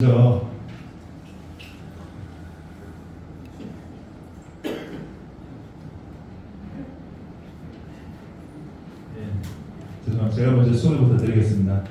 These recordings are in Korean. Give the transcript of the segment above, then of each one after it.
먼저 죄송합니다. 제가 먼저 소개부터 드리겠습니다.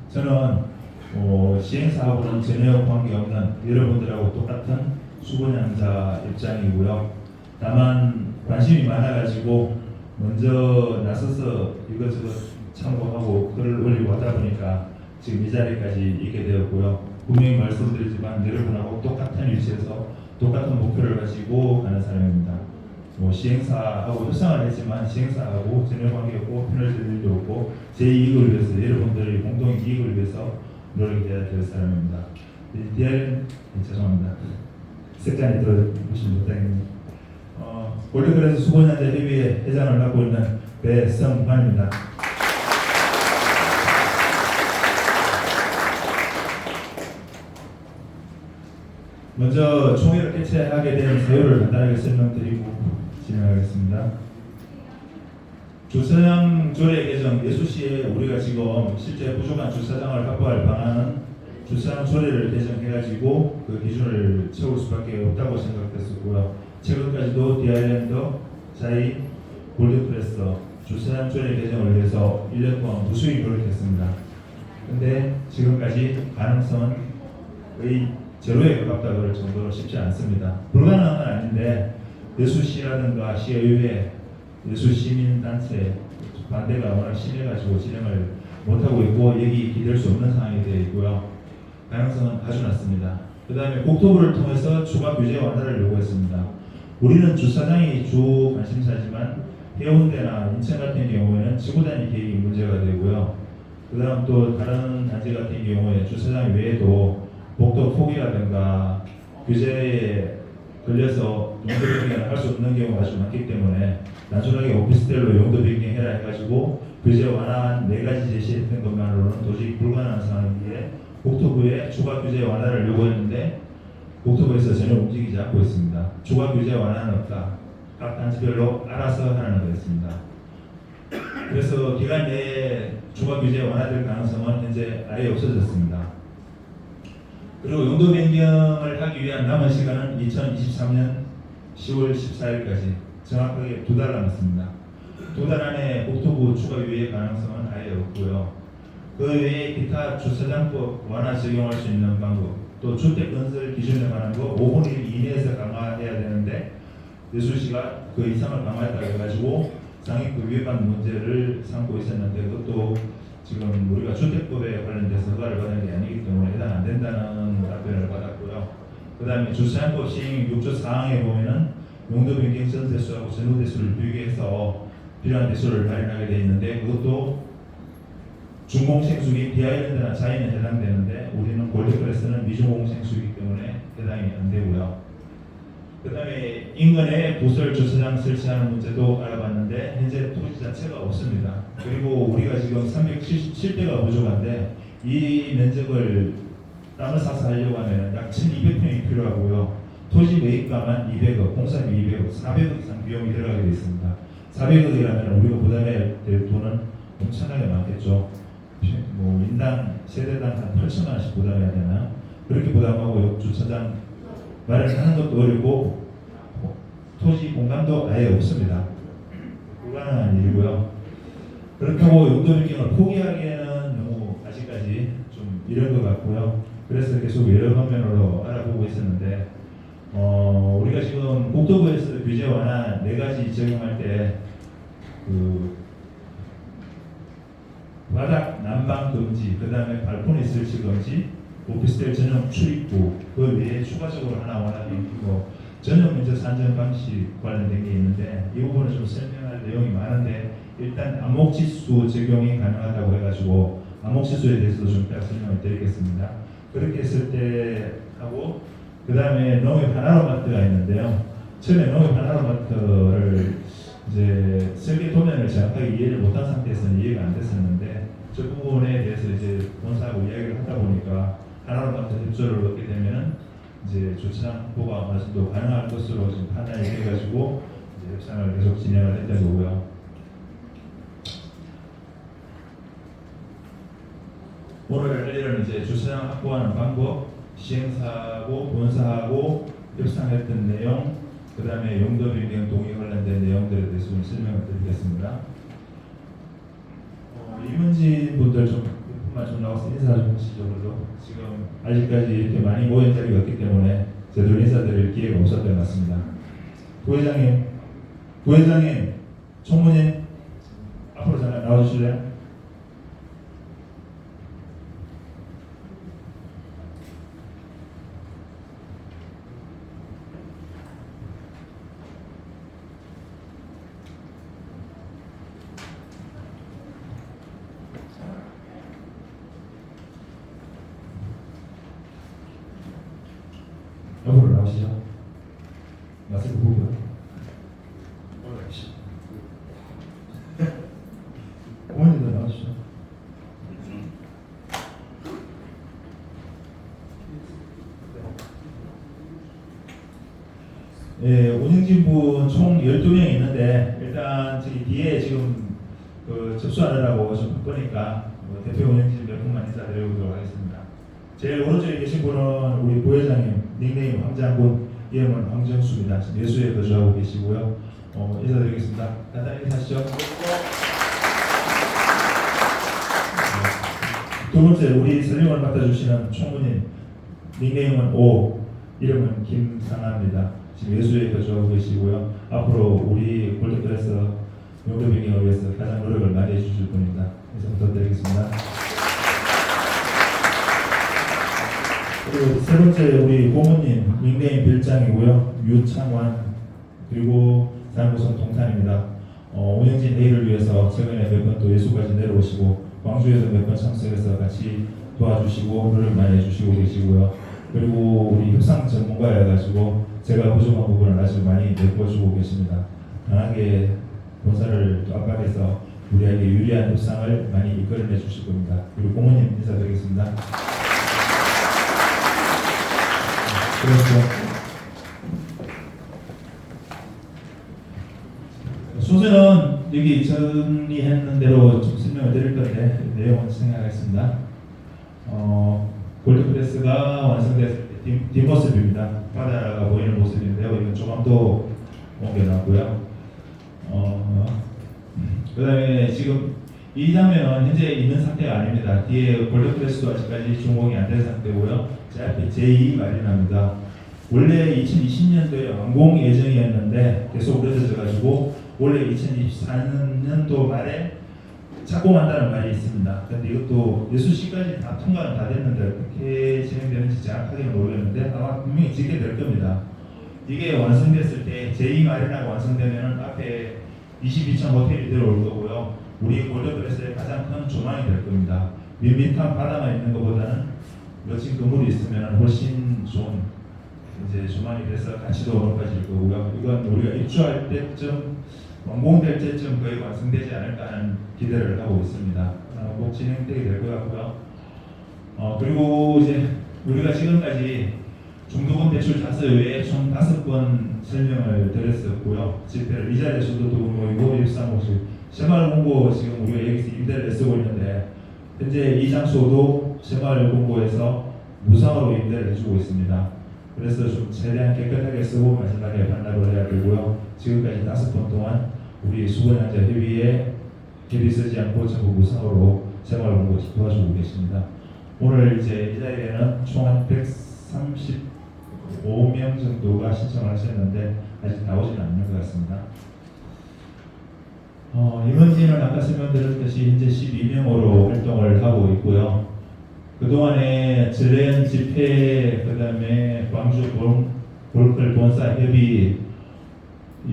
저는 시행사하고는 전혀 관계없는 여러분들하고 똑같은 수분양자 입장이고요. 다만 관심이 많아가지고 먼저 나서서 이것저것 참고하고 글을 올리고 하다 보니까 지금 이 자리까지 있게 되었고요. 분명히 말씀드리지만 여러분하고 똑같은 위치에서 똑같은 목표를 가지고 가는 사람입니다. 시행사하고 협상을 했지만 시행사하고 전혀 관계없고 편을 들 일도 없고 제 이익을 위해서 여러분들의 공동 이익을 위해서 노력해야 될 사람입니다. 죄송합니다. 색깔이 들어보시면 못하겠네요. 골드그레스 수분양자 협의회 회장을 맡고 있는 배성환입니다. 먼저 총회를 개최하게 된 사유를 간단하게 설명드리고 진행하겠습니다. 주차장 조례 개정 예수시에 우리가 지금 실제 부족한 주차장을 확보할 방안은 주차장 조례를 개정해가지고 그 기준을 채울 수밖에 없다고 생각했었고요. 최근까지도 디아일랜드, 자이, 골드크레스 주차장 조례 개정을 위해서 1년 동안 무수히 노력했습니다. 근데 지금까지 가능성은 거의 제로에 가깝다고 할 정도로 쉽지 않습니다. 불가능한 건 아닌데 예수시라든가 시의회, 예수시민단체 반대가 워낙 심해가지고 진행을 못하고 있고 얘기 기댈 수 없는 상황이 되어 있고요. 가능성은 아주 낮습니다. 그 다음에 국토부를 통해서 추가 규제 완화를 요구했습니다. 우리는 주차장이 주 관심사지만 해운대나 인천 같은 경우에는 지구단위 계획이 문제가 되고요. 그 다음 또 다른 단지 같은 경우에 주차장 외에도 복도 폭이라든가 규제에 걸려서 용도 변경을 할 수 없는 경우가 아주 많기 때문에 단순하게 오피스텔로 용도 변경해라 해가지고 규제 완화한 4가지 제시했던 것만으로는 도저히 불가능한 상황이기에 국토부에 추가 규제 완화를 요구했는데 국토부에서 전혀 움직이지 않고 있습니다. 추가 규제 완화는 없다. 각 단지별로 알아서 하는 거였습니다. 그래서 기간 내에 추가 규제 완화될 가능성은 현재 아예 없어졌습니다. 그리고 용도 변경을 하기 위한 남은 시간은 2023년 10월 14일까지 정확하게 2달 남았습니다. 2달 안에 국토부 추가 유예 가능성은 아예 없고요. 그 외에 기타 주차장법 완화 적용할 수 있는 방법, 또 주택 건설 기준에 관한 거 5분의 1 이내에서 강화해야 되는데 예수시가 그 이상을 강화했다고 해가지고 상위급 위반 문제를 삼고 있었는데 그것도 지금 우리가 주택법에 관련돼서 허가를 받은 게 아니기 때문에 해당 안 된다는 답변을 받았고요. 그 다음에 주차장법 시행 6조 4항에 보면은 용도 변경 전 대수하고 전후 대수를 비교해서 필요한 대수를 마련하게 되어 있는데 그것도 중공생수기 디아일랜드나 자이는 해당되는데 우리는 골드크레스는 미중공생수이기 때문에 해당이 안 되고요. 그 다음에 인근에 부설 주차장 설치하는 문제도 알아봤는데 현재 토지 자체가 없습니다. 그리고 우리가 지금 377대가 부족한데 이 면적을 땅을 사서 하려고 하면 약 1200평이 필요하고요. 토지 매입가만 200억, 공사비 200억, 400억 이상 비용이 들어가게 되어 있습니다. 400억이라면 우리가 부담해야 될 돈은 엄청나게 많겠죠. 인당 세대당 한 8천만 원씩 부담해야 되나? 그렇게 부담하고 주차장 마련하는 것도 어렵고 토지 공간도 아예 없습니다. 불가능한 일이고요. 그렇다고 용도 변경을 포기하기에는 너무 아직까지 좀 이른 것 같고요. 그래서 계속 여러 방면으로 알아보고 있었는데 우리가 지금 국토부에서 규제 완화 4가지 적용할 때 그 바닥 난방 금지, 그 다음에 발코니 설치 금지, 오피스텔 전용 출입구, 그 외에 추가적으로 하나 원하고 전용 면적 산정 방식 관련된 게 있는데 이 부분은 좀 설명할 내용이 많은데 일단 암목지수 적용이 가능하다고 해가지고 암목지수에 대해서도 좀 딱 설명을 드리겠습니다. 그렇게 했을 때 하고 그 다음에 농협 하나로마트가 있는데요. 처음에 농협 하나로마트를 이제 설계 도면을 정확하게 이해를 못한 상태에서는 이해가 안 됐었는데 저 부분에 대해서 이제 본사하고 이야기를 하다 보니까 하나로마트 협조를 얻게 되면은 이제 주차장 확보가 어느 정도 가능할 것으로 지금 판단이 돼가지고 이제 협상을 계속 진행을 했던 거고요. 오늘 할 일은 이제 주차장 확보하는 방법, 시행사하고 본사하고 협상했던 내용, 그 다음에 용도 변경 동의 관련된 내용들에 대해서 좀 설명을 드리겠습니다. 이문진 분들 좀 몇분만 좀 나와서 인사 좀 하시죠. 지금 아직까지 이렇게 많이 모인 자리가 없기 때문에 제대로 인사드릴 기회가 없었던 것 같습니다. 부회장님, 총무님 앞으로 잠깐 나와주실래요? 옆으로 나오시죠. 마스크 보고요. 어머니도 나오시죠. 예, 운영진분 총 12명이 있는데 일단 저기 뒤에 지금 접수하느라고 좀 바쁘니까 대표 운영진 몇 분만 인사드리도록 하겠습니다. 제일 오른쪽에 계신 분은 우리 부회장님, 닉네임 황장군, 이름은 황정수입니다. 지금 예수에 거주하고 계시고요. 인사드리겠습니다. 간단히 인사하시죠. 두 번째 우리 설명을 맡아주시는 총무님, 닉네임은 오, 이름은 김상아입니다. 지금 예수에 거주하고 계시고요. 앞으로 우리 골드클래스 용도 변경을 위해서 가장 노력을 많이 해주실 분입니다. 인사 부탁드리겠습니다. 그리고 세 번째 우리 고모님, 닉네임 별장이고요. 유창환, 그리고 산구성 동탄입니다. 운영진 회의를 위해서 최근에 몇 번 또 예수까지 내려오시고 광주에서 몇 번 참석해서 같이 도와주시고 노력 많이 해주시고 계시고요. 그리고 우리 협상 전문가여가지고 제가 부족한 부분을 아주 많이 메꿔주고 계십니다. 강하게 본사를 압박해서 우리에게 유리한 협상을 많이 이끌어내 주실 겁니다. 그리고 고모님 인사드리겠습니다. 그렇죠. 소재는 여기 정리했는 대로 좀 설명을 드릴 건데 내용은 생략하겠습니다. 골드클래스가 완성됐을 때 뒷모습입니다. 바다가 보이는 모습인데요. 이건 조감도 옮겨놨고요. 그 다음에 지금 이 장면은 현재 있는 상태가 아닙니다. 뒤에 골드클래스도 아직까지 준공이 안 된 상태고요. 제 앞에 제2 마리나입니다. 원래 2020년도에 완공 예정이었는데 계속 늦어져가지고 원래 2024년도 말에 착공한다는 말이 있습니다. 근데 이것도 예수시까지 다 통과는 다 됐는데 어떻게 진행되는지 정확하게는 모르겠는데 아마 분명히 짓게 될 겁니다. 이게 완성됐을 때 제2마리나가 완성되면 앞에 22층 호텔이 들어올 거고요. 우리 골드클래스의 가장 큰 조망이 될 겁니다. 밋밋한 바다만 있는 것보다는 멋진 건물이 있으면 훨씬 좋은 이제 조망이 돼서 가치도 높아질 거고요. 이건 우리가 입주할 때쯤 완공될 때쯤 거의 완성되지 않을까 하는 기대를 하고 있습니다. 꼭 진행되게 될 것 같고요. 그리고 이제 우리가 지금까지 중도금 대출 자서 외에 총 5번 설명을 드렸었고요. 집회를 이 자리에서도 두 번 모이고 13호씩 새마을 공고 지금 우리가 여기서 임대를 쓰고 있는데 현재 이 장소도 새마을 공고에서 무상으로 임대를 해주고 있습니다. 그래서 좀 최대한 깨끗하게 쓰고 마지막에 반납을 해야 되고요. 지금까지 5번 동안 우리 수건양자 협의에 협의 쓰지 않고 전부 무상으로 새마을 공고 도와주고 계십니다. 오늘 이제 이 자리에는 총 한 135명 정도가 신청을 하셨는데 아직 나오지는 않는 것 같습니다. 임원진은 아까 설명드렸듯이 현재 12명으로 활동을 하고 있고요. 그동안에 전랜 집회, 그 다음에 광주 볼클 본사 협의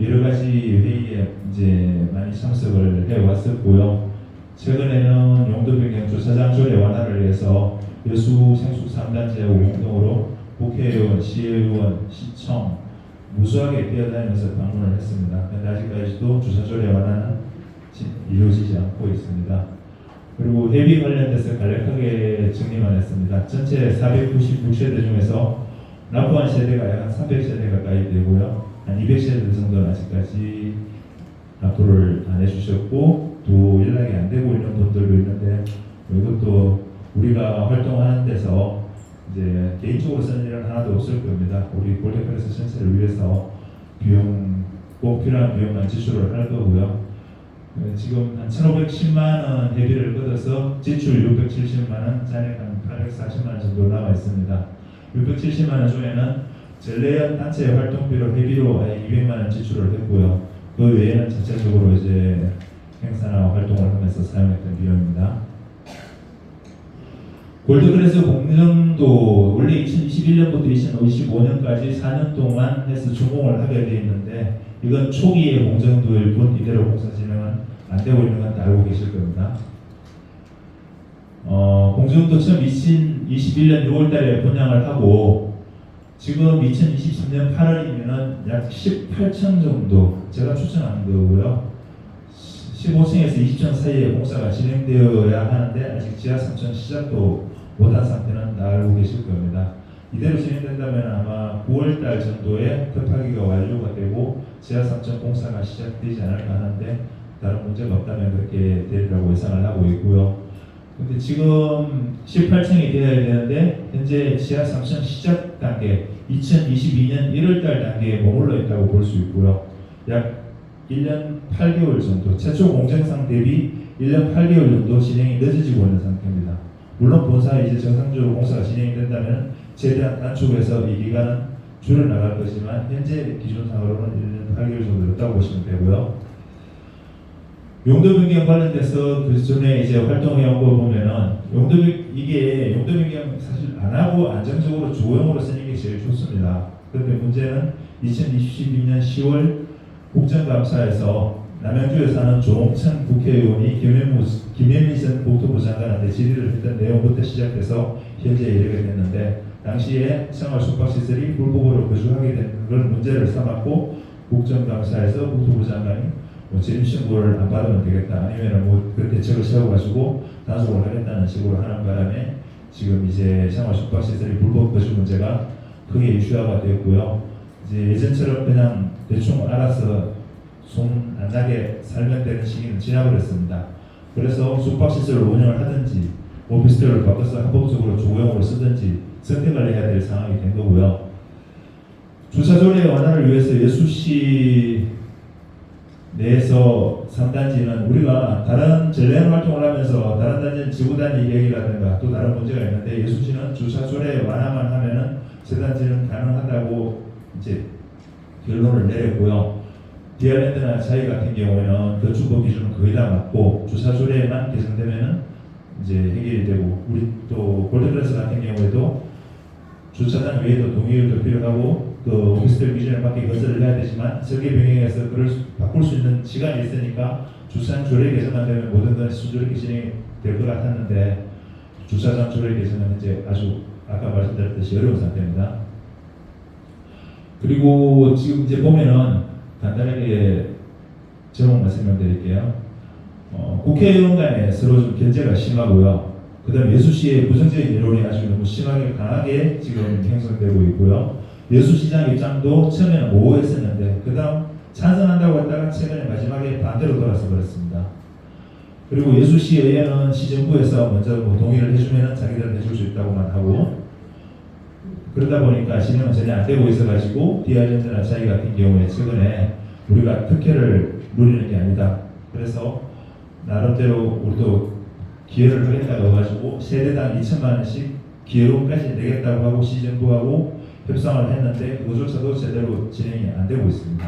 여러 가지 회의에 이제 많이 참석을 해왔었고요. 최근에는 용도 변경 주차장 조례 완화를 위해서 여수 생숙 3단체 운동으로 국회의원, 시의원, 시청 무수하게 뛰어다니면서 방문을 했습니다. 그런데 아직까지도 주차 조례 완화는 이루어지지 않고 있습니다. 그리고 회비 관련돼서 간략하게 정리만 했습니다. 전체 496세대 중에서 납부한 세대가 약 300세대 가까이 되고요. 한 200세대 정도는 아직까지 납부를 안 해주셨고 또 연락이 안 되고 있는 분들도 있는데 이것도 우리가 활동하는 데서 이제 개인적으로 쓰는 일은 하나도 없을 겁니다. 우리 골드크레스 전체를 위해서 꼭 필요한 비용만 지출을 할 거고요. 지금 한 1,510만 원 회비를 걷어서 지출 670만 원, 잔액 한 840만 원 정도 나와 있습니다. 670만 원 중에는 전래연 단체 활동비로 회비로 200만 원 지출을 했고요. 그 외에는 자체적으로 이제 행사나 활동을 하면서 사용했던 비용입니다. 골드크레스 공정도 원래 2021년부터 2025년까지 4년 동안 해서 준공을 하게 되어 있는데 이건 초기의 공정도일 뿐 이대로 공사 진행은 안 되고 있는 건 알고 계실 겁니다. 공정도 처음 2021년 6월달에 분양을 하고 지금 2023년 8월이면은 약 18층 정도 제가 추천한 거고요. 15층에서 20층 사이에 공사가 진행되어야 하는데 아직 지하 3층 시작도 못한 상태는 다 알고 계실 겁니다. 이대로 진행된다면 아마 9월달 정도에 급하기가 완료가 되고 지하 3층 공사가 시작되지 않을까 하는데 다른 문제가 없다면 그렇게 되리라고 예상을 하고 있고요. 근데 지금 18층이 되어야 되는데 현재 지하 3층 시작 단계 2022년 1월달 단계에 머물러 있다고 볼 수 있고요. 약 1년 8개월 정도, 최초 공정상 대비 1년 8개월 정도 진행이 늦어지고 있는 상태입니다. 물론 본사 이제 정상적으로 공사가 진행된다면 최대한 단축해서 이 기간은 줄여나갈 것이지만 현재 기준상으로는 1년 8개월 정도 됐다고 보시면 되고요. 용도 변경 관련돼서 그 전에 이제 활동해온 거 보면은 용도 변경 사실 안 하고 안정적으로 주거용으로 쓰는 게 제일 좋습니다. 그런데 문제는 2022년 10월 국정감사에서 남양주에 사는 조홍천 국회의원이 김현미 전 국토부 장관한테 질의를 했던 내용부터 시작해서 현재 이르게 됐는데 당시에 생활 숙박시설이 불법으로 거주하게 된 걸 문제를 삼았고 국정감사에서 국토부 장관이 재임신고를 안 받으면 되겠다 아니면 그 대책을 세워가지고 단속을 하겠다는 식으로 하는 바람에 지금 이제 생활 숙박시설이 불법 거주 문제가 크게 이슈화가 되었고요. 이제 예전처럼 그냥 대충 알아서 손 안 나게 살면 되는 시기는 지나버렸습니다. 그래서 숙박시설을 운영을 하든지 오피스텔을 바꿔서 합법적으로 주거용으로 쓰든지 선택을 해야 될 상황이 된 거고요. 주차조례 완화를 위해서 여수시 내에서 3단지는 우리가 다른 전례 활동을 하면서 다른 단지는 지구단위 계획이라든가 또 다른 문제가 있는데 여수시는 주차조례 완화만 하면은 세 단지는 가능하다고 이제 결론을 내렸고요. 디아랜드나 자이 같은 경우에는 건축법 기준은 거의 다 맞고 주차조례만 개정되면은 이제 해결이 되고 우리 또 골드크레스 같은 경우에도 주차장 외에도 동의율도 필요하고 또 오피스텔 기준에 맞게 건설을 해야 되지만 설계 변경해서 그걸 바꿀 수 있는 시간이 있으니까 주차장 조례 개정만 되면 모든 건 순조롭게 진행이 될 것 같았는데 주차장 조례 개정은 이제 아주 아까 말씀드렸듯이 어려운 상태입니다. 그리고 지금 이제 보면은 간단하게 제목만 설명드릴게요. 국회의원 간에 서로 좀 견제가 심하고요. 그 다음에 여수시의 부정적인 여론이 아주 너무 심하게 강하게 지금 형성되고 있고요. 여수시장 입장도 처음에는 모호했었는데 그 다음 찬성한다고 했다가 최근에 마지막에 반대로 돌아서 버렸습니다. 그리고 여수시 의회는 시정부에서 먼저 동의를 해주면 자기들은 해줄 수 있다고만 하고 그러다 보니까 진행은 전혀 안 되고 있어가지고 디아랜드나 자이 같은 경우에 최근에 우리가 특혜를 누리는 게 아니다. 그래서 나름대로 우리도 기여를 하겠다고 해가지고 세대당 2천만 원씩 기여금까지 내겠다고 하고 시정부하고 협상을 했는데 그것조차도 제대로 진행이 안 되고 있습니다.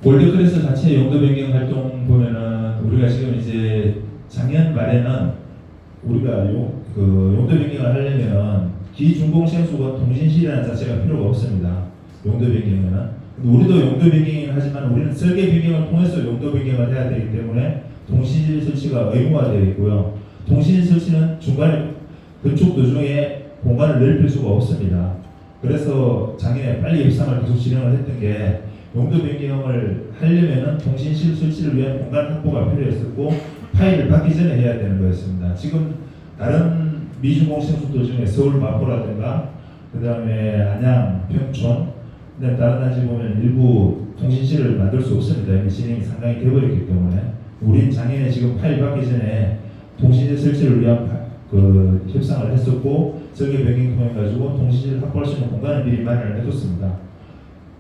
골드크레스 자체 용도 변경 활동 보면은 우리가 지금 이제 작년 말에는 우리가 용도 변경을 하려면 기준공시행수건 통신실이라는 자체가 필요가 없습니다. 용도 변경에는. 우리도 용도 변경이긴 하지만 우리는 설계 변경을 통해서 용도 변경을 해야 되기 때문에 통신실 설치가 의무화되어 있고요. 통신실 설치는 중간에 건축 도중에 공간을 넓힐 수가 없습니다. 그래서 작년에 빨리 협상을 계속 진행을 했던 게 용도 변경을 하려면은 통신실 설치를 위한 공간 확보가 필요했었고 파일을 받기 전에 해야 되는 거였습니다. 지금 다른 미준공시행수도 중에 서울 마포라든가 그 다음에 안양, 평촌 근데 다른 단지 보면 일부 통신실을 만들 수 없습니다. 이미 진행이 상당히 돼버렸기 때문에 우린 작년에 지금 파일 받기 전에 통신재 설치를 위한 그 협상을 했었고 설계 변경 통해 가지고 통신재를 확보할 수 있는 공간을 미리 마련을 해뒀습니다.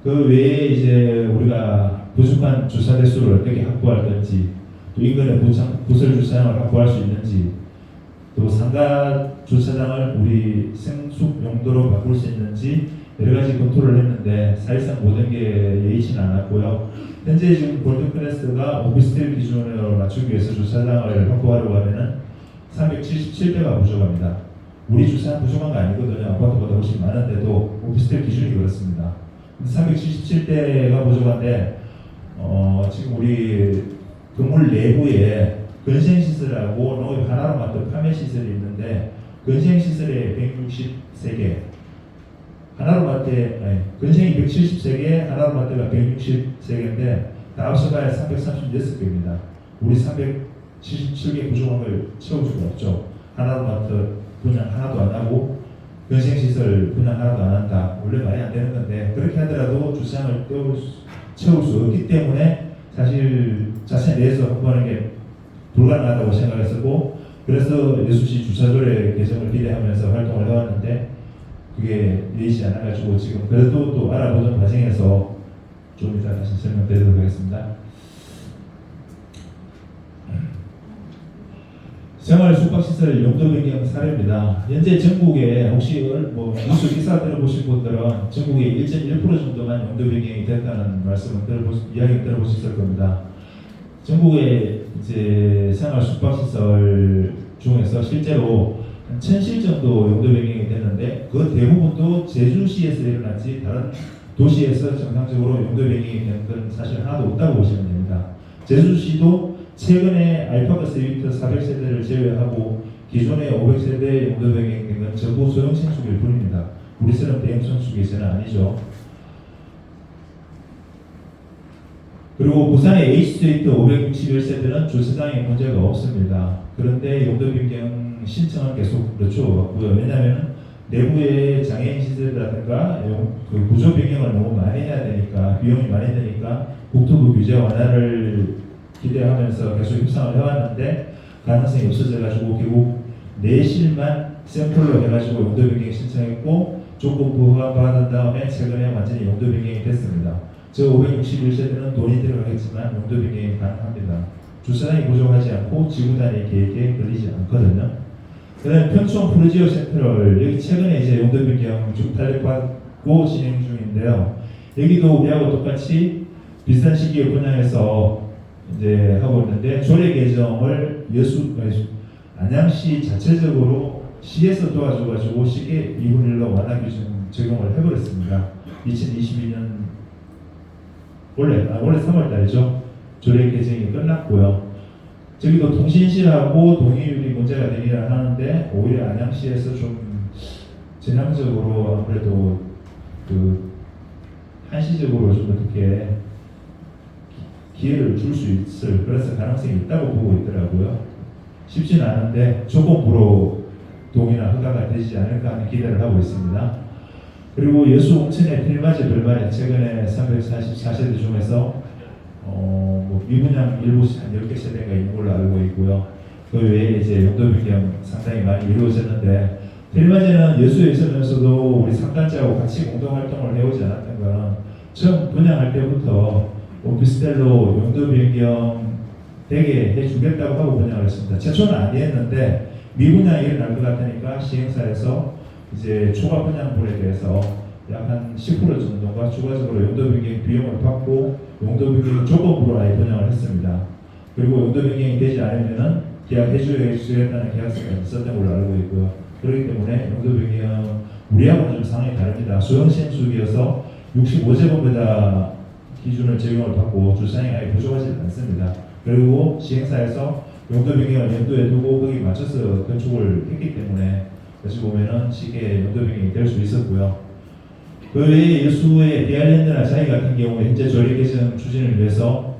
그 외에 이제 우리가 부족한 주차 대수를 어떻게 확보할 건지, 또 인근의 부설 주차장을 확보할 수 있는지, 또 상가 주차장을 우리 생숙 용도로 바꿀 수 있는지 여러 가지 검토를 했는데 사실상 모든 게 예의치는 않았고요. 현재 지금 골든클래스가 오피스텔 기준으로 맞추기 위해서 주차장을 확보하려고 하면은 377대가 부족합니다. 우리 주차장 부족한 거 아니거든요. 아파트보다 훨씬 많은데도 오피스텔 기준이 그렇습니다. 377대가 부족한데 지금 우리 건물 내부에 건생시설하고 농협 하나로마트 판매시설이 있는데 건생시설에 163개, 하나로마트에 건생이 173개, 하나로마트가 163개인데 다 합쳐봐야 336개입니다. 우리 377개 부족한 걸 채울 수가 없죠. 하나로마트 분양 하나도 안 하고 건생시설 분양 하나도 안 한다. 원래 말이 안 되는 건데 그렇게 하더라도 주차장을 채울 수 없기 때문에 사실 자체 내에서 확보하는 게 불가능하다고 생각했었고, 그래서 예수시 주차조례 개정을 기대하면서 활동을 해왔는데 그게 예의치 않아가지고 지금 그래도 또 알아보던 과정에서 좀 이따 다시 설명드리도록 하겠습니다. 생활 숙박시설 용도 변경 사례입니다. 현재 전국에 혹시 뭐 뉴스 기사 들어보신 분들은 전국에 1.1% 정도만 용도 변경이 됐다는 말씀을 이야기 들어보셨을 겁니다. 전국에 이제 생활 숙박시설 중에서 실제로 한 1000실 정도 용도 변경이 됐는데 그 대부분도 제주시에서 일어났지 다른 도시에서 정상적으로 용도 변경이 된 건 사실 하나도 없다고 보시면 됩니다. 제주시도 최근에 알파카 스위트 400세대를 제외하고 기존의 500세대 용도 변경된 건 전부 소형 신축일 뿐입니다. 우리처럼 대형 신축에서는 아니죠. 그리고 부산의 H스트리트 561세대는 주차장에 문제가 없습니다. 그런데 용도 변경 신청은 계속 늦춰왔고요. 왜냐하면 내부의 장애인 시설이라든가 그 구조 변경을 너무 많이 해야 되니까 비용이 많이 드니까 국토부 규제 완화를 기대하면서 계속 협상을 해왔는데 가능성이 없어져가지고 결국 내실만 샘플로 해가지고 용도 변경 신청했고 조금 부과받은 다음에 최근에 완전히 용도 변경이 됐습니다. 저 561세대는 돈이 들어가겠지만 용도 변경이 가능합니다. 주차장이 부족하지 않고 지구 단위 계획에 걸리지 않거든요. 그다음에 평촌 프루지오 센터를 여기 최근에 이제 용도 변경 좀 탄력받고 진행 중인데요. 여기도 우리하고 똑같이 비슷한 시기에 분양해서 이제 하고 있는데 조례 개정을 안양시 자체적으로 시에서 도와줘가지고 시계 2분의 1로 완화 기준 적용을 해버렸습니다. 2022년 원래 3월달이죠. 조례 개정이 끝났고요. 저기도 통신실하고 동의율이 문제가 되기는 하는데 오히려 안양시에서 좀 전향적으로 아무래도 그 한시적으로 좀 어떻게 기회를 줄 수 있을 그래서 가능성이 있다고 보고 있더라고요. 쉽지는 않은데 조건부로 동의나 허가가 되지 않을까 하는 기대를 하고 있습니다. 그리고 여수 옥천의 필마제 별반에 최근에 344세대 중에서 미분양 일부 한 10개 세대가 있는 걸로 알고 있고요. 그 외에 이제 용도 변경 상당히 많이 이루어졌는데 필마제는 여수에 있으면서도 우리 상단자하고 같이 공동 활동을 해오지 않았던 거는 처음 분양할 때부터 오피스텔로 용도 변경 되게 해주겠다고 하고 분양을 했습니다. 최초는 아니었는데 미분양이 일어날 것 같으니까 시행사에서 이제 초과 분양분에 대해서 약 한 10% 정도가 추가적으로 용도 변경 비용을 받고 용도 변경 조건부로 아예 분양을 했습니다. 그리고 용도 변경이 되지 않으면은 계약해주겠다는 계약서가 있었던 걸로 알고 있고요. 그렇기 때문에 용도 변경 우리하고는 좀 상황이 다릅니다. 소형 신축이어서 65제곱미터 기준을 적용을 받고 주차장이 아예 부족하지 않습니다. 그리고 시행사에서 용도 변경을 염두에 두고 거기 맞춰서 건축을 했기 때문에 다시 보면은 쉽게 용도 변경이 될 수 있었고요. 그 외에 여수의 디알랜드나 자이 같은 경우에 현재 조례 개정 추진을 위해서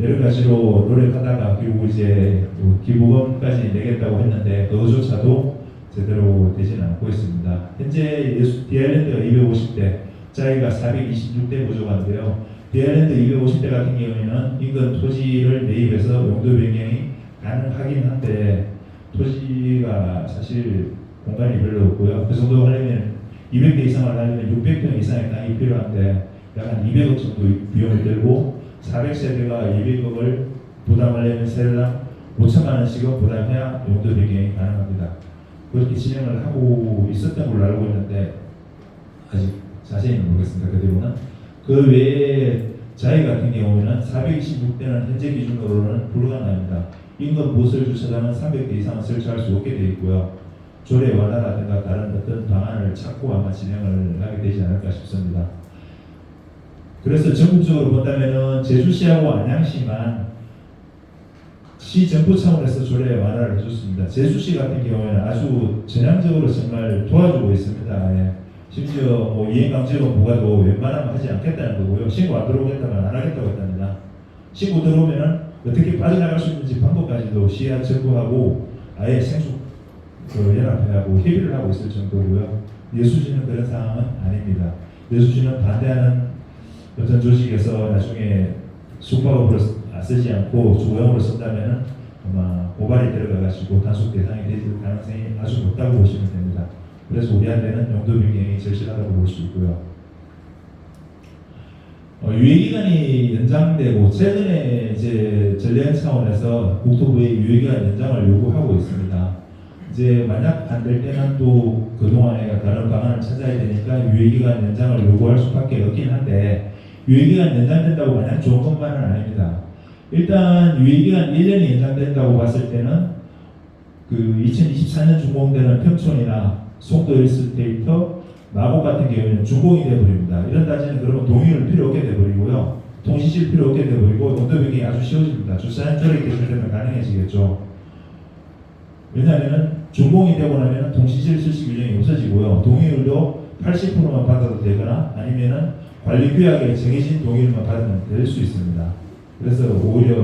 여러 가지로 노력하다가 결국 이제 기부금까지 내겠다고 했는데 그것조차도 제대로 되지는 않고 있습니다. 현재 디알랜드가 250대, 자이가 426대 부족한데요. 디알랜드 250대 같은 경우에는 인근 토지를 매입해서 용도 변경이 가능하긴 한데 토지가 사실 공간이 별로 없고요. 그 정도 하려면 200대 이상을 하려면 600평 이상의 땅이 필요한데 약 한 200억 정도 비용을 들고 400세대가 200억을 부담하려면 세대당 5천만 원씩은 부담해야 용도 변경이 가능합니다. 그렇게 진행을 하고 있었던 걸로 알고 있는데 아직 자세히는 모르겠습니다. 그대로는 그 외에 자이 같은 경우에는 426대는 현재 기준으로는 불가능합니다. 인근 보설 주차장은 300대 이상은 설치할 수 없게 되어 있고요. 조례 완화라든가 다른 어떤 방안을 찾고 아마 진행을 하게 되지 않을까 싶습니다. 그래서 전국적으로 본다면은 제주시하고 안양시만 시 정부 차원에서 조례 완화를 해줬습니다. 제주시 같은 경우에는 아주 전향적으로 정말 도와주고 있습니다. 예. 심지어 뭐 이행강제로 부과도 웬만하면 하지 않겠다는 거고요. 신고 안 들어오겠다면 안 하겠다고 했답니다. 신고 들어오면은 어떻게 빠져나갈 수 있는지 방법까지도 시와 정부하고 아예 생수 연합회하고 협의를 하고 있을 정도고요. 여수시는 그런 상황은 아닙니다. 여수시는 반대하는 어떤 조직에서 나중에 숙박업으로 쓰지 않고 주거용으로 쓴다면은 아마 고발이 들어가가지고 단속 대상이 될 가능성이 아주 높다고 보시면 됩니다. 그래서 우리한테는 용도 변경이 절실하다고 볼 수 있고요. 유예기간이 연장되고 최근에 이제 전례 차원에서 국토부의 유예기간 연장을 요구하고 있습니다. 이제 만약 안 될 때는 또 그동안에 다른 방안을 찾아야 되니까 유예기간 연장을 요구할 수밖에 없긴 한데 유예기간 연장된다고 마냥 좋은 것만은 아닙니다. 일단 유예기간 1년이 연장된다고 봤을 때는 그 2024년 준공되는 평촌이나 송도 일스테이터, 마곡 같은 경우에는 준공이 되어버립니다. 이런 따지는 그러면 동의를 필요 없게 되어버리고요. 통시실 필요 없게 되어버리고 용도 변경이 아주 쉬워집니다. 주차장 조례 개설되면 가능해지겠죠. 왜냐하면 준공이 되고 나면 통시실 실시 규정이 없어지고요. 동의율도 80%만 받아도 되거나 아니면은 관리규약에 정해진 동의율만 받으면 될 수 있습니다. 그래서 오히려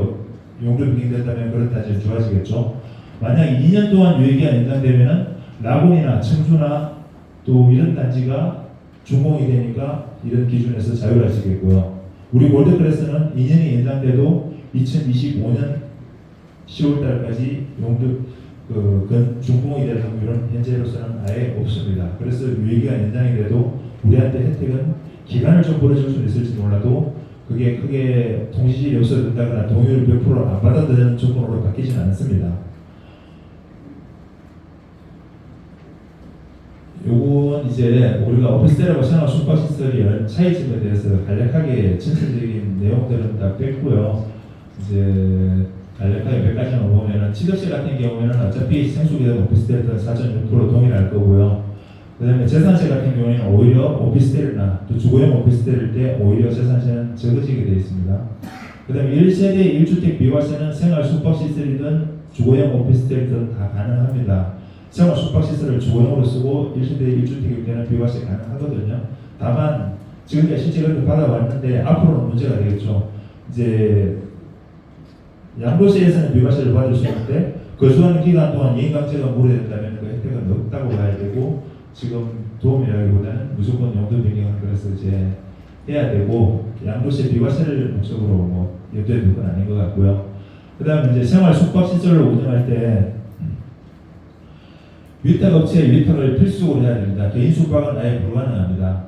용도 변경된다면 그런 따지면 좋아지겠죠. 만약 2년 동안 유예기간 연장되면은 라군이나 청주나 또 이런 단지가 준공이 되니까 이런 기준에서 자유화시겠고요. 우리 골드클래스는 2년이 연장돼도 2025년 10월달까지 용도 준공이 될 확률은 현재로서는 아예 없습니다. 그래서 유예기간 연장이 돼도 우리한테 혜택은 기간을 좀 벌어질 수는 있을지 몰라도 그게 크게 통시실이 없어진다거나 동의율 100%를 안 받아도 되는 조건으로 바뀌지는 않습니다. 요건 이제 우리가 오피스텔하고 생활 숙박시설의 차이점에 대해서 간략하게 전체적인 내용들은 다 뺐고요. 이제 간략하게 몇 가지만 보면은 취득세 같은 경우에는 어차피 생수기든 오피스텔이든 4.6% 동일할 거고요. 그 다음에 재산세 같은 경우에는 오히려 오피스텔이나 또 주거용 오피스텔일 때 오히려 재산세는 적어지게 되어 있습니다. 그 다음에 1세대 1주택 비과세는 생활 숙박시설이든 주거용 오피스텔이든 다 가능합니다. 생활 숙박시설을 주거용으로 쓰고 1세대 1주택일 때는 비과세 가능하거든요. 다만 지금까지 실제 그렇게 받아왔는데 앞으로는 문제가 되겠죠. 이제 양도세에서는 비과세를 받을 수 있는데 거주하는 기간 동안 이행강제가 무효된다면 그 혜택은 없다고 봐야 되고 지금 도움이라기보다는 무조건 용도 변경을 그래서 이제 해야 되고 양도세 비과세를 목적으로 뭐 염두에 둘 건 아닌 것 같고요. 그 다음에 이제 생활 숙박시설을 운영할 때 위탁업체의 위탁을 필수적으로 해야 됩니다. 개인 숙박은 아예 불가능합니다.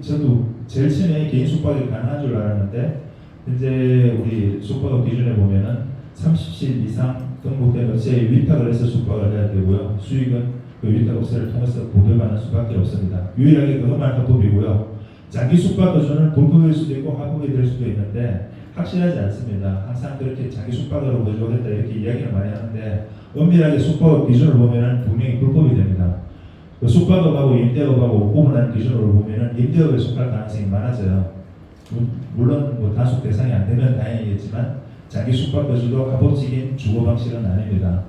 저도 제일 처음에 개인 숙박이 가능한 줄 알았는데 현재 우리 숙박업 기준에 보면은 30실 이상 등록된 업체에 위탁을 해서 숙박을 해야 되고요. 수익은 그 위탁업체를 통해서 보별받는 수밖에 없습니다. 유일하게 그것만 합법이고요. 장기 숙박 거주는 불법일 수도 있고 합법이 될 수도 있는데 확실하지 않습니다. 항상 그렇게 장기 숙박으로 거주하겠다 이렇게 이야기를 많이 하는데 엄밀하게 숙박업 기준을 보면은 분명히 불법이 됩니다. 그 숙박업하고 임대업하고 구분하는 기준으로 보면은 임대업에 속할 가능성이 많아져요. 물론 뭐 단속 대상이 안 되면 다행이겠지만 장기 숙박 거주도 합법적인 주거 방식은 아닙니다.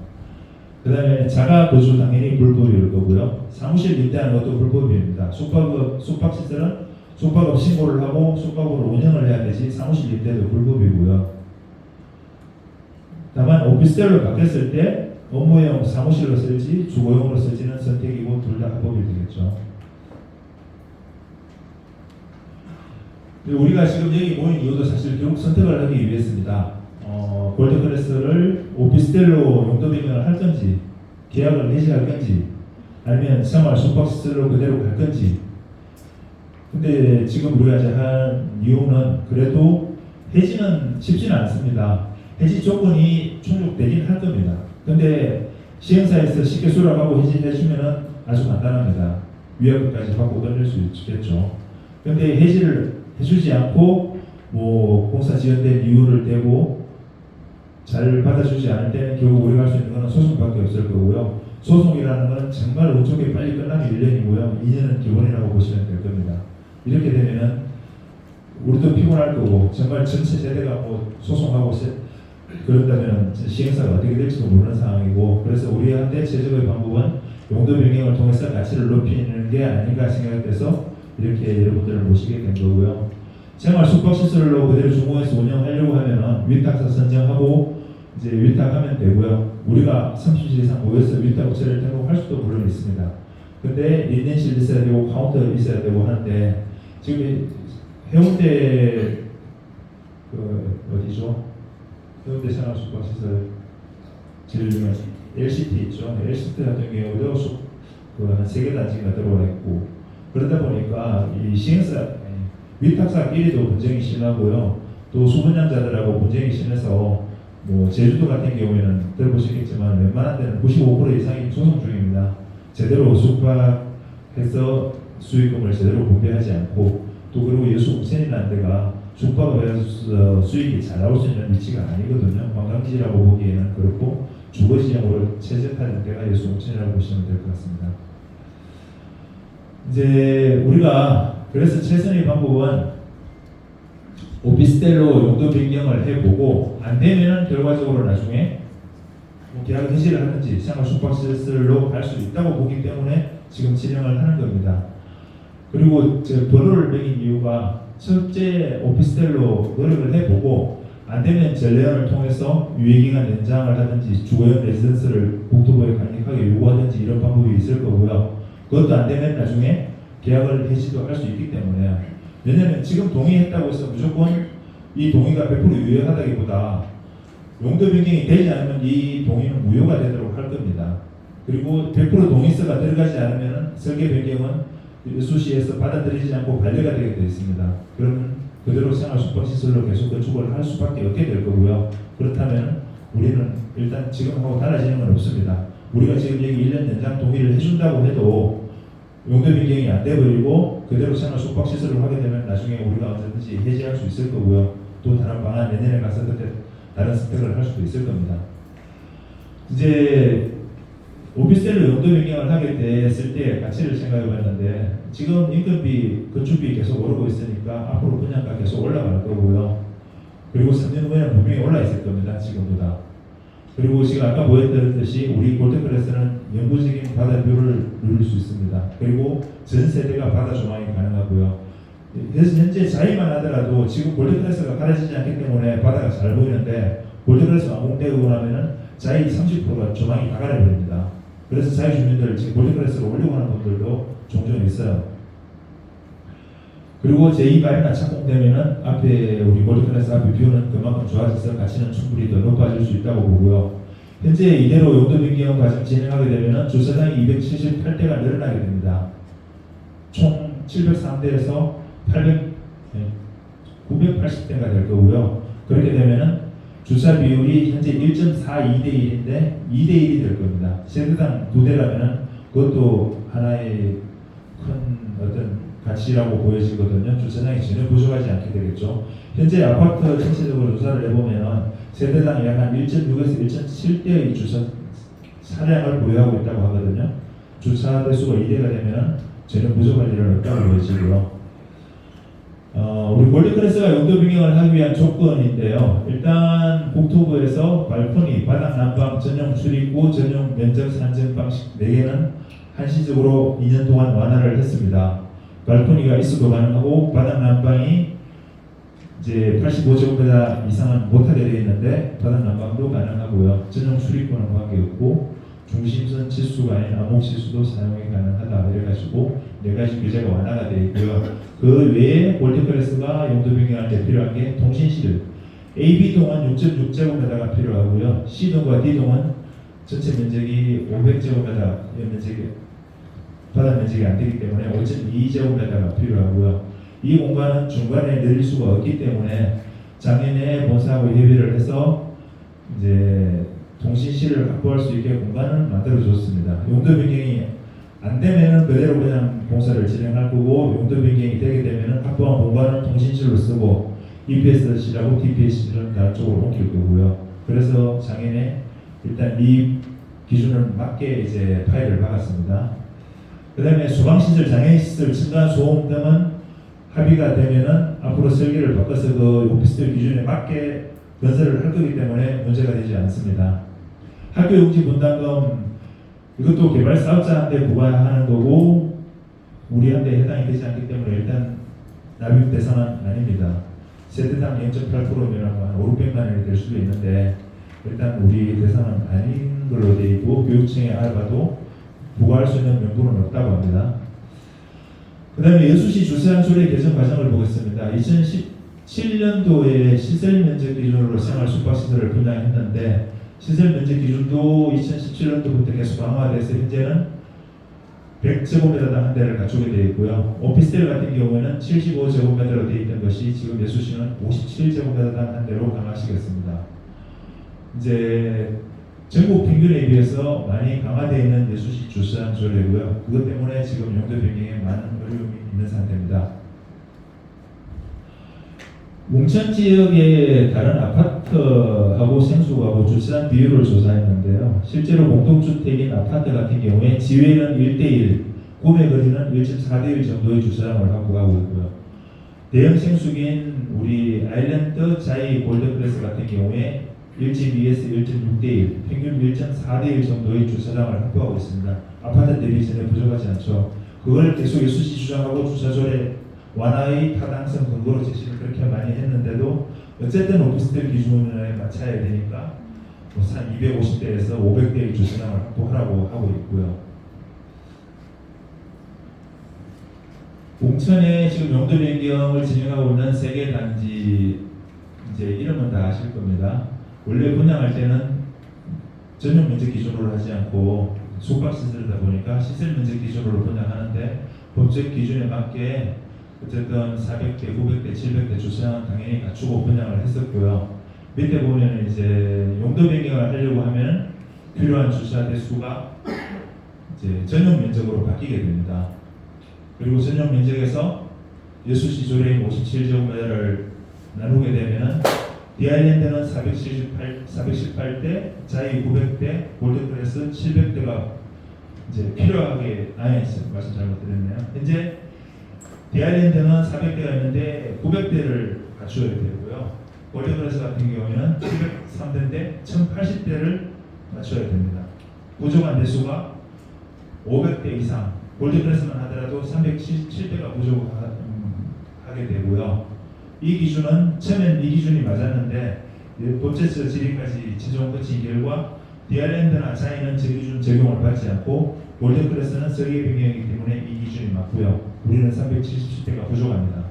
그 다음에 자가 거주 당연히 불법일 거고요. 사무실 임대하는 것도 불법입니다. 숙박시설은 숙박업 신고를 하고 숙박업을 운영을 해야 되지 사무실 임대도 불법이고요. 다만 오피스텔로 바뀌었을 때 업무용 사무실로 쓸지 주거용으로 쓸지는 선택이고 둘 다 합법이 되겠죠. 우리가 지금 여기 모인 이유도 사실 결국 선택을 하기 위해서입니다. 골드클래스를 오피스텔로 용도 변경을 할 건지 계약을 해지할 건지 아니면 생활 숙박시설로 그대로 갈 건지. 근데 지금 우리가 이제 한 이유는 그래도 해지는 쉽지는 않습니다. 해지 조건이 충족되긴 할 겁니다. 근데 시행사에서 쉽게 수락하고 해지해주면은 아주 간단합니다. 위약금까지 받고 끝낼 수 있겠죠. 근데 해지를 해주지 않고 뭐 공사 지연된 이유를 대고 잘 받아주지 않을 때는 결국 우리가 할 수 있는 것은 소송밖에 없을 거고요. 소송이라는 건 정말 어떻게 빨리 끝나는 1년이고요. 2년은 기본이라고 보시면 될 겁니다. 이렇게 되면은 우리도 피곤할 거고 정말 전체 세대가 뭐 소송하고 그런다면 시행사가 어떻게 될지도 모르는 상황이고, 그래서 우리한테 최적의 방법은 용도 변경을 통해서 가치를 높이는 게 아닌가 생각돼서 이렇게 여러분들을 모시게 된 거고요. 생활 숙박시설로 그대로 중공에서 운영하려고 하면은 위탁사 선정하고 이제 위탁하면 되고요. 우리가 30실 이상 모여서 위탁 업체를 등록할 수도 물론 있습니다. 근데 인연실 있어야 되고 카운터 있어야 되고 하는데 지금 해운대 어디죠? 해운대 생활 숙박시설 제일 유명한 LCT 있죠. LCT 같은 경우도 한 3개 단지가 들어와 있고, 그러다 보니까 이 시행사 위탁사끼리도 분쟁이 심하고요. 또 수분양자들하고 분쟁이 심해서 뭐 제주도 같은 경우에는 들어보시겠지만 웬만한 데는 95% 이상이 소송 중입니다. 제대로 숙박해서 수익금을 제대로 분배하지 않고, 또 그리고 여수온천이라는 데가 숙박업에서 수익이 잘 나올 수 있는 위치가 아니거든요. 관광지라고 보기에는 그렇고 주거지역으로 최적화된 데가 여수온천이라고 보시면 될 것 같습니다. 이제 우리가 그래서 최선의 방법은 오피스텔로 용도 변경을 해보고 안 되면은 결과적으로 나중에 계약 해지를 하든지 생활 숙박시설로 갈 수 있다고 보기 때문에 지금 진행을 하는 겁니다. 그리고 번호를 매긴 이유가 첫째 오피스텔로 노력을 해보고 안 되면 전례원을 통해서 유예기간 연장을 하든지 주거용 레지던스를 국토부에 강력하게 요구하든지 이런 방법이 있을 거고요. 그것도 안 되면 나중에 계약을 해지도 할 수 있기 때문에, 왜냐하면 지금 동의했다고 해서 무조건 이 동의가 100% 유효하다기보다 용도 변경이 되지 않으면 이 동의는 무효가 되도록 할 겁니다. 그리고 100% 동의서가 들어가지 않으면 설계 변경은 여수시에서 받아들이지 않고 반려가 되게 되어 있습니다. 그러면 그대로 생활 숙박시설로 계속 건축을 할 수밖에 없게 될 거고요. 그렇다면 우리는 일단 지금하고 달라지는 건 없습니다. 우리가 지금 여기 1년 연장 동의를 해준다고 해도 용도 변경이 안 돼버리고 그대로 생활 숙박시설을 하게 되면 나중에 우리가 언제든지 해지할 수 있을 거고요. 또 다른 방안 내년에 가서 그때 다른 선택을 할 수도 있을 겁니다. 이제 오피스텔로 용도 변경을 하게 됐을 때 가치를 생각해 봤는데, 지금 인건비, 건축비 계속 오르고 있으니까 앞으로 분양가 계속 올라갈 거고요. 그리고 3년 후에는 분명히 올라 있을 겁니다. 지금보다. 그리고 지금 아까 보여드렸듯이 우리 골드클래스는 영구적인 바다뷰를 누릴 수 있습니다. 그리고 전 세대가 바다 조망이 가능하고요. 그래서 현재 자이만 하더라도 지금 골드클래스가 가려지지 않기 때문에 바다가 잘 보이는데, 골드클래스가 완공되고 나면은 자이 30%가 조망이 다 가려버립니다. 그래서 자이 주민들 지금 골드클래스로 올리고 하는 분들도 종종 있어요. 그리고 제2마리나 착공되면은 앞에 우리 골드클래스 앞에 뷰는 그만큼 좋아져서 가치는 충분히 더 높아질 수 있다고 보고요. 현재 이대로 용도 변경 과정 진행하게 되면은 주차장이 278대가 늘어나게 됩니다. 총 703대에서 980대가 될 거고요. 그렇게 되면은 주차 비율이 현재 1.42대 1인데 2대 1이 될 겁니다. 세대당 2대라면은 그것도 하나의 큰 어떤 가치라고 보여지거든요. 주차장이 전혀 부족하지 않게 되겠죠. 현재 아파트 전체적으로 조사를 해보면은 세대당 약 한 1.6에서 1.7대의 주차 차량을 보유하고 있다고 하거든요. 주차 대수가 2대가 되면 전혀 부족할 일은 없다고 보여지고요. 우리 골드클래스가 용도 변경을 하기 위한 조건인데요. 일단 국토부에서 발코니, 바닥 난방, 전용 출입구, 전용 면적 산정 방식 4개는 한시적으로 2년 동안 완화를 했습니다. 발코니가 있어도 가능하고 바닥 난방이 이제 85제곱미터 이상은 못하게 되어 있는데 바닥 난방도 가능하고요. 전용 출입구는 관계없고 중심선 치수가 아닌 암호 치수도 사용이 가능하다 이래가지고 4가지 규제가 완화가 되어 있고요. 그 외에 골드클래스가 용도 변경할 때 필요한 게 통신실, AB동은 6.6제곱미터가 필요하고요. C동과 D동은 전체 면적이 500제곱미터 면적이 바다 면적이 안 되기 때문에 5.2제곱미터가 필요하고요. 이 공간은 중간에 내릴 수가 없기 때문에 작년에 본사하고 협의를 해서 이제 통신실을 확보할 수 있게 공간을 만들어 줬습니다. 용도 변경이 안 되면은 그대로 그냥 공사를 진행할 거고, 용도 변경이 되게 되면은 확보한 공간을 통신실로 쓰고 EPS실하고 TPS실은 다른 쪽으로 옮길 거고요. 그래서 작년에 일단 이 기준을 맞게 이제 파일을 박았습니다. 그 다음에 소방시설, 장애인시설, 층간소음 등은 합의가 되면은 앞으로 설계를 바꿔서 그 오피스텔 기준에 맞게 건설을 할 거기 때문에 문제가 되지 않습니다. 학교용지 분담금 이것도 개발 사업자한테 부과하는 거고 우리한테 해당이 되지 않기 때문에 일단 납입 대상은 아닙니다. 세대당 0.8%면 한 5, 600만 원이 될 수도 있는데 일단 우리 대상은 아닌 걸로 되어 있고 교육청에 알아봐도 부과할 수 있는 명분은 없다고 합니다. 그 다음에 여수시 주차장 조례 개정 과정을 보겠습니다. 2017년도에 시설 면적 기준으로 생활 숙박시설을 분양했는데 시설 면적 기준도 2017년도부터 계속 강화돼서 현재는 100제곱미터당 한 대를 갖추게 되어 있고요. 오피스텔 같은 경우에는 75제곱미터로 되어 있던 것이 지금 여수시는 57제곱미터당 한 대로 강화하시겠습니다. 이제 전국 평균에 비해서 많이 강화되어 있는 여수시 주차장 조례고요. 그것 때문에 지금 용도 변경에 많은 어려움이 있는 상태입니다. 웅천 지역의 다른 아파트하고 생수하고 주차장 비율을 조사했는데요. 실제로 공동주택인 아파트 같은 경우에 지회는 1대1, 구매 거리는 1.4대1 정도의 주차장을 확보하고 있고요. 대형 생수기인 우리 아일랜드 자이 골드클래스 같은 경우에 1.2에서 1.6대1, 평균 1.4대1 정도의 주차장을 확보하고 있습니다. 아파트 대비 전혀 부족하지 않죠. 그걸 계속 여수시 주장하고 주차조례 완화의 타당성 근거로 제시를 그렇게 많이 했는데도 어쨌든 오피스텔 기준에 맞춰야 되니까 한 250대에서 500대의 주차장을 확보하라고 하고 있고요. 웅천에 지금 용도 변경을 진행하고 있는 세 개 단지 이제 이름은 다 아실 겁니다. 원래 분양할 때는 전용 면적 기준으로 하지 않고 숙박시설이다 보니까 시설 면적 기준으로 분양하는데 법적 기준에 맞게 어쨌든 400대, 900대, 700대 주차장 당연히 갖추고 분양을 했었고요. 밑에 보면 이제 용도 변경을 하려고 하면 필요한 주차 대수가 이제 전용 면적으로 바뀌게 됩니다. 그리고 전용 면적에서 여수시 조례인 57제곱미터를 나누게 되면은 디아일랜드는 418대, 자이 900대, 골드클래스 700대가 이제 필요하게 말씀 잘못드렸네요. 현재 디아일랜드는 400대가 있는데 900대를 갖추어야 되고요. 골드클래스 같은 경우에는 703대인데 1080대를 맞춰야 됩니다. 부족한 대수가 500대 이상, 골드클래스만 하더라도 377대가 부족하게 되고요. 이 기준은 처음엔 이 기준이 맞았는데 법제처 질의까지 최종 거친 결과 디아일랜드나 자이는 저 기준 적용을 받지 않고 골드클래스는 설계 변경이기 때문에 이 기준이 맞고요. 우리는 377대가 부족합니다.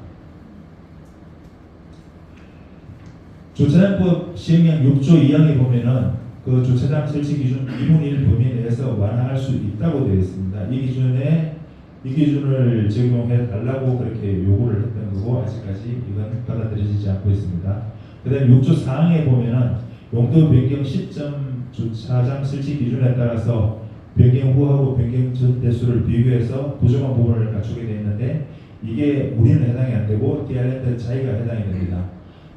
주차장법 시행령 6조 2항에 보면은 그 주차장 설치 기준 2분의 1 범위 내에서 완화할 수 있다고 되어 있습니다. 이 기준을 적용해 달라고 그렇게 요구를 했던 거고 아직까지 이건 받아들여지지 않고 있습니다. 그다음 6조 4항에 보면은 용도 변경 시점 주차장 설치 기준에 따라서 변경 후하고 변경 전 대수를 비교해서 부족한 부분을 갖추게 되어 있는데 이게 우리는 해당이 안 되고 디아일랜드 자이가 해당이 됩니다.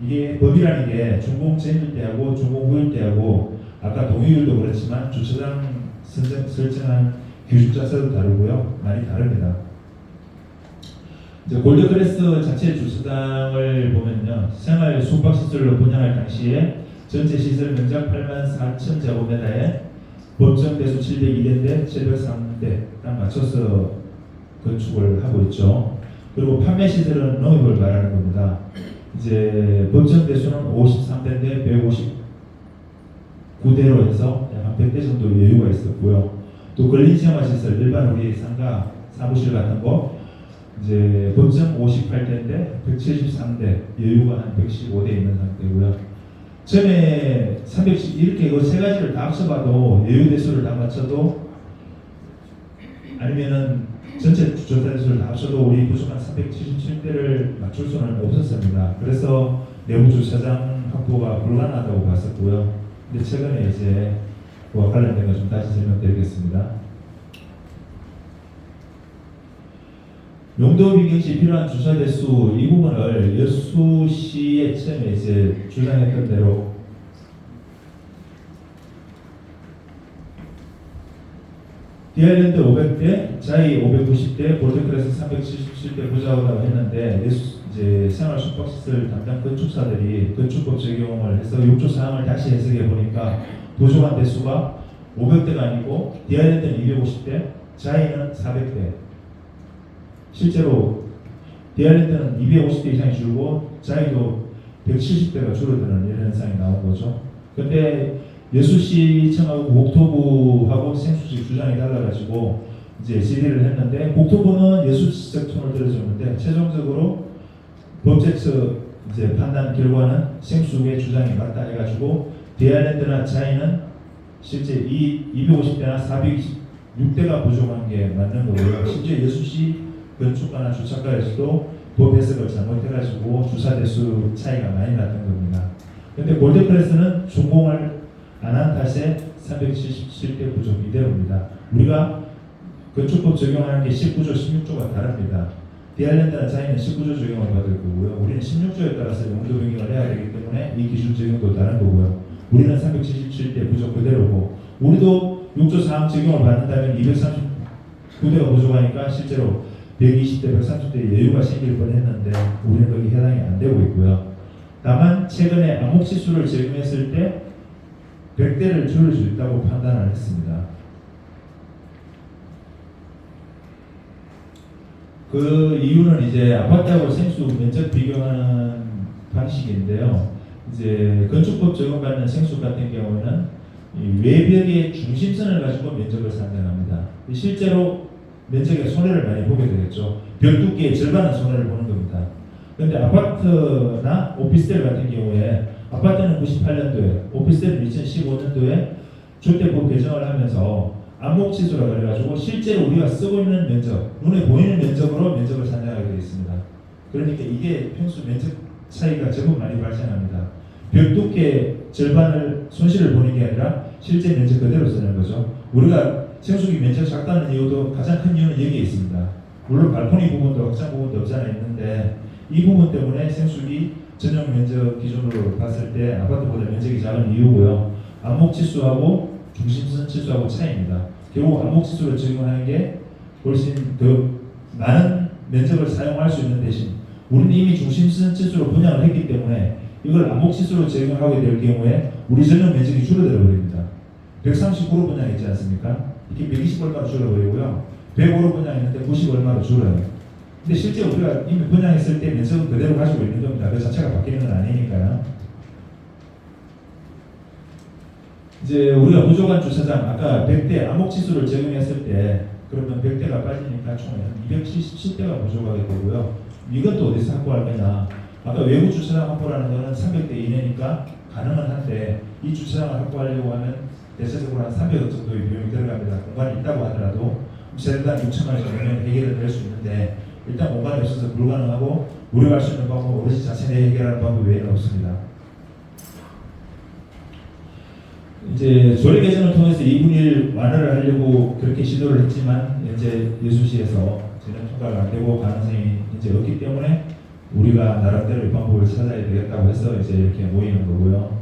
이게 법이라는 게 준공 전일 때하고 준공 후일 때하고 아까 동의율도 그렇지만 주차장 설정한 규칙자서도 다르고요. 많이 다릅니다. 이제 골드클래스 자체 주차장을 보면요. 생활 숙박시설로 분양할 당시에 전체 시설 면적 84,000제곱미터에 법정 대수 702대인데 703대 딱 맞춰서 건축을 하고 있죠. 그리고 판매 시설은 농협을 말하는 겁니다. 이제 법정 대수는 53대인데 159대로 해서 한 100대 정도 여유가 있었고요. 또 근린생활시설 일반 우리 상가 사무실 같은 거 이제 법정 58대인데 173대 여유가 한 115대 있는 상태고요. 처음에 310 이렇게 그 세 가지를 다 합쳐봐도 여유 대수를 다 맞춰도 아니면은 전체 조사 대수를 다 합쳐도 우리 부족한 377대를 맞출 수는 없었습니다. 그래서 내부 주차장 확보가 곤란하다고 봤었고요. 근데 최근에 이제 그와 관련된 거 좀 다시 설명드리겠습니다. 용도 변경 시 필요한 주차 대수 이 부분을 여수시에 처음에 이제 주장했던 대로 디아일랜드 500대, 자이 590대, 골드클래스 377대 보좌하다고 했는데 이제 생활 숙박시설 담당 건축사들이 건축법 적용을 해서 6조 사항을 다시 해석해 보니까 부족한 대수가 500대가 아니고 디아일랜드는 250대, 자이는 400대. 실제로 디아일랜드는 250대 이상이 줄고 자이도 170대가 줄어드는 이런 현상이 나온 거죠. 근데 여수시청하고 국토부하고 생수시 주장이 달라가지고 이제 질의를 했는데 국토부는 여수시청 톤을 들어줬는데 최종적으로 법제처 이제 판단 결과는 생수의 주장이 맞다 해가지고 디아일랜드나 자이는 실제 250대나 426대가 부족한 게 맞는 거고요. 심지어 여수시 건축가나 주차가에서도 법 해석을 잘못해가지고 주차 대수 차이가 많이 났던 겁니다. 근데 골드클래스는 준공을 안 한 탓에 377대 부족 이대로입니다. 우리가 건축법 적용하는 게 19조, 16조가 다릅니다. 디아일랜드나 자이는 19조 적용을 받을 거고요. 우리는 16조에 따라서 용도 변경을 해야 되기 때문에 이 기준 적용도 다른 거고요. 우리는 377대 부족 그대로고 우리도 6조 사항 적용을 받는다면 239대가 부족하니까 실제로 120대, 130대 여유가 생길 뻔했는데 우리는 거기 해당이 안 되고 있고요. 다만 최근에 암흑지수를 적용했을 때 100대를 줄일 수 있다고 판단을 했습니다. 그 이유는 이제 아파트하고 생수 면적 비교하는 방식인데요. 이제 건축법 적용받는 생수 같은 경우는 이 외벽의 중심선을 가지고 면적을 산정합니다. 실제로 면적에 손해를 많이 보게 되겠죠. 벽 두께의 절반은 손해를 보는 겁니다. 그런데 아파트나 오피스텔 같은 경우에 아파트는 98년도에, 오피스텔은 2015년도에 주택법 개정을 하면서 암목지수라고 그래가지고 실제로 우리가 쓰고 있는 면적, 눈에 보이는 면적으로 면적을 산정하게 되어 있습니다. 그러니까 이게 평수 면적 차이가 제법 많이 발생합니다. 벽 두께 절반을 손실을 보는 게 아니라 실제 면적 그대로 쓰는 거죠. 우리가 생수기 면적 작다는 이유도 가장 큰 이유는 여기에 있습니다. 물론 발코니 부분도 확장 부분도 없지 않아 있는데 이 부분 때문에 생수기 전용 면적 기준으로 봤을 때 아파트보다 면적이 작은 이유고요. 암목지수하고 중심선 지수하고 차이입니다. 결국 암목지수를 적용하는 게 훨씬 더 많은 면적을 사용할 수 있는 대신 우리는 이미 중심선 지수로 분양을 했기 때문에 이걸 암목지수로 적용하게 될 경우에 우리 전용 면적이 줄어들어 버립니다. 139로 분양했지 않습니까? 이게 120 얼마로 줄어버리고요. 105로 분양했는데 90 얼마로 줄어요. 근데 실제 우리가 이미 분양했을 때 면적은 그대로 가지고 있는 겁니다. 그 자체가 바뀌는 건 아니니까요. 이제 우리가 부족한 주차장 아까 100대 암흑지수를 적용했을 때 그러면 100대가 빠지니까 총 277대가 부족하게 되고요. 이것도 어디서 확보할 거냐? 아까 외부 주차장 확보라는 거는 300대 이내니까 가능은 한데 이 주차장을 확보하려고 하면 대체적으로 한 300억 정도의 비용이 들어갑니다. 공간이 있다고 하더라도 세대당 6천만 원 정도면 해결은 될 수 있는데 일단 공간이 없어서 불가능하고 우리가 할 수 있는 방법은 오롯이 자체 내 해결하는 방법 외에는 없습니다. 이제 조례 개정을 통해서 2분의 1 완화를 하려고 그렇게 시도를 했지만 현재 여수시에서 전혀 통과가 안 되고 가능성이 이제 없기 때문에 우리가 나름대로의 방법을 찾아야 되겠다고 해서 이제 이렇게 모이는 거고요.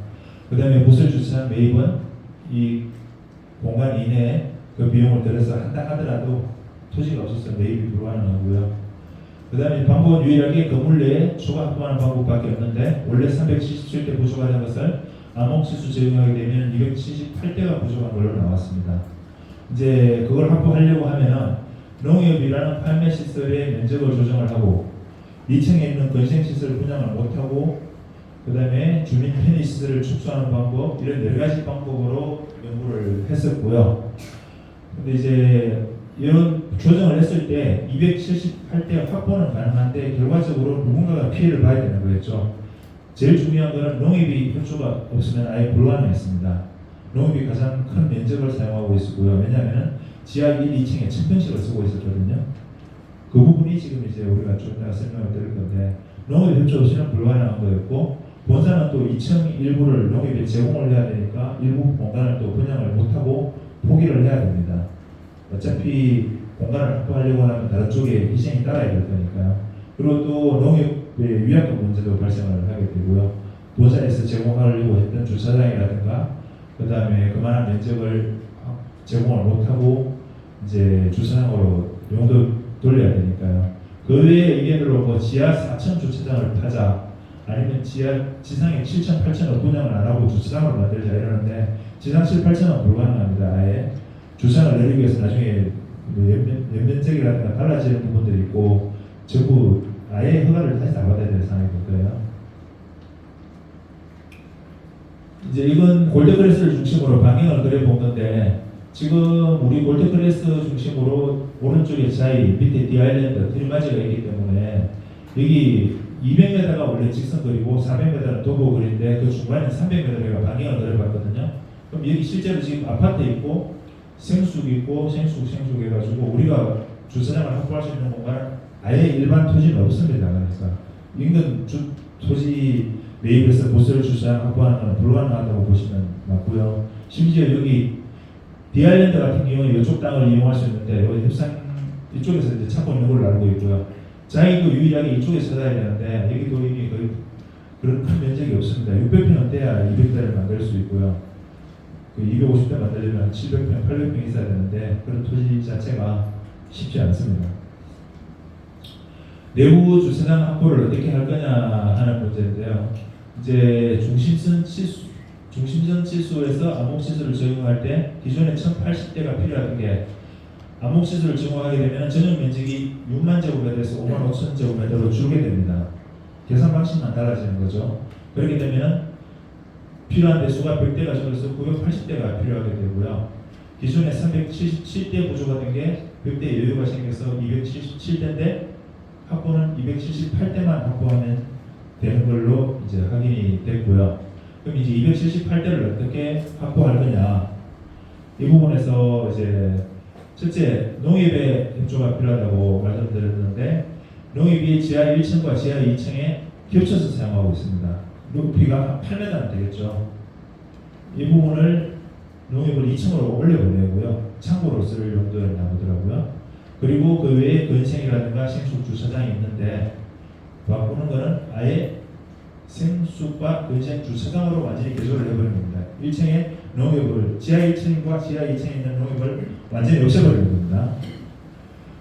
그 다음에 무설 주차장 매입은 이 공간 이내에 그 비용을 들여서 한다 하더라도 토지가 없어서 매입이 불가능하고요. 그 다음에 방법은 유일하게 건물 내에 추가 확보하는 방법밖에 없는데 원래 377대 부족하는 것을 암흑지수 적용하게 되면 278대가 부족한 걸로 나왔습니다. 이제 그걸 확보하려고 하면은 농협이라는 판매 시설의 면적을 조정을 하고 2층에 있는 건생시설을 분양을 못하고 그 다음에 주민 편의시설을 축소하는 방법 이런 여러 가지 방법으로 연구를 했었고요. 근데 이제 이런 조정을 했을 때 278대 확보는 가능한데 결과적으로 누군가가 피해를 봐야 되는 거였죠. 제일 중요한 거는 농협이 협조가 없으면 아예 불가능했습니다. 농협이 가장 큰 면적을 사용하고 있었고요. 왜냐하면 지하 1, 2층에 천평씩을 쓰고 있었거든요. 그 부분이 지금 이제 우리가 좀 이따가 설명을 드릴 건데 농협 협조 없이는 불가능한 거였고 본사는 또 2층 일부를 농협에 제공을 해야 되니까 일부 공간을 또 분양을 못하고 포기를 해야 됩니다. 어차피 공간을 확보하려고 하면 다른 쪽에 희생이 따라야 될 거니까요. 그리고 또 농협의 위약금 문제도 발생을 하게 되고요. 본사에서 제공하려고 했던 주차장이라든가 그 다음에 그만한 면적을 제공을 못하고 이제 주차장으로 용도 돌려야 되니까요. 그 외의 의견으로 뭐 지하 4천 주차장을 파자 아니면 지상에 7천, 8천을 분양을 안 하고 주차장으로 만들자 이러는데 지상 7, 8천은 불가능합니다. 아예 주차장을 내리기 위해서 나중에 연면적이라든가 달라지는 부분들이 있고 전부 아예 허가를 다시 다 받아야 될 상황이 될 거예요. 이제 이건 골드크레스를 중심으로 방향을 그려본 건데 지금 우리 골드크레스 중심으로 오른쪽에 자이 밑에 디아일랜드 트리마지가 있기 때문에 여기 200m가 원래 직선거리고 400m는 도보거리인데 그 중간에 300m가 방향을 그려봤거든요. 그럼 여기 실제로 지금 아파트 있고 생숙 있고 생숙 해가지고 우리가 주차장을 확보할 수 있는 공간은 아예 일반 토지는 없습니다. 그러니까 인근 토지 매입해서 보스를 주차장 확보하는 건 불가능하다고 보시면 맞고요. 심지어 여기 디아일랜드 같은 경우는 이쪽 땅을 이용할 수 있는데 여기 협상 이쪽에서 이제 찾고 있는 걸로 알고 있고요. 자기도 유일하게 이쪽에 찾아야 되는데 여기도 이미 거의 그런 큰 면적이 없습니다. 600평은 돼야 200대를 만들 수 있고요. 그 250대 만들려면 700평, 800평 있어야 되는데 그런 토지 자체가 쉽지 않습니다. 내부 주차장 확보를 어떻게 할 거냐 하는 문제인데요. 이제 중심선 치수에서 암목시설을 적용할 때 기존에 1080대가 필요한 게 암목시설을 적용하게 되면 전용 면적이 6만 제곱미터에서 5만 5천 제곱미터로 줄게 됩니다. 계산 방식만 달라지는 거죠. 그렇게 되면 필요한 대수가 100대가 줄어서 980대가 필요하게 되고요. 기존에 377대 구조가 된 게 100대 여유가 생겨서 277대인데 확보는 278대만 확보하면 되는 걸로 이제 확인이 됐고요. 그럼 이제 278대를 어떻게 확보할 거냐? 이 부분에서 이제 첫째 농협의 협조가 필요하다고 말씀드렸는데 농협이 지하 1층과 지하 2층에 겹쳐서 사용하고 있습니다. 높이가 8m는 되겠죠. 이 부분을 농협을 2층으로 올려보내고요. 창고로 쓸 용도에 나오더라고요. 그리고 그 외에 건생이라든가 생숙 주차장이 있는데 바꾸는 거는 아예 생숙과 건생 주차장으로 완전히 개조를 해버리는 겁니다. 1층에 농협을 지하 1층과 지하 2층에 있는 농협을 완전히 없애버리는 겁니다.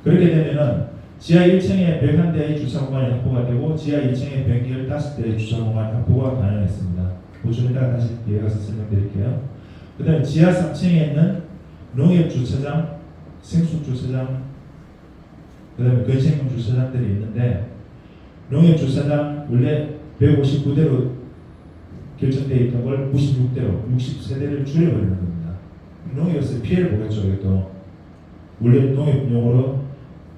그렇게 되면은 지하 1층에 101대의 주차 공간이 확보가 되고 지하 2층에 115대의 주차 공간 확보가 가능했습니다. 좀 이따가 다시 뒤에 가서 설명드릴게요. 그 다음에 지하 3층에 있는 농협 주차장, 생숙 주차장, 그 다음에 건생용 주차장들이 있는데 농협 주차장 원래 159대로 결정되어 있던 걸 96대로 60세대를 줄여버리는 겁니다. 농협에서 피해를 보겠죠. 이것도 원래 농협용으로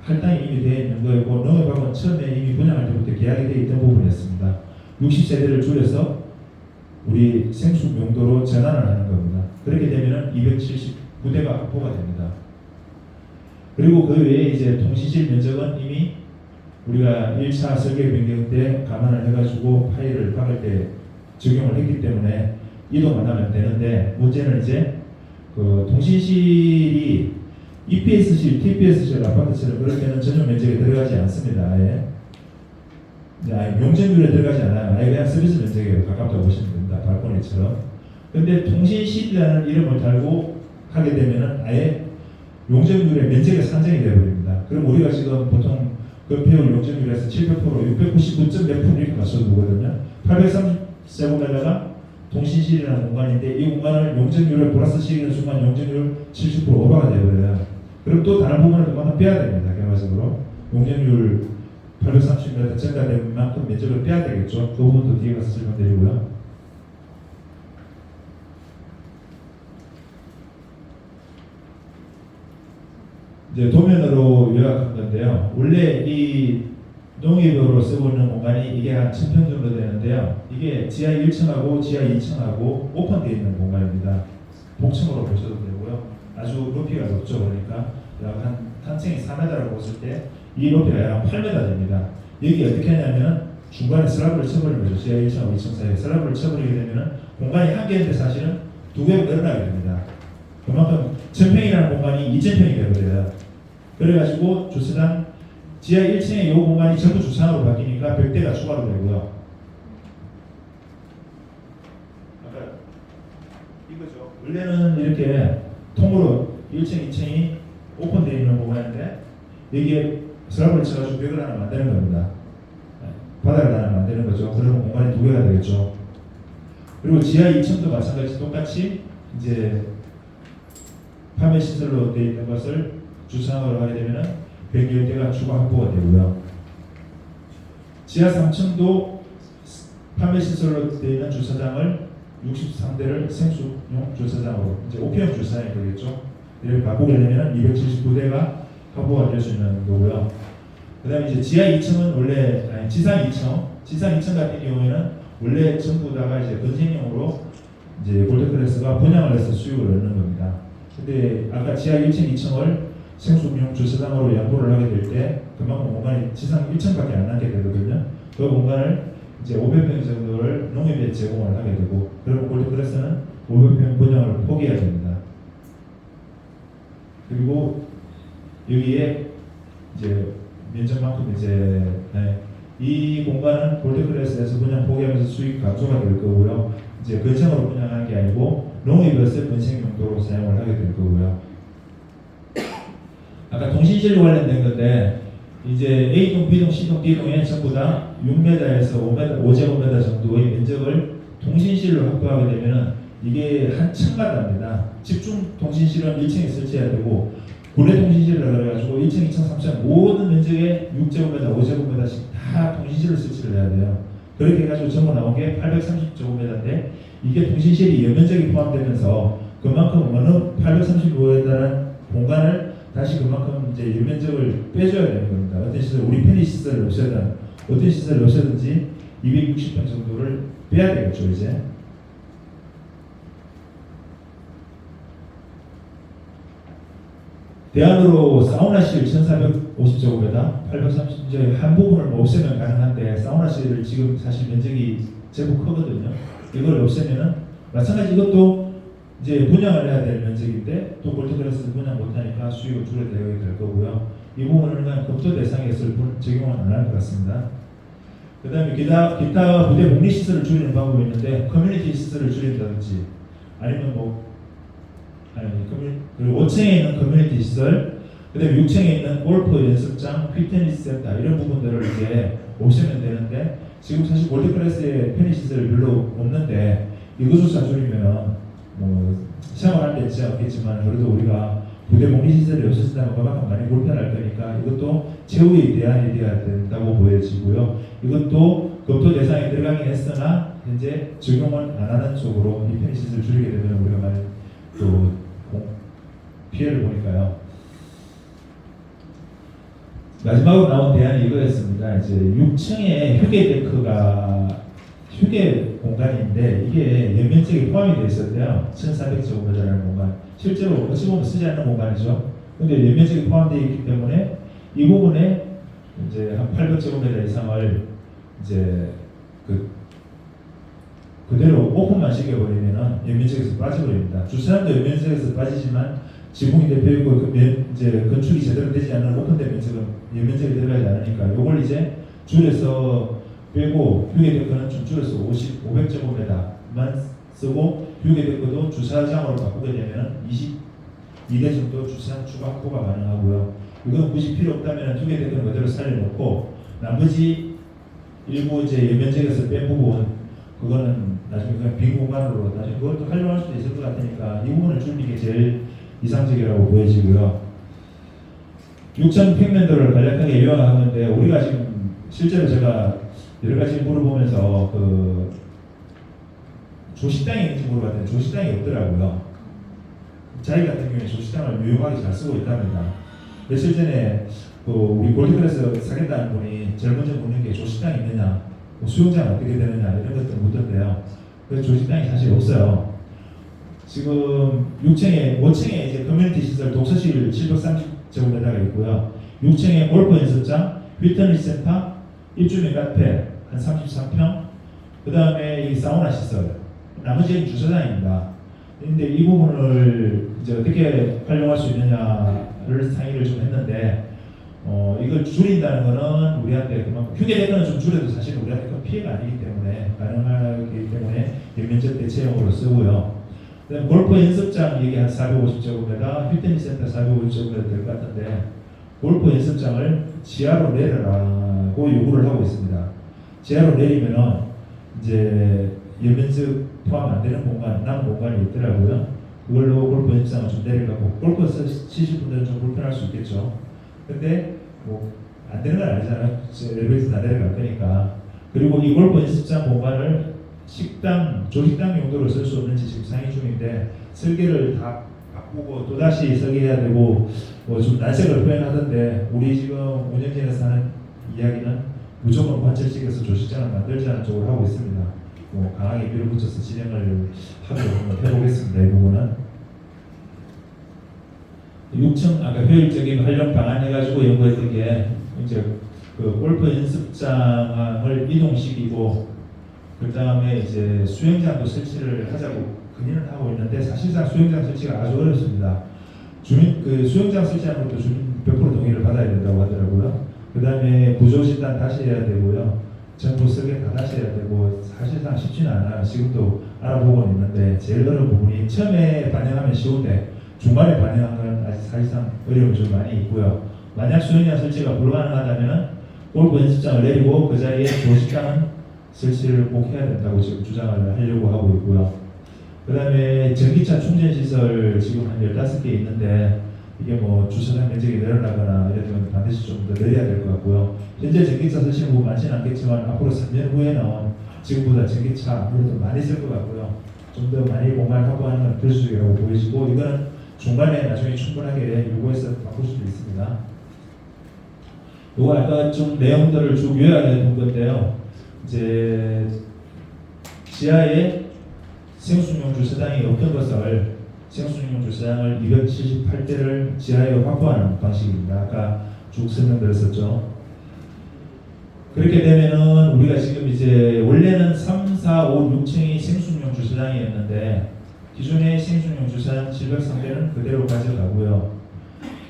할당이 이미 되어 있는 거고 농협하고는 처음에 이미 분양할 때부터 계약이 되어 있던 부분이었습니다. 60세대를 줄여서 우리 생숙 용도로 전환을 하는 겁니다. 그렇게 되면 279대가 확보가 됩니다. 그리고 그 외에 이제 통신실 면적은 이미 우리가 1차 설계 변경 때 감안을 해가지고 파일을 박을 때 적용을 했기 때문에 이동만 하면 되는데 문제는 이제 그 통신실이 EPS실, TPS실 아파트처럼 그럴 때는 전용 면적에 들어가지 않습니다. 아예 용적률에 들어가지 않아요. 아예 그냥 서비스 면적에 가깝다고 보시면 됩니다. 발코니처럼. 근데 통신실이라는 이름을 달고 하게 되면은 아예 용적률의 면적이 산정이 되어버립니다. 그럼 우리가 지금 보통 그 배울 용적률에서 700%, 699점 몇 프로 이렇게 맞춰서 보거든요. 830세분에다가 통신실이라는 공간인데 이 공간을 용적률을 플러스 시키는 순간 용적률 70% 오버가 되어버려요. 그럼 또 다른 부분을 그만큼 빼야 됩니다. 결과적으로 용적률 830m 증가된 만큼 면적을 빼야 되겠죠. 그 부분도 뒤에 가서 설명드리고요. 이제 도면으로 요약한 건데요. 원래 이 농업용으로 쓰고 있는 공간이 이게 한 1000평 정도 되는데요. 이게 지하 1층하고 지하 2층하고 오픈되어 있는 공간입니다. 복층으로 보셔도 되고요. 아주 높이가 높죠. 그러니까 약 한 층이 4m라고 봤을 때 이 높이가 약 8m 됩니다. 여기 어떻게 하냐면 중간에 슬라브를 쳐버리는 거죠. 지하 1층하고 2층 사이에 슬라브를 쳐버리게 되면 공간이 한 개인데 사실은 두 개로 늘어나게 됩니다. 그만큼 1000평이라는 공간이 2000평이 되버려요. 그래가지고 주차장 지하 1층에 이 공간이 전부 주차장으로 바뀌니까 벽대가 추가로 되고요. 아까 이거죠. 원래는 이렇게 통으로 1층, 2층이 오픈되어 있는 공간인데 여기에 슬라브를 쳐가지고 벽을 하나 만드는 겁니다. 바닥을 하나 만드는 거죠. 그러면 공간이 두 개가 되겠죠. 그리고 지하 2층도 마찬가지 똑같이 이제 판매 시설로 되어 있는 것을 주차장으로 하게 되면은 110대가 추가 확보가 되고요. 지하 3층도 판매 시설로 되어 있는 주차장을 63대를 생수용 주차장으로 이제 오피형 주차장이 되겠죠. 이렇게 바꾸게 되면 279대가 확보가 될 수 있는 거고요. 그다음에 이제 지하 2층은 원래 지상 2층 같은 경우에는 원래 전부 다가 이제 건생용으로 이제 골드클래스가 분양을 해서 수익을 얻는 겁니다. 근데 아까 지하 1층, 2층을 생수용 주차장으로 양보를 하게 될 때 그만큼 공간이 지상 1층밖에 안 남게 되거든요. 그 공간을 이제 500평 정도를 농협에 제공을 하게 되고, 그리고 골드클래스는 500평 분양을 포기해야 됩니다. 그리고 여기에 이제 면적만큼 이제 이 공간은 골드클래스에서 분양 포기하면서 수익 감소가 될 거고요. 이제 건생으로 분양하는 게 아니고 농업에서 건생 용도로 사용을 하게 될 거고요. 아까 통신실로 관련된 건데 이제 A동, B동, C동, D동에 전부 다 6m에서 5제곱미터 정도의 면적을 통신실로 확보하게 되면은 이게 한 층마다입니다. 집중 통신실은 1층에 설치해야 되고 구내 통신실이라 그래가지고 1층, 2층, 3층 모든 면적에 6제곱미터, 5제곱미터씩 다 통신실을 설치를 해야 돼요. 그렇게 해가지고 전부 나온 게 830제곱미터인데 이게 통신실이 연면적이 포함되면서 그만큼 어느 835에다는 공간을 다시 그만큼 이제 연면적을 빼줘야 되는 겁니다. 어떤 시설, 우리 편의 시설을 없애든 어떤 시설을 없애든지 260평 정도를 빼야 되겠죠 이제. 대안으로 사우나실 1450제곱미터, 830, 이제 한 부분을 뭐 없애면 가능한데 사우나실을 지금 사실 면적이 제법 크거든요. 이걸 없애면은 마찬가지 이것도 이제 분양을 해야 될 면적인데 또 골드클래스 분양 못하니까 수익을 줄여야 될 거고요. 이 부분은 그냥 검토 대상에서 적용은 안 할 것 같습니다. 그 다음에 기타 부대 복리 시설을 줄이는 방법이 있는데 커뮤니티 시설을 줄인다든지 아니면 그리고 5층에 있는 커뮤니티 시설, 그 다음에 6층에 있는 골프 연습장, 피트니스 센터 이런 부분들을 이제 없애면 되는데 지금 사실 골드클래스에 편의 시설이 별로 없는데 이것조차 줄이면 뭐 생활할 때 있지 않겠지만 그래도 우리가 부대 복리 시설이 없어진다면 그만큼 많이 불편할 거니까 이것도 최후의 대안이 되어야 된다고 보여지고요. 이것도 검토 대상에 들어가긴 했으나 현재 적용을 안 하는 쪽으로 이 편의 시설을 줄이게 되면 우리가 많이 또 피해를 보니까요. 마지막으로 나온 대안이 이거였습니다. 이제 6층에 휴게 공간인데 이게 연면적이 포함이 되어 있었대요. 1400제곱미터라는 공간. 실제로 어찌 보면 쓰지 않는 공간이죠. 근데 연면적이 포함되어 있기 때문에 이 부분에 이제 한 800제곱미터 이상을 이제 그대로 오픈만 시켜버리면은 연면적에서 빠져버립니다. 주차장도 연면적에서 빠지지만 지붕이 대표 있고 이제 건축이 제대로 되지 않는 오픈된 면적은 연면적이 들어가지 않으니까 이걸 이제 줄여서 빼고 휴게데크는 좀 줄여서 500제곱미터만 쓰고 휴게데크도 주차장으로 바꾸게 되면 22대 정도 주차장 추가 확보가 가능하고요. 이건 굳이 필요 없다면 휴게데크는 그대로 살려놓고 나머지 일부 이제 연면적에서 뺀 부분 그거는 나중에 그냥 빈 공간으로 나중에 그것도 활용할 수도 있을 것 같으니까 이 부분을 줄이는 게 제일 이상적이라고 보여지고요. 6,000평면도를 간략하게 요약하는데 우리가 지금 실제로 제가 여러 가지 물어보면서 조식당이 있는지 물어봤더니 조식당이 없더라고요. 자기 같은 경우에 조식당을 유용하게 잘 쓰고 있답니다. 며칠 전에 우리 골드클래스 사겠다는 분이 제일 먼저 묻는 게 조식당이 있느냐, 뭐 수영장 어떻게 되느냐 이런 것들 묻던데요. 그래서 조식당이 사실 없어요. 지금 6층에 5층에 이제 커뮤니티 시설 독서실 730제곱미터가 있고요. 6층에 골프 연습장, 휘트니스 센터, 입주민 카페 한 33평, 그 다음에 이 사우나 시설, 나머지는 주차장입니다. 근데 이 부분을 이제 어떻게 활용할 수 있느냐를 상의를 좀 했는데, 이걸 줄인다는 거는 우리한테 그만큼 휴게 대표는 좀 줄여도 사실 우리한테 큰 피해가 아니기 때문에 가능하기 때문에 연면적 대체형으로 쓰고요. 그다음에 골프 연습장 이게 한 450제곱미터, 피트니스 센터 450제곱미터 될 것 같은데 골프 연습장을 지하로 내려라고 요구를 하고 있습니다. 지하로 내리면은 이제 연면적 포함 안 되는 공간, 남은 공간이 있더라고요. 그걸로 골프 연습장을 좀 내려가고 골프 치실 분들은 좀 불편할 수 있겠죠. 근데 뭐 안 되는 건 아니잖아요. 엘리베이터 다 내려갈 거니까. 그리고 이 골프 연습장 공간을 식당, 조식당 용도로 쓸 수 없는지 지금 상의 중인데 설계를 다 바꾸고 또 다시 설계해야 되고 뭐 좀 난색을 표현하던데 우리 지금 운영진에서 하는 이야기는 무조건 관철식에서 조식장을 만들자는 쪽으로 하고 있습니다. 뭐 강하게 밀어붙여서 진행을 하도록 해보겠습니다. 이 부분은 6층 아까 효율적인 활용 방안 해가지고 연구했던 게 이제 그 골프 연습장을 이동시키고 그 다음에 이제 수영장도 설치를 하자고 건의는 하고 있는데 사실상 수영장 설치가 아주 어렵습니다. 수영장 설치하는 것도 주민 100% 동의를 받아야 된다고 하더라고요. 그 다음에 구조진단 다시 해야 되고요. 정보 설계 다 다시 해야 되고 사실상 쉽지는 않아요. 지금도 알아보고 있는데 제일 어려운 부분이 처음에 반영하면 쉬운데 중간에 반영한 건 아직 사실상 어려움이 좀 많이 있고요. 만약 수영장 설치가 불가능하다면 골프 연습장을 내리고 그 자리에 조식장은 설치를 꼭 해야 된다고 지금 주장을 하려고 하고 있고요. 그 다음에 전기차 충전시설 지금 한 15개 있는데 이게 뭐 주차장 면적이 늘어나거나 이러면 반드시 좀 더 늘려야 될 것 같고요. 현재 전기차 쓰시는 분 많지는 않겠지만 앞으로 3년 후에는 지금보다 전기차 아무래도 많이 쓸 것 같고요. 좀 더 많이 공간을 확보하는 건 필수적이라고 보이시고 이거는 중간에 나중에 충분하게 요구해서 바꿀 수도 있습니다. 요거 아까 좀 내용들을 쭉 요약해 본 건데요. 이제 지하에 생수용 주차장이 없던 것을 생수용 주차장을 278대를 지하에 확보하는 방식입니다. 아까 쭉 설명드렸었죠. 그렇게 되면은 우리가 지금 이제 원래는 3, 4, 5, 6층이 생수용 주차장이었는데 기존의 생수용 주차장 703대는 그대로 가져가고요.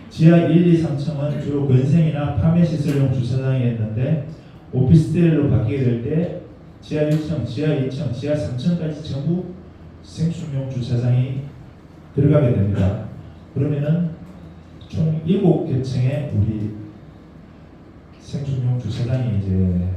지하 1, 2, 3층은 주로 건생이나 판매시설용 주차장이었는데 오피스텔로 바뀌게 될 때 지하 1층, 지하 2층, 지하 3층까지 전부 생수용 주차장이 들어가게 됩니다. 그러면은 총 7개층에 우리 생수용 주차장이 이제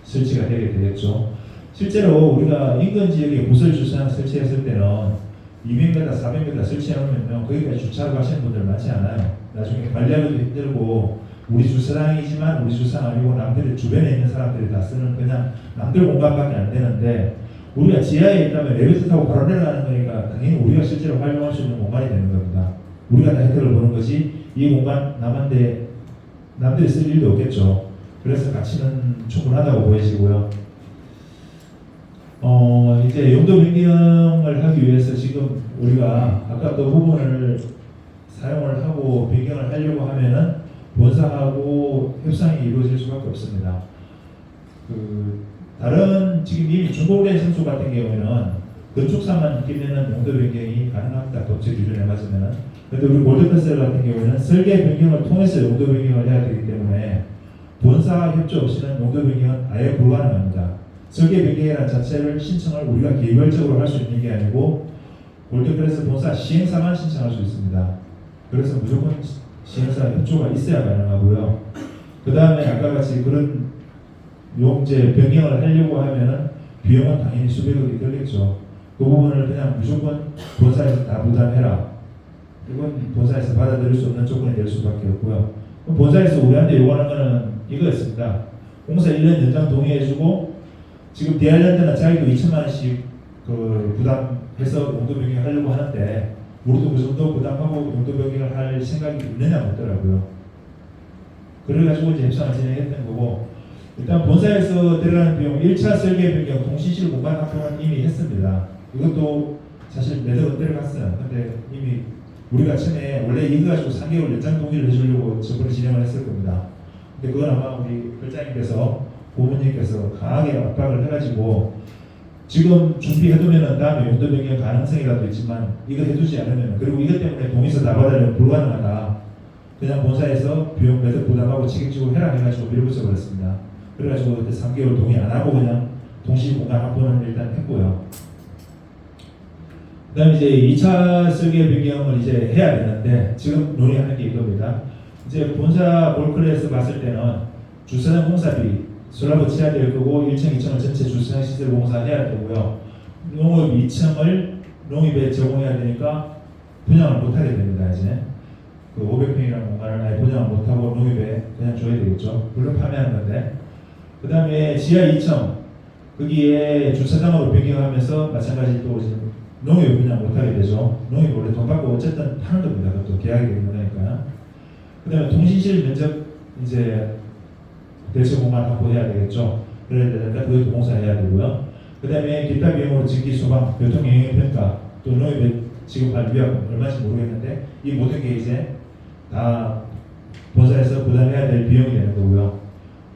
설치가 되게 되겠죠. 실제로 우리가 인근 지역에 부설 주차장 설치했을 때는 200m, 400m 설치해놓으면 거기까지 주차하고 하시는 분들 많지 않아요. 나중에 관리하기도 힘들고 우리 주차장이지만 우리 주차장 아니고 남들이 주변에 있는 사람들이 다 쓰는 그냥 남들 공간밖에 안 되는데 우리가 지하에 있다면 엘리베이터 타고 바로 내려가는 거니까 당연히 우리가 실제로 활용할 수 있는 공간이 되는 겁니다. 우리가 다 혜택을 보는 거지 이 공간 남들이 쓸 일도 없겠죠. 그래서 가치는 충분하다고 보이시고요. 이제 용도 변경을 하기 위해서 지금 우리가 아까 그 부분을 사용을 하고 변경을 하려고 하면은 본사하고 협상이 이루어질 수밖에 없습니다. 다른 지금 이미 준공된 선수 같은 경우에는 건축사만 끼면은 용도 변경이 가능합니다. 법적 기준에 맞으면은. 그런데 우리 골드패스 같은 경우에는 설계 변경을 통해서 용도 변경을 해야 되기 때문에 본사 협조 없이는 용도 변경은 아예 불가능합니다. 설계 변경이라는 자체를 신청을 우리가 개별적으로 할 수 있는 게 아니고 골드패스 본사 시행사만 신청할 수 있습니다. 그래서 무조건 시행사 협조가 있어야 가능하고요. 그 다음에 아까 같이 그런 용제 변경을 하려고 하면은 비용은 당연히 수백억이 들겠죠. 그 부분을 그냥 무조건 본사에서 다 부담해라. 이건 본사에서 받아들일 수 없는 조건이 될 수밖에 없고요. 본사에서 우리한테 요구하는 거는 이거였습니다. 공사 1년 연장 동의해주고 지금 대한랜드나 자기도 2천만 원씩 부담해서 용도 변경하려고 하는데 우리도 그 정도 부담하고 용도 변경을 할 생각이 있느냐 묻더라고요. 그래가지고 이제 협상을 진행했던 거고, 일단 본사에서 들어가는 비용 1차 설계 변경 통신실 공간 확보는 이미 했습니다. 이것도 사실 매덕은 들어갔어요. 근데 이미 우리가 처음에 원래 이거 가지고 3개월 연장 동의를 해주려고 저번에 진행을 했을 겁니다. 근데 그건 아마 우리 글장님께서 고문님께서 강하게 압박을 해가지고 지금 준비해두면은 다음에 용도 변경 가능성이라도 있지만 이거 해두지 않으면, 그리고 이것 때문에 동의서 나받으려면 불가능하다. 그냥 본사에서 비용 매덕 부담하고 책임지고 해라 해가지고 밀어붙여 버렸습니다. 그래가지고 그때 3개월 동의 안 하고 그냥 동시 공간 확보는 일단 했고요. 그 다음에 이제 2차 설계 변경을 이제 해야 되는데 지금 논의하는 게 이겁니다. 이제 본사 볼클에서 봤을 때는 주차장 공사비 슬라브 쳐야 될 거고 1층, 2층을 전체 주차장 시설 공사해야 되고요. 농업 2층을 농협에 제공해야 되니까 분양을 못하게 됩니다. 이제 그 500평이라는 공간을 아예 분양을 못하고 농협에 그냥 줘야 되겠죠. 물론 판매하는 건데. 그 다음에 지하 2층 거기에 주차장으로 변경하면서 마찬가지 또 지금 농협 분양 못하게 되죠. 농협이 원래 돈 받고 어쨌든 하는 겁니다. 그것도 계약이 되는 거니까요. 그 다음에 통신실 면적 이제 대체 공간 확보해야 되겠죠. 그래야 되니까 그것도 공사해야 되고요. 그 다음에 기타 비용으로 전기, 소방, 교통 영향 평가, 또 농협에 지급할 위약 얼마인지 모르겠는데 이 모든 게 이제 다 본사에서 부담해야 될 비용이 되는 거고요.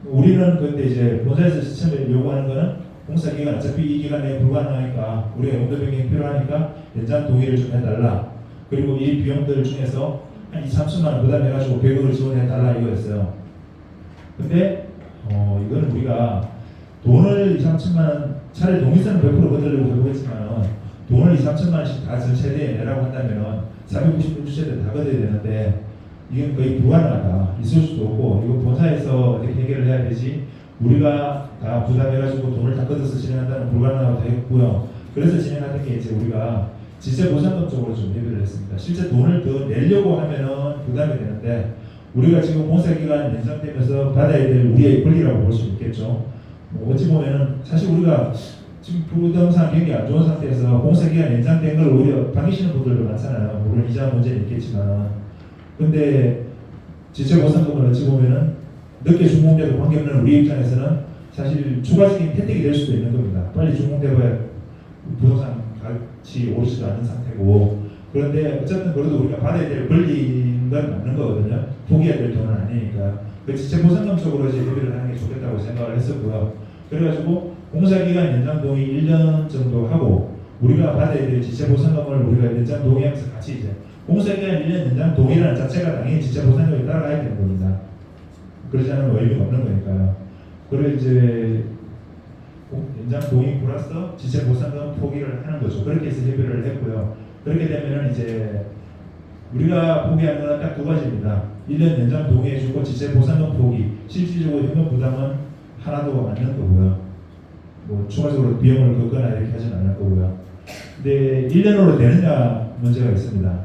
우리는 그때 이제 본사에서 처음에 요구하는 거는 공사 기간 어차피 이 기간 내에 불가능하니까 우리가 용도 변경이 필요하니까 연장 동의를 좀 해달라. 그리고 이 비용들 중에서 한 2, 3천만 원 부담해가지고 100억을 지원해달라 이거였어요. 근데 이거는 우리가 돈을 2, 3천만 원 차라리 동의서는 100% 거두려고 해보겠지만 돈을 2, 3천만 원씩 다 전체대에 내라고 한다면 496주체대 다 거둬야 되는데 이건 거의 불가능하다. 있을 수도 없고 이거 본사에서 어떻게 해결을 해야 되지? 우리가 다 부담해가지고 돈을 다 걷어서 진행한다는 불가능하다고 했고요. 그래서 진행하던 게 이제 우리가 지세 보상금 쪽으로 좀 협의를 했습니다. 실제 돈을 더 내려고 하면은 부담이 되는데 우리가 지금 공사 기간 연장되면서 받아야 될 우리의 권리라고 볼 수 있겠죠. 어찌 보면은 사실 우리가 지금 부동산 경기 안 좋은 상태에서 공사 기간 연장된 걸 오히려 반기시는 분들도 많잖아요. 물론 이자 문제는 있겠지만. 근데 지체 보상금을 어찌 보면은 늦게 준공돼도 관계없는 우리 입장에서는 사실 추가적인 혜택이 될 수도 있는 겁니다. 빨리 준공돼봐야 부동산 값이 오르지도 않는 상태고. 그런데 어쨌든 그래도 우리가 받아야 될 권리인 건 맞는 거거든요. 포기해야 될 돈은 아니니까. 그 지체 보상금 쪽으로 이제 협의를 하는 게 좋겠다고 생각을 했었고요. 그래가지고 공사기간 연장 동의 1년 정도 하고 우리가 받아야 될 지체 보상금을 우리가 연장 동의하면서 같이 이제 공사기간 1년 연장 동의라는 자체가 당연히 지체 보상금에 따라가야 되는 겁니다. 그러지 않으면 의미가 없는 거니까요. 그걸 이제 연장 동의 플러스 지체 보상금 포기를 하는 거죠. 그렇게 해서 협의를 했고요. 그렇게 되면은 이제 우리가 포기하는 건 딱 두 가지입니다. 1년 연장 동의해주고 지체 보상금 포기, 실질적으로 현금 부담은 하나도 안 할 거고요. 뭐 추가적으로 비용을 걷거나 이렇게 하지는 않을 거고요. 근데 1년으로 되느냐 문제가 있습니다.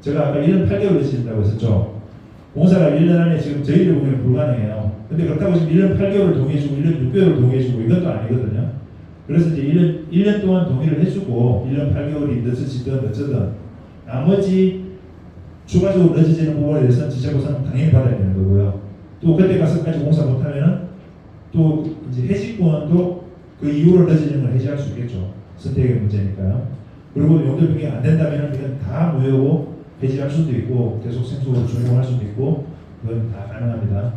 제가 아까 1년 8개월 늦어진다고 했었죠. 공사가 1년 안에 지금 저희들 보기에는 불가능해요. 근데 그렇다고 지금 1년 8개월을 동의해주고 1년 6개월을 동의해주고 이것도 아니거든요. 그래서 이제 1년 동안 동의를 해주고 1년 8개월이 늦어지든 어쩌든 나머지 추가적으로 늦어지는 부분에 대해서는 지체보상은 당연히 받아야 되는 거고요. 또 그때 가서까지 공사 못하면은 또 이제 해지권도 그 이후로 늦어지는 걸 해지할 수 있겠죠. 선택의 문제니까요. 그리고 용도 변경이 안 된다면은 그냥 다 무효고 해지할 수도 있고 계속 생수로 준공할 수도 있고 그건 다 가능합니다.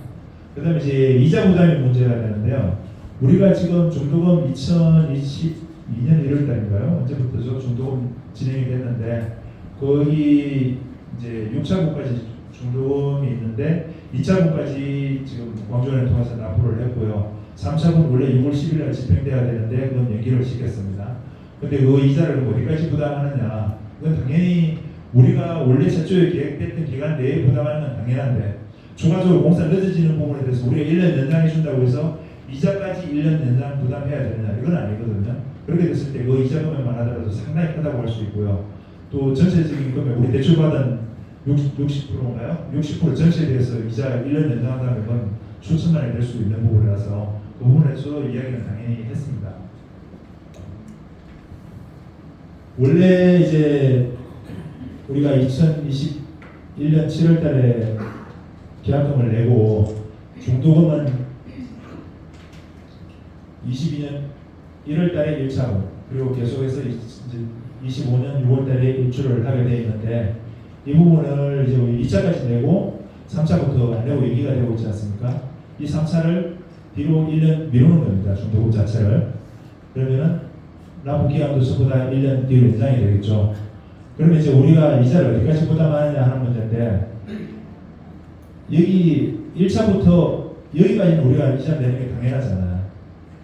그 다음에 이제 이자 부담이 문제가 되는데요. 우리가 지금 중도금 2022년 1월달인가요? 언제부터죠? 중도금 진행이 됐는데 거의 이제 6차분까지 중도금이 있는데 2차분까지 지금 광주원을 통해서 납부를 했고요. 3차분 원래 6월 10일날 집행돼야 되는데 그건 연기를 시켰습니다. 근데 그 이자를 어디까지 부담하느냐? 그건 당연히 우리가 원래 최초에 계획됐던 기간 내에 부담하는 건 당연한데 추가적으로 공사 늦어지는 부분에 대해서 우리가 1년 연장해 준다고 해서 이자까지 1년 연장 부담해야 되느냐? 이건 아니거든요. 그렇게 됐을 때 그 이자 금액만 하더라도 상당히 크다고 할 수 있고요. 또 전체적인 금액 우리 대출받은 60%인가요? 60% 전체에 대해서 이자 1년 연장한다는 건 수천만 원이 될 수 있는 부분이라서 그 부분에서 이야기는 당연히 했습니다. 원래 이제 우리가 2021년 7월 달에 계약금을 내고 중도금은 22년 1월 달에 1차금 그리고 계속해서 이제 25년 6월 달에 일출을 하게 되어 있는데 이 부분을 이제 2차까지 내고 3차부터 안 내고 얘기가 되고 있지 않습니까? 이 3차를 뒤로 1년 미루는 겁니다. 중도금 자체를. 그러면은 납부 기간도 전부 다 1년 뒤로 연장이 되겠죠. 그러면 이제 우리가 이자를 어디까지 부담하느냐 하는 문제인데 여기 1차부터 여기까지는 우리가 이자 내는 게 당연하잖아요.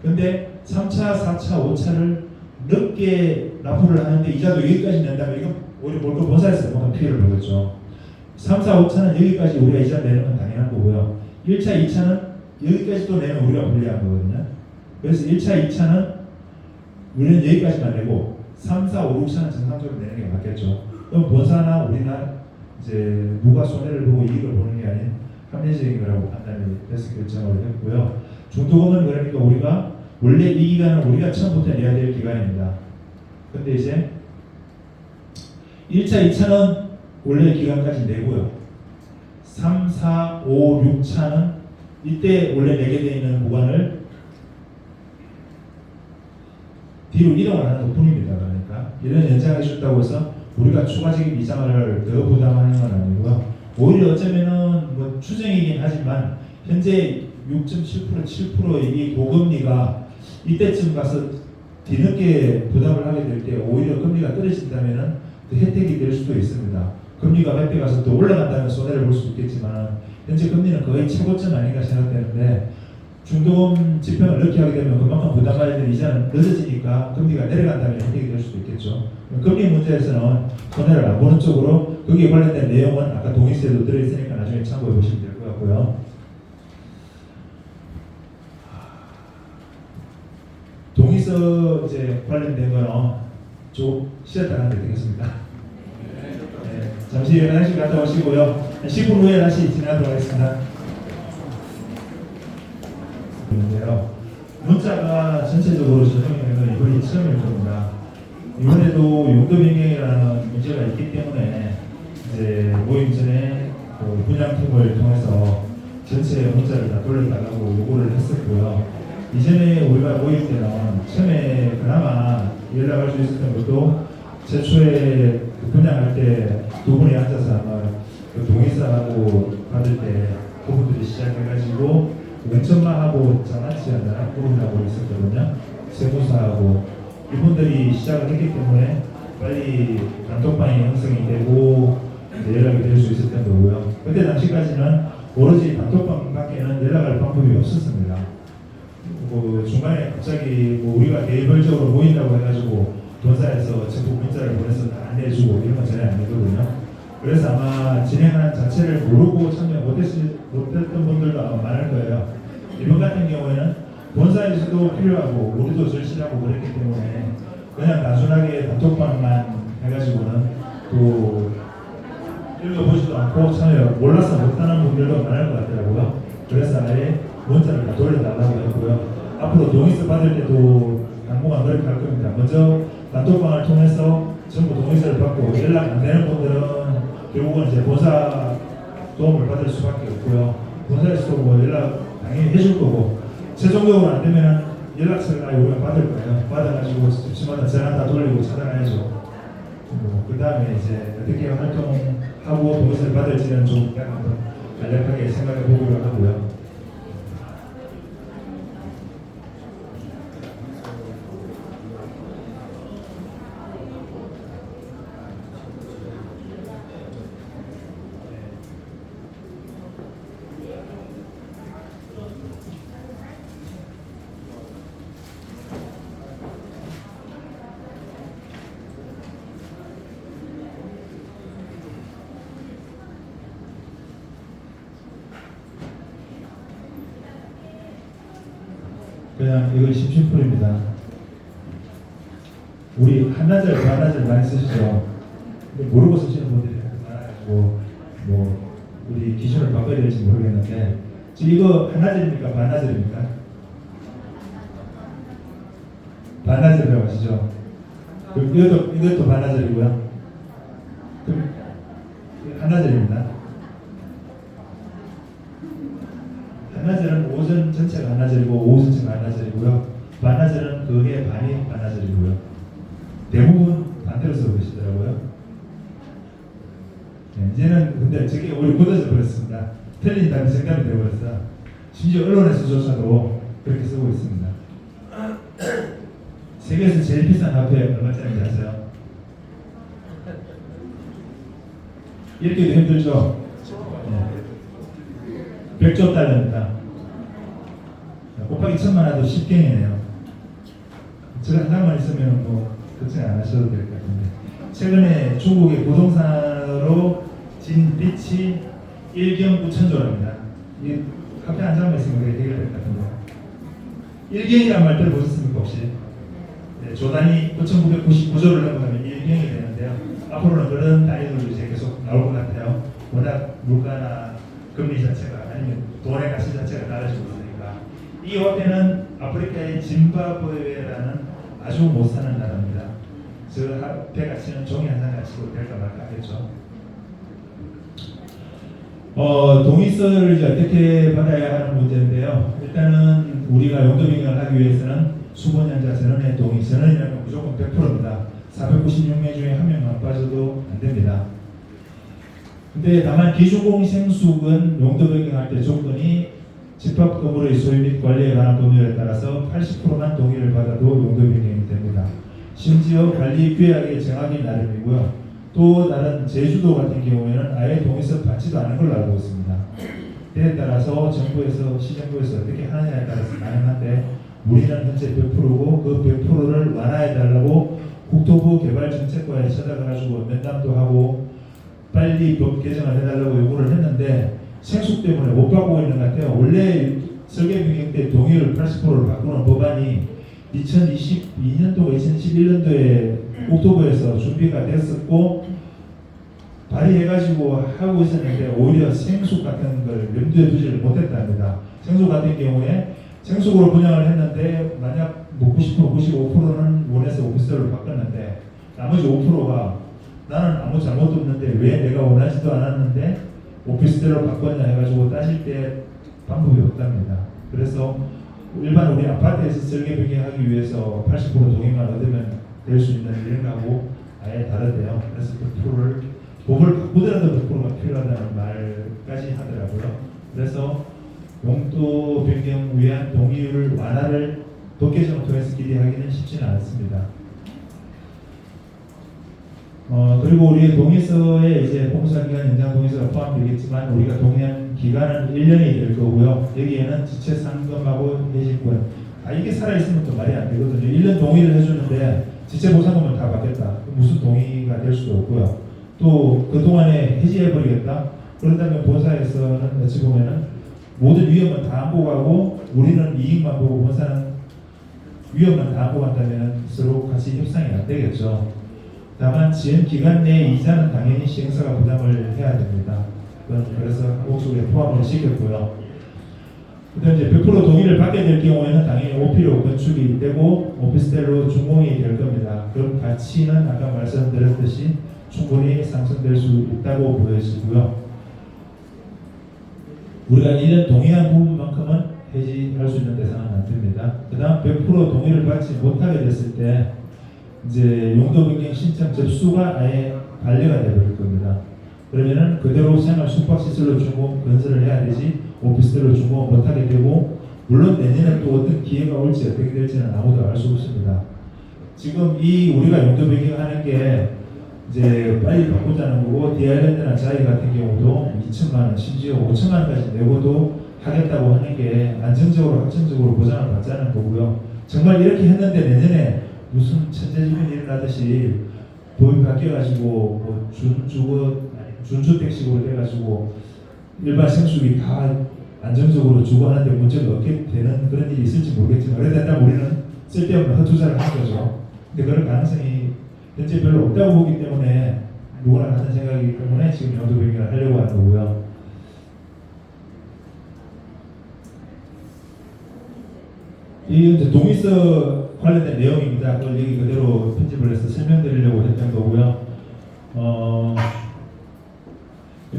근데 3차, 4차, 5차를 늦게 납부를 하는데 이자도 여기까지 낸다면 이건 오히려 몰고 본사에서 뭔가 피해를 보겠죠. 3, 4, 5차는 여기까지 우리가 이자 내는 건 당연한 거고요. 1차, 2차는 여기까지 또 내면 우리가 불리한 거거든요. 그래서 1차, 2차는 우리는 여기까지만 내고 3, 4, 5, 6차는 정상적으로 내는 게 맞겠죠. 그럼 본사나 우리나 이제 누가 손해를 보고 이익을 보는 게 아닌 합리적인 거라고 판단이 돼서 결정을 했고요. 중도금은 그러니까 우리가 원래 이 기간은 우리가 처음부터 내야 될 기간입니다. 근데 이제 1차, 2차는 원래 기간까지 내고요. 3, 4, 5, 6차는 이때 원래 내게 되어 있는 구간을 뒤로 이동을 하는 것 뿐입니다. 그러니까 이런 연장해 줬다고 해서 우리가 추가적인 이자를 더 부담하는 건 아니고요. 오히려 어쩌면은 뭐 추정이긴 하지만 현재 6.7%, 7%의 고금리가 이때쯤 가서 뒤늦게 부담을 하게 될 때 오히려 금리가 떨어진다면은 그 혜택이 될 수도 있습니다. 금리가 몇 배 가서 또 올라간다면 손해를 볼 수도 있겠지만 현재 금리는 거의 최고점 아닌가 생각되는데 중도금 지평을 늦게 하게 되면 그만큼 부담해야 되는 이자는 늦어지니까 금리가 내려간다면 혜택이 될 수도 있겠죠. 금리 문제에서는 손해를 안 보는 쪽으로 거기에 관련된 내용은 아까 동의세도 들어있으니까 나중에 참고해 보시면 될 것 같고요. 동의서 이제 관련된 거는 좀 쉬었다 가면 되겠습니다. 네, 잠시 화장실 갔다 오시고요. 10분 후에 다시 진행하도록 하겠습니다. 인데요. 문자가 전체적으로 조정되는 건 이번이 처음일 겁니다. 이번에도 용도 변경이라는 문제가 있기 때문에 이제 모임 전에 그 분양팀을 통해서 전체 문자를 다 돌려달라고 요구를 했었고요. 이전에 우리가 모임 때는 처음에 그나마 연락할 수 있었던 것도 최초에 그 분양할 때 두 분이 앉아서 아마 그 동의서하고 받을 때 그분들이 시작해가지고 wen천마하고 장난치였나 그분하고 있었거든요. 세무사하고 이분들이 시작을 했기 때문에 빨리 단톡방이 형성이 되고 연락이 될 수 있었던 거고요. 그때 당시까지는 오로지 단톡방밖에는 연락할 방법이 없었습니다. 그 중간에 갑자기 뭐 우리가 개별적으로 모인다고 해가지고 본사에서 전부 문자를 보내서 다 안내해주고 이런 건 전혀 아니거든요. 그래서 아마 진행하는 자체를 모르고 참여 못했던 분들도 아마 많을 거예요. 이번 같은 경우에는 본사에서도 필요하고 우리도 절실하고 그랬기 때문에 그냥 단순하게 단톡방만 해가지고는 또 읽어보지도 않고 참여 몰라서 못하는 분들도 많을 것 같더라고요. 그래서 아예 문자를 다 돌려달라고 했고요. 앞으로 동의서 받을 때도 당분간 그렇게 할 겁니다. 먼저 단톡방을 통해서 전부 동의서를 받고 연락 안 되는 분들은 결국은 이제 본사 도움을 받을 수밖에 없고요. 본사에서도 뭐 연락 당연히 해줄 거고 최종적으로 안 되면 연락처를 아예 우리가 받을 거예요. 받아가지고 집마다 전화 다 돌리고 찾아가야죠. 그 다음에 이제 어떻게 활동하고 동의서를 받을지는 좀 약간 간략하게 생각해 보기로 하고요. 그냥 이거 심심풀입니다. 우리 한나절, 반나절 많이 쓰시죠? 모르고 쓰시는 분들이 많아가지고 뭐 우리 기준을 바꿔야 될지 모르겠는데 지금 이거 한나절입니까? 반나절입니까? 반나절이라고 하시죠? 그럼 이것도 반나절이고요. 그럼 한나절입니다. 한나절은 오전 전체가 한나절이고 오후 전체가 한나절이고요. 반나절은 그해 반이 반나절이고요. 대부분 반대로 쓰고 계시더라고요. 네, 이제는 근데 저게 오히려 굳어져 버렸습니다. 틀린다는 생각이 되어버렸어. 심지어 언론에서조차도 그렇게 쓰고 있습니다. 세계에서 제일 비싼 화폐 얼마짜리인지 아세요? 읽기도 힘들죠? 네. 100조 달러입니다. 곱하기 1000만 해도 10경이네요. 저런 하나만 있으면 뭐 걱정 안 하셔도 될 것 같은데, 최근에 중국의 부동산으로 진 빚이 1경 9천조랍니다. 이 카페 한 장만 있으면 그게 해결될 것 같은데, 1경이란 말 들어보셨습니까 혹시? 네, 조단위 9,999조를 넘어가면 1경이 되는데요. 앞으로는 그런 단위들도 이제 계속 나올 것 같아요. 워낙 물가나 금리 자체가 아니면 돈의 가치 자체가 달라지고 있으니까. 이 화폐는 아프리카의 짐바브웨라는 아주 못 사는 나라입니다. 저 화폐 가치는 종이 한 장 가치로 될까 말까 하겠죠. 동의서를 이제 어떻게 받아야 하는 문제인데요. 일단은 우리가 용도 변경을 하기 위해서는 수번연자 전원의 동의, 전원이라면 무조건 100%입니다. 496명 중에 한 명만 빠져도 안 됩니다. 근데 다만 기준공인 생수는 용도 변경할 때 조건이 집합 건물의 소유 및 관리에 관한 법률에 따라서 80%만 동의를 받아도 용도 변경이 됩니다. 심지어 관리 규약에 정하기 나름이고요. 또 다른 제주도 같은 경우에는 아예 동의서 받지도 않은 걸로 알고 있습니다. 때에 따라서 정부에서 시정부에서 어떻게 하느냐에 따라서 다양한데, 우리는 현재 100%고 그 100%를 완화해달라고 국토부 개발정책과에 찾아가가지고 면담도 하고 빨리 법 개정을 해달라고 요구를 했는데 생수 때문에 못 받고 있는 것 같아요. 원래 설계 변경 때 동의를 80%를 바꾸는 법안이 2022년도, 2011년도에 국토부에서 준비가 됐었고 발의해가지고 하고 있었는데 오히려 생수 같은 걸 염두에 두지를 못했답니다. 생수 같은 경우에 생수로 분양을 했는데 만약 90%, 95%는 원해서 오피스텔로 바꿨는데 나머지 5%가 나는 아무 잘못도 없는데 왜 내가 원하지도 않았는데 오피스텔로 바꿨냐 해가지고 따질 때 방법이 없답니다. 그래서 일반 우리 아파트에서 설계 변경하기 위해서 80% 동의만 얻으면 될 수 있는 이런 거하고 아예 다르대요. 그래서 100%를 법을 바꾸더라도 100%가 필요하다는 말까지 하더라고요. 그래서 용도 변경 위한 동의율 완화를 법 개정을 통해서 기대하기는 쉽지는 않습니다. 그리고 우리의 동의서에 이제 공사기간 연장 동의서가 포함되겠지만 우리가 동의한 기간은 1년이 될 거고요. 여기에는 지체 상금하고 해지권, 이게 살아있으면 또 말이 안 되거든요. 1년 동의를 해주는데 지체 보상금을 다 받겠다. 무슨 동의가 될 수도 없고요. 또 그동안에 해지해버리겠다. 그런다면 본사에서는 어찌 보면은 모든 위험은 다 안고 가고 우리는 이익만 보고 본사는 위험만 다 안고 간다면 서로 같이 협상이 안 되겠죠. 다만 지연 기간 내에 이자는 당연히 시행사가 부담을 해야 됩니다. 그래서 항공수에 포함을 시켰고요. 그다음 이제 100% 동의를 받게 될 경우에는 당연히 오피로 건축이 되고 오피스텔로 준공이 될 겁니다. 그럼 가치는 아까 말씀드렸듯이 충분히 상승될 수 있다고 보여지고요. 우리가 1년 동의한 부분만큼은 해지할 수 있는 대상은 안 됩니다. 그 다음 100% 동의를 받지 못하게 됐을 때 이제 용도 변경 신청 접수가 아예 반려가 되어버릴 겁니다. 그러면은 그대로 생활 숙박시설로 준공 건설을 해야 되지 오피스텔로 준공을 못하게 되고, 물론 내년에 또 어떤 기회가 올지 어떻게 될지는 아무도 알 수 없습니다. 지금 이 우리가 용도 변경하는 게 이제 빨리 바꾸자는 거고, 디아일랜드나 자이 같은 경우도 2천만 원, 심지어 5천만 원까지 내고도 하겠다고 하는 게 안정적으로 확정적으로 보장을 받자는 거고요. 정말 이렇게 했는데 내년에 무슨 천재지변이 일어나듯이 법이 바뀌어가지고 뭐 준주택식으로 돼가지고 일반 생수기 다 안정적으로 주고 하는데 문제가 없게 되는 그런 일이 있을지 모르겠지만, 그래도 일단 우리는 쓸데없는 헛투자를 한 거죠. 근데 그럴 가능성이 현재 별로 없다고 보기 때문에 누구나 같은 생각이기 때문에 지금 용도 변경을 하려고 하는 거고요. 이 이제 동의서 관련된 내용입니다. 그걸 여기 그대로 편집을 해서 설명드리려고 했던 거고요.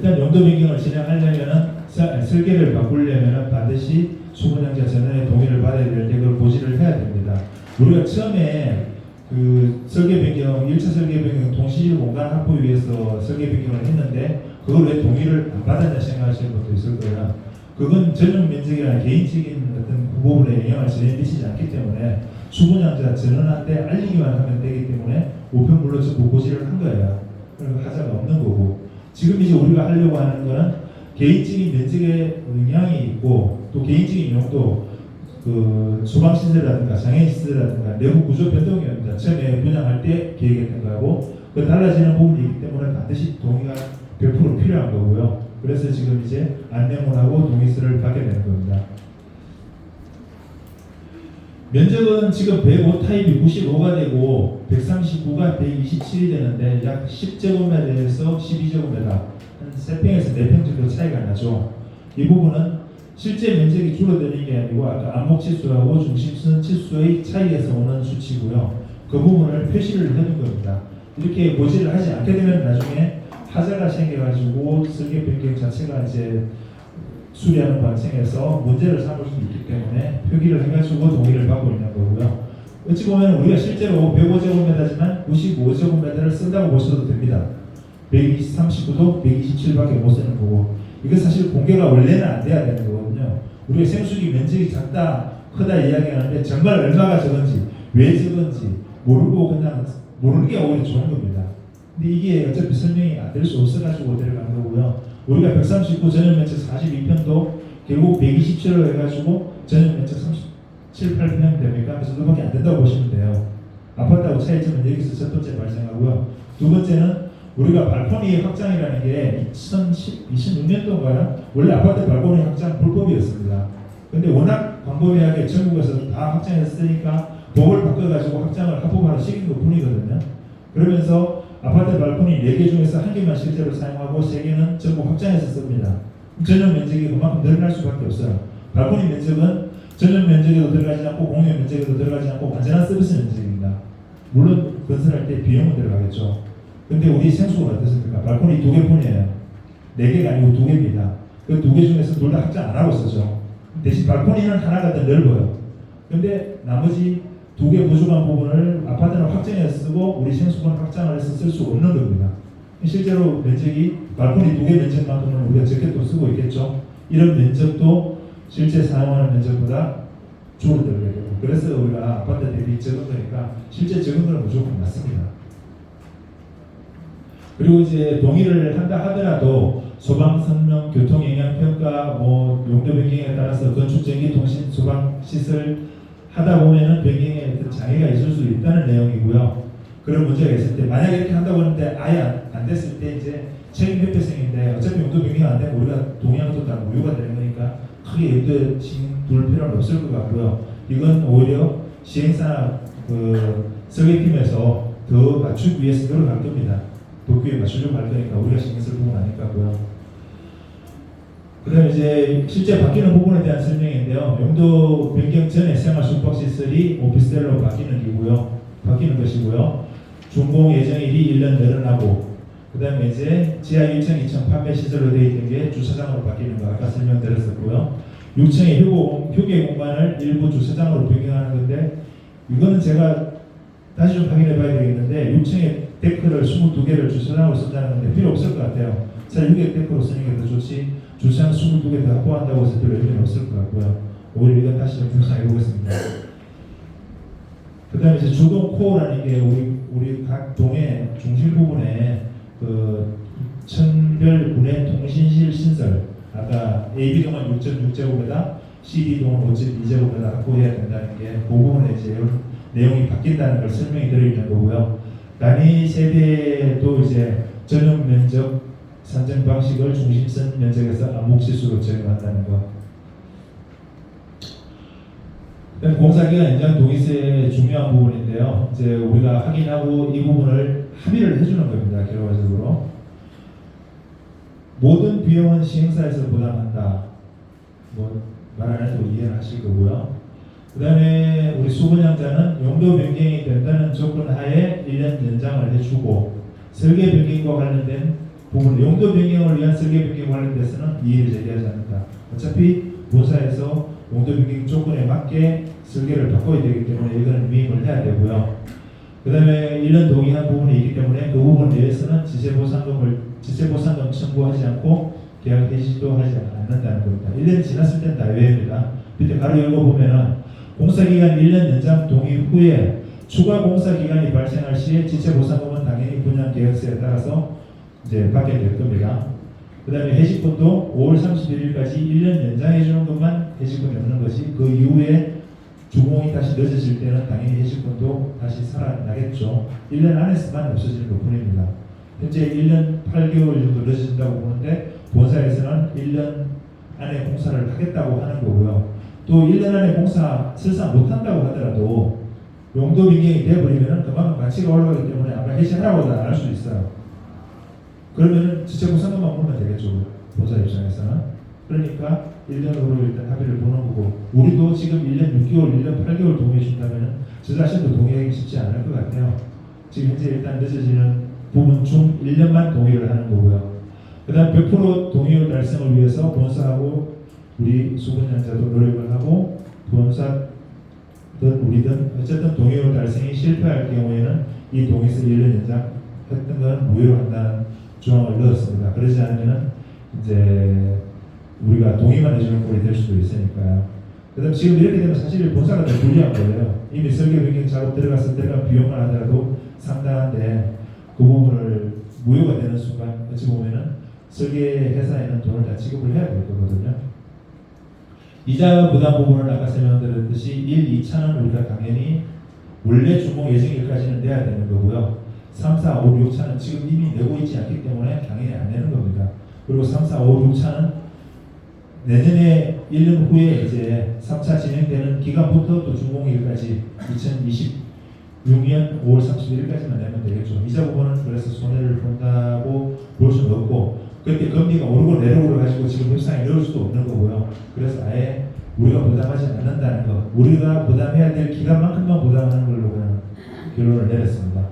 일단 용도 변경을 진행하려면은 설계를 바꾸려면은 반드시 수분양자 전원의 동의를 받아야 되는데 그걸 고지를 해야 됩니다. 우리가 처음에 그 설계 변경, 1차 설계 변경 동시질 공간 확보 위해서 설계 변경을 했는데 그걸 왜 동의를 안 받았냐 생각하시는 분도 있을 거예요. 그건 전용 면적이나 개인적인 어떤 그 부분에 영향을 전혀 미치지 않기 때문에 수분양자 전원한테 알리기만 하면 되기 때문에 우편물로 전부 고지를 한 거예요. 그리고 하자가 없는 거고, 지금 이제 우리가 하려고 하는 거는 개인적인 면적에 영향이 있고 또 개인적인 용도, 그 소방시설이라든가 장애인시설이라든가 내부 구조 변동이었습니다. 처음에 분양할 때 계획했던 거하고 그 달라지는 부분이기 때문에 반드시 동의가 100% 필요한 거고요. 그래서 지금 이제 안내문하고 동의서를 받게 되는 겁니다. 면적은 지금 105 타입이 95가 되고 139가 127이 되는데 약 10제곱미터에서 12제곱미터, 한 3평에서 4평 정도 차이가 나죠. 이 부분은 실제 면적이 줄어드는 게 아니고 아까 안목치수하고 중심선 치수의 차이에서 오는 수치고요. 그 부분을 표시를 해둔 겁니다. 이렇게 고지를 하지 않게 되면 나중에 하자가 생겨가지고 설계 변경 자체가 이제 수리하는 과정에서 문제를 삼을 수 있기 때문에 표기를 해가지고 동의를 받고 있는 거고요. 어찌 보면 우리가 실제로 105제곱미터지만 95제곱미터를 쓴다고 보셔도 됩니다. 139도 127밖에 못 쓰는 거고, 이거 사실 공개가 원래는 안 돼야 되는 거거든요. 우리가 생수기 면적이 작다 크다 이야기하는데 정말 얼마가 적은지 왜 적은지 모르고 그냥 모르는 게 오히려 좋은 겁니다. 근데 이게 어차피 설명이 안 될 수 없어가지고 들어간 거고요. 우리가 139 전용 면적 42평도 결국 127로 해가지고 전용 면적 37, 8평 됩니까? 그 정도밖에 안 된다고 보시면 돼요. 아파트하고 차이점은 여기서 첫 번째 발생하고요. 두 번째는 우리가 발코니 확장이라는 게 2016년도인가요? 원래 아파트 발코니 확장 불법이었습니다. 근데 워낙 광범위하게 전국에서 다 확장했으니까 법을 바꿔가지고 확장을 합법화로 시킨 것 뿐이거든요. 그러면서 아파트 발코니 4개 중에서 1개만 실제로 사용하고 3개는 전부 확장해서 씁니다. 전용 면적이 그만큼 늘어날 수밖에 없어요. 발코니 면적은 전용 면적에도 들어가지 않고 공용 면적에도 들어가지 않고 완전한 서비스 면적입니다. 물론 건설할 때 비용은 들어가겠죠. 근데 우리 생수는 어떻습니까? 발코니 2개뿐이에요. 4개가 아니고 2개입니다. 그 2개 중에서 둘 다 확장 안 하고 쓰죠. 대신 발코니는 하나가 더 넓어요. 근데 나머지 2개 부족한 부분을 아파트는 확장해서 쓰고 우리 생수는 확장을 해서 쓸 수 없는 겁니다. 실제로 면적이 발코니 2개 면적만큼은 우리가 적게 또 쓰고 있겠죠. 이런 면적도 실제 사용하는 면적보다 줄어들게 되고, 그래서 우리가 아파트 대비 적은 거니까 실제 적은 건 무조건 맞습니다. 그리고 이제 동의를 한다 하더라도 소방 성능, 교통 영향 평가, 뭐 용도 변경에 따라서 건축, 전기, 통신, 소방 시설 하다 보면은 변경에 어떤 장애가 있을 수 있다는 내용이고요. 그런 문제가 있을 때 만약에 이렇게 한다고 하는데 아예 안 됐을 때 이제 책임 회피성인데 어차피 용도 변경 안 되면 우리가 동의한 것도 다 무효가 되는 거니까 크게 염두에 둘 필요는 없을 것 같고요. 이건 오히려 시행사 그 설계팀에서 더 맞추기 위해서 노력할 겁니다. 도쿄에 맞추려고 할 거니까 우리가 신경 쓸 부분 아닐까고요. 그 다음에 이제 실제 바뀌는 부분에 대한 설명인데요. 용도 변경 전에 생활 숙박시설이 오피스텔로 바뀌는 것이고요. 준공 예정일이 1년 늘어나고, 그 다음에 이제 지하 1층, 2층 판매 시설로 되어 있던 게 주차장으로 바뀌는 거 아까 설명드렸었고요. 6층의 휴게 공간을 일부 주차장으로 변경하는 건데, 이거는 제가 다시 좀 확인해 봐야 되겠는데 6층에 데크를 22개를 주차장으로 쓴다는 건데 필요 없을 것 같아요. 차라리 6개 데크로 쓰는 게 더 좋지 주차장 22개 다 확보한다고 해서 별 의미는 없을 것 같고요. 오히려 이건 다시 좀 분석해 보겠습니다. 그 다음에 이제 주동 코어라는 게 우리 각 동의 중심 부분에 그 천별 분해 통신실 신설, 아까 AB동은 6.6제곱미터, CD동은 5.2제곱미터 확보해야 된다는 게 그 부분에 이제 내용이 바뀐다는 걸 설명이 들어있는 거고요. 단위 세대도 이제 전용 면적 산정 방식을 중심선 면적에서 암묵지수로 적용한다는 것. 그다음 공사기간 연장 동의세의 중요한 부분인데요. 이제 우리가 확인하고 이 부분을 합의를 해주는 겁니다. 결과적으로 모든 비용은 시행사에서 부담한다. 뭐 말 안 해도 이해를 하실 거고요. 그 다음에 우리 수분양자는 용도 변경이 된다는 조건 하에 1년 연장을 해주고 설계 변경과 관련된 부분 용도 변경을 위한 설계 변경 관련돼서는 이의를 제기하지 않는다. 어차피 본사에서 용도 변경 조건에 맞게 설계를 바꿔야 되기 때문에 이거는 위임을 해야 되고요. 그 다음에 1년 동의한 부분이 있기 때문에 그 부분에 대해서는 지체보상금 청구하지 않고 계약 해지도 하지 않는다는 겁니다. 1년이 지났을 땐 다 외입니다. 밑에 가로 열고 보면은 공사기간 1년 연장 동의 후에 추가 공사기간이 발생할 시에 지체보상금은 당연히 분양 계약서에 따라서 이제 받게 될 겁니다. 그 다음에 해지권도 5월 31일까지 1년 연장해 주는 것만 해지권이 없는 것이, 그 이후에 주공이 다시 늦어질 때는 당연히 해지권도 다시 살아나겠죠. 1년 안에서만 없어지는 것 뿐입니다. 현재 1년 8개월 정도 늦어진다고 보는데 본사에서는 1년 안에 공사를 하겠다고 하는 거고요. 또 1년 안에 공사 설상 못한다고 하더라도 용도 변경이 되어버리면 그만큼 가치가 올라가기 때문에 아마 해지하라고도 안 할 수도 있어요. 그러면 지체보상금만 보면 되겠죠. 본사 입장에서는. 그러니까 1년으로 일단 합의를 보는 거고, 우리도 지금 1년 6개월, 1년 8개월 동의해 준다면 저 자신도 동의하기 쉽지 않을 것 같아요. 지금 현재 일단 늦어지는 부분 중 1년만 동의를 하는 거고요. 그 다음 100% 동의율 달성을 위해서 본사하고 우리 수분양자도 노력을 하고, 본사든 우리든 어쨌든 동의율 달성이 실패할 경우에는 이 동의서 1년 연장했던 건 무효로 한다는 조항을 넣었습니다. 그러지 않으면 이제 우리가 동의만 해주는 꼴이 될 수도 있으니까요. 그 다음 지금 이렇게 되면 사실 본사가 더 불리한 거예요. 이미 설계 변경 작업 들어갔을 때가 비용만 하더라도 상당한데 그 부분을 무효가 되는 순간 어찌 보면은 설계 회사에는 돈을 다 지급을 해야 될 거거든요. 이자 부담 부분을 아까 설명드렸듯이 1, 2차는 우리가 당연히 원래 준공 예정일까지는 내야 되는 거고요. 3, 4, 5, 6차는 지금 이미 내고 있지 않기 때문에 당연히 안 내는 겁니다. 그리고 3, 4, 5, 6차는 내년에 1년 후에 이제 3차 진행되는 기간부터 또 준공일까지 2026년 5월 31일까지만 내면 되겠죠. 이자 부분은 그래서 손해를 본다고 볼 수는 없고, 그렇게 금리가 오르고 내려오고 가지고 지금 협상에 넣을 수도 없는 거고요. 그래서 아예 우리가 부담하지 않는다는 거, 우리가 부담해야 될 기간만큼만 부담하는 걸로 그냥 결론을 내렸습니다.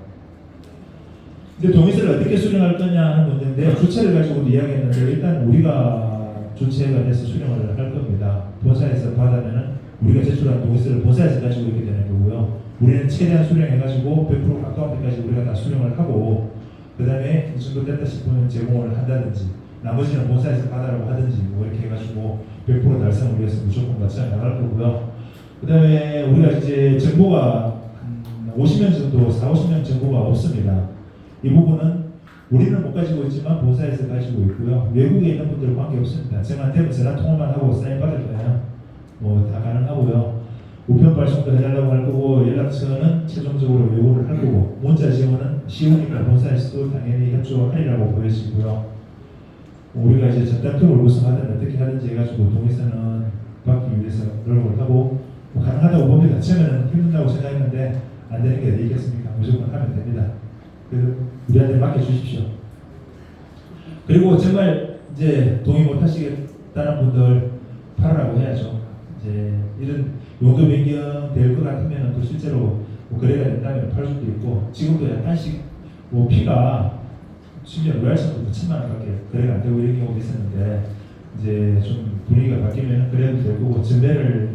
근데 동의서를 어떻게 수령할 거냐 하는 문제인데, 주체를 가지고도 이야기했는데 일단 우리가 주체가 돼서 수령을 할 겁니다. 본사에서 받으면은 우리가 제출한 동의서를 본사에서 가지고 있게 되는 거고요. 우리는 최대한 수령해가지고 100% 가까운 데까지 우리가 다 수령을 하고, 그 다음에 이 정도 됐다 싶으면 제공을 한다든지, 나머지는 본사에서 받으라고 하든지 뭐 이렇게 해가지고 100% 달성을 위해서 무조건 같이 나갈 거고요. 그 다음에 우리가 이제 정보가 50명 정도, 40, 50명 정보가 없습니다. 이 부분은 우리는 못 가지고 있지만 본사에서 가지고 있고요. 외국에 있는 분들은 관계없습니다. 저한테는 전화 통화만 하고 사인 받을 거예요. 뭐 다 가능하고요. 우편 발송도 해달라고 할 거고, 연락처는 최종적으로 요구를 할 거고, 문자 지원은 쉬우니까 본사에서도 당연히 협조하리라고 보여지고요. 우리가 이제 전담 팀을 구성하든 어떻게 하든지 해가지고 동의서는 받기 위해서 노력을 하고, 뭐 가능하다고 봅니다. 처음에는 힘든다고 생각했는데 안 되는 게 어디 있겠습니까? 무조건 하면 됩니다. 그래서 우리한테 맡겨주십시오. 그리고 정말 이제 동의 못 하시겠다는 분들 팔으라고 해야죠. 이제 이런 용도 변경 될 것 같으면 또 실제로 뭐 거래가 된다면 팔 수도 있고, 지금도 약간씩 뭐 피가 심지어 로얄천도 9천만 원밖에 거래가 안 되고 이런 경우도 있었는데, 이제 좀 분위기가 바뀌면 거래도 될 거고 전매를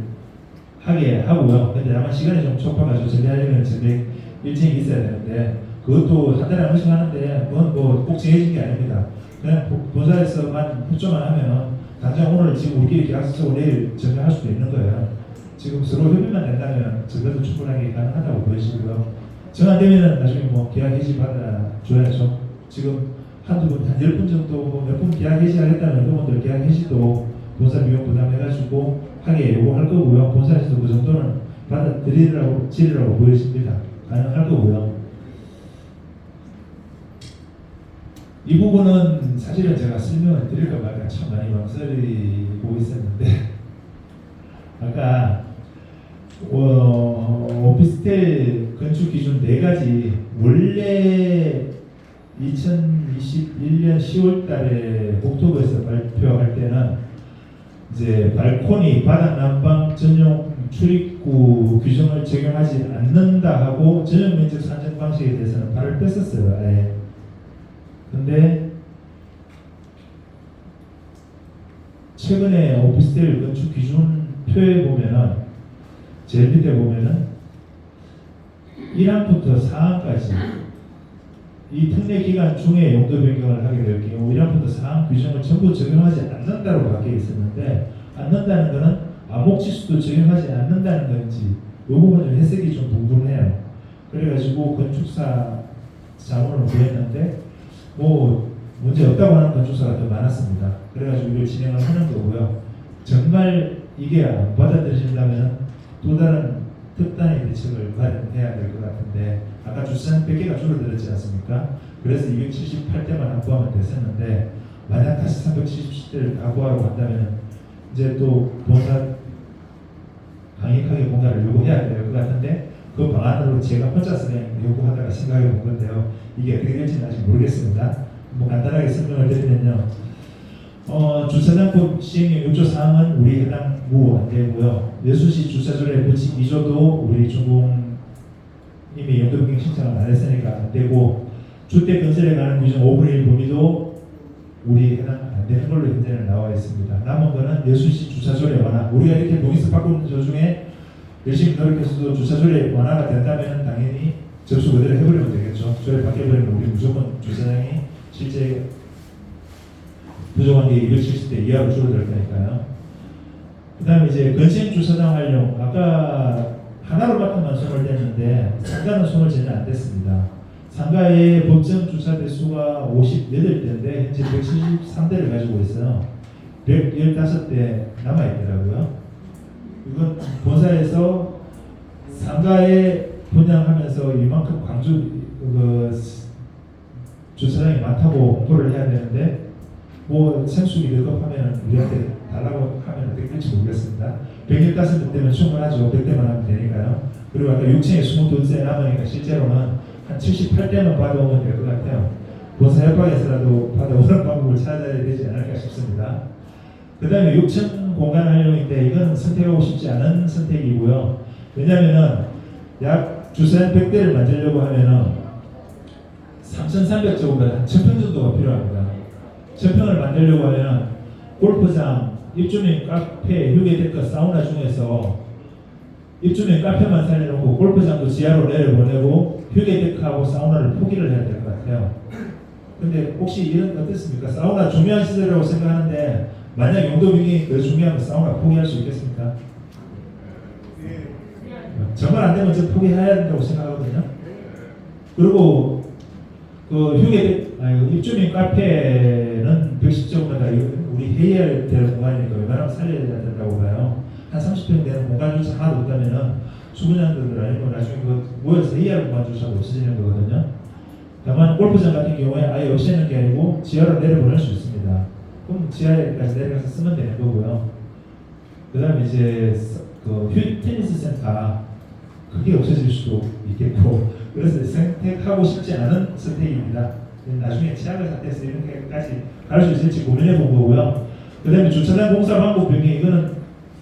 하게 하고요. 근데 다만 시간이 좀 촉박하죠. 전매하려면 전매 일정이 있어야 되는데, 그것도 한 달에 한 번씩 하는데 그건 뭐 꼭 정해진 게 아닙니다. 그냥 본사에서만 협조만 하면 당장 오늘 지금 우리끼리 계약서 쓰고 내일 전매할 수도 있는 거예요. 지금 서로 협의만 된다면 전매도 충분하게 가능하다고 보여지고요. 전화 되면은 나중에 뭐 계약 해지 받아 줘야죠. 지금 한두 분, 한 10분 정도 뭐 몇 분 계약 해지하겠다는 그분들 계약 해지도 본사 비용 부담해가지고 하게 요구할 거고요. 본사에서도 그 정도는 받아들이라고 보여집니다. 가능할 거고요. 이 부분은 사실은 제가 설명을 드릴까 말까 참 많이 망설이고 있었는데, 아까 오피스텔 건축 기준 4가지 원래 2021년 10월 달에 국토부에서 발표할 때는 이제 발코니, 바닥 난방 전용 출입구 규정을 적용하지 않는다 하고 전용 면적 산정 방식에 대해서는 발을 뺐었어요. 아예. 근데 최근에 오피스텔 건축 기준표에 보면은 제일 밑에 보면은 1항부터 4항까지 이 특례 기간 중에 용도 변경을 하게 될 경우 1항부터 4항 규정을 전부 적용하지 않는다고 바뀌어 있었는데, 않는다는 것은 암호치수도 적용하지 않는다는 건지 이 부분은 좀 해석이 좀 분분해요. 그래가지고 건축사 자문을 구했는데 뭐 문제 없다고 하는 건축사가 더 많았습니다. 그래가지고 이걸 진행을 하는 거고요. 정말 이게 안 받아들여진다면 또 다른 특단의 대책을 마련해야 될 것 같은데, 아까 주차장 100개가 줄어들었지 않습니까? 그래서 278대만 확보하면 됐었는데, 만약 다시 370대를 확보하러 간다면 이제 또 본사 강력하게 뭔가를 요구해야 될 것 같은데, 그 방안으로 제가 혼자서 그냥 요구하다가 생각해 본 건데요. 이게 어떻게 될지는 아직 모르겠습니다. 뭐 간단하게 설명을 드리면요. 주차장법 시행령 6조 4항은 우리 해당 안 되고요. 여수시 주차조례 부칙 2조도 우리 준공 이미 용도 변경 신청을 안 했으니까 안 되고, 주택 건설에 관한 규정 5분의 1 범위도 우리 해당 안 되는 걸로 현재는 나와 있습니다. 남은 거는 여수시 주차조례 완화. 우리가 이렇게 동의서 바꾸는 도중에 열심히 노력해서도 주차조례 완화가 된다면 당연히 접수 그대로 해버리면 되겠죠. 조례 바뀌어버리면 우리 무조건 주차장이 실제 부족한 게 270대 이하로 줄어들 거니까요. 그 다음에 이제 건식 주차장 활용, 아까 하나로밖에만 손을 댔는데 상가는 손을 전혀 안 댔습니다. 상가의 법정 주차 대수가 58대인데 현재 173대를 가지고 있어요. 115대 남아있더라고요. 이건 본사에서 상가에 분양하면서 이만큼 광주 주차장이 많다고 홍보를 해야 되는데, 뭐 생수기 득업하면 우리한테 달라고 하면 어떻게 될지 모르겠습니다. 115대면 충분하죠. 100대만 하면 되니까요. 그리고 아까 6층에 22대 남으니까 실제로는 한 78대만 받아오면 될 것 같아요. 본사 협박에서라도 받아오는 방법을 찾아야 되지 않을까 싶습니다. 그 다음에 6층 공간 활용인데 이건 선택하고 싶지 않은 선택이고요. 왜냐면은 약 주차장 100대를 만들려고 하면은 3,300제곱미터, 1,000평 정도가 필요합니다. 1,000평을 만들려고 하면 골프장, 입주민 카페, 휴게데크, 사우나 중에서 입주민 카페만 살려놓고 골프장도 지하로 내려보내고 휴게데크하고 사우나를 포기를 해야 될 것 같아요. 근데 혹시 이런 어떻습니까? 사우나 중요한 시설이라고 생각하는데 만약 용도 변경이 더 중요하면 사우나 포기할 수 있겠습니까? 정말 안 되면 저 포기해야 된다고 생각하거든요. 그리고 입주민 카페는 110제곱미터 우리 회의할 되는 공간이니까 웬만하면 살려야 된다고 봐요. 한 30평 되는 공간조차 하나도 없다면은 수분장들 아니면 나중에 모여서 회의할 공간조차 없어지는 거거든요. 다만 골프장 같은 경우에 아예 없애는 게 아니고 지하로 내려보낼 수 있습니다. 그럼 지하에까지 내려가서 쓰면 되는 거고요. 그 다음에 이제 테니스 센터 그게 없어질 수도 있겠고, 그래서 선택하고 싶지 않은 선택입니다. 나중에 치약을 샀대서 이렇게까지 갈 수 있을지 고민해 본 거고요. 그 다음에 주차장 공사 방법 변경, 이거는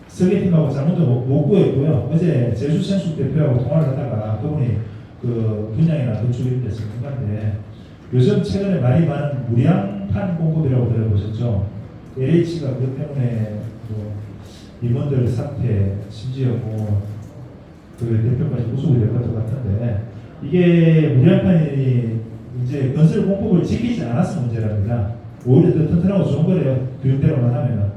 설계팀하고 자문도 못 구했고요. 어제 제주sen숙 대표하고 통화를 하다가 그분이 분양이나 건축 이런 데서 전문가인데, 요즘 최근에 말이 많은 무량판 공급이라고 들어보셨죠? LH가 그것 때문에 임원들 사퇴, 심지어 대표까지 구속이 될 것 같은데, 이게 무량판이 이제 건설 공법을 지키지 않아서 문제랍니다. 오히려 더 튼튼하고 좋은 거래요. 교육대로만 하면은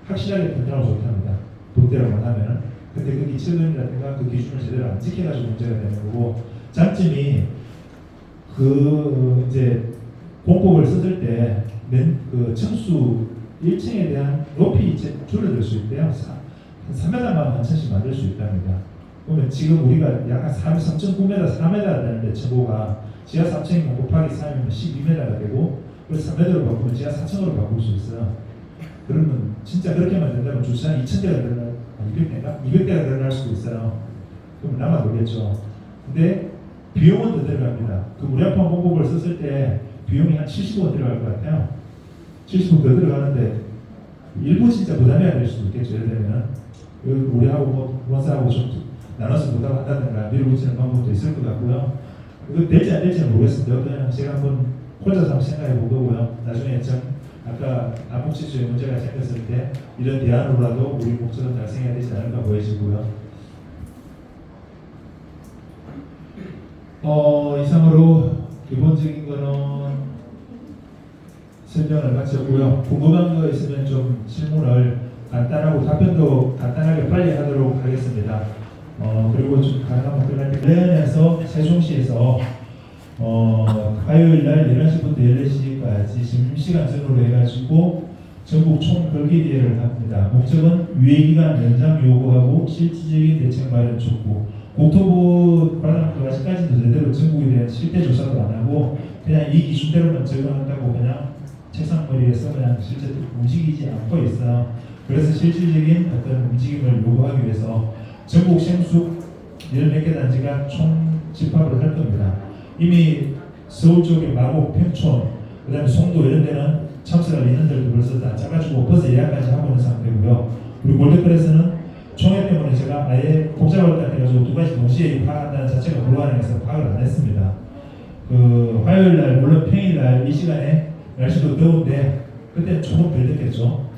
확실하게 튼튼하고 좋답니다. 법대로만 하면은. 근데 그 기초론이라든가 그 기준을 제대로 안 지켜가지고 문제가 되는 거고, 장점이 이제 공법을 썼을 때 층수 1층에 대한 높이 줄어들 수 있대요. 한 3m만 한 층씩 만들 수 있답니다. 그러면 지금 우리가 약 한 3.9m, 4m 되는데 층고가 지하 3층이 곱하기 3이면 12m가 되고, 그래서 3m로 바꾸면 지하 4층으로 바꿀 수 있어요. 그러면 진짜 그렇게만 된다면 주차장 2,000대가 늘어날, 200대가 늘어날 수도 있어요. 그럼 나만 놀겠죠. 근데 비용은 더 들어갑니다. 그 무량판 공법을 썼을 때 비용이 한 70원 들어갈 것 같아요. 70원 더 들어가는데 일부 진짜 부담해야 될 수도 있겠죠. 예를 들면 우리하고 원사하고 좀 나눠서 부담한다든가 밀어붙이는 방법도 있을 것 같고요. 이거 될지 안 될지는 모르겠습니다. 그냥 제가 한번 혼자서 한번 생각해 보고요. 나중에 아까 암묵시수에 문제가 생겼을 때 이런 대안으로라도 우리 목적은 달성해야 되지 않을까 보여지고요. 이상으로 기본적인 거는 설명을 마쳤고요. 궁금한 거 있으면 좀 질문을 간단하고 답변도 간단하게 빨리 하도록 하겠습니다. 그리고 좀 가능하면 끝날 때 대연에서 세종시에서 화요일 날 11시부터 14시까지 점심시간전으로 해가지고 전국 총궐기대회를 합니다. 목적은 유예기간 연장 요구하고 실질적인 대책 마련 촉구. 국토부 관람도 아직까지도 제대로 전국에 대한 실태 조사도 안 하고 그냥 이 기준대로만 적용한다고 그냥 책상머리에서 그냥 실제 움직이지 않고 있어요. 그래서 실질적인 어떤 움직임을 요구하기 위해서 전국 생수 14개 단지가 총 집합을 할 겁니다. 이미 서울 쪽에 마곡, 평촌, 그 다음에 송도 이런 데는 참석할 인원들도 벌써 다 짜가지고 벌써 예약까지 하고 있는 상태고요. 그리고 골드클래스는 총회 때문에 제가 아예 복잡할 것 같아가지고 두 가지 동시에 파악한다는 자체가 불가능해서 파악을 안 했습니다. 화요일날 물론 평일날 이 시간에 날씨도 더운데 그때는 조금 덜 됐겠죠.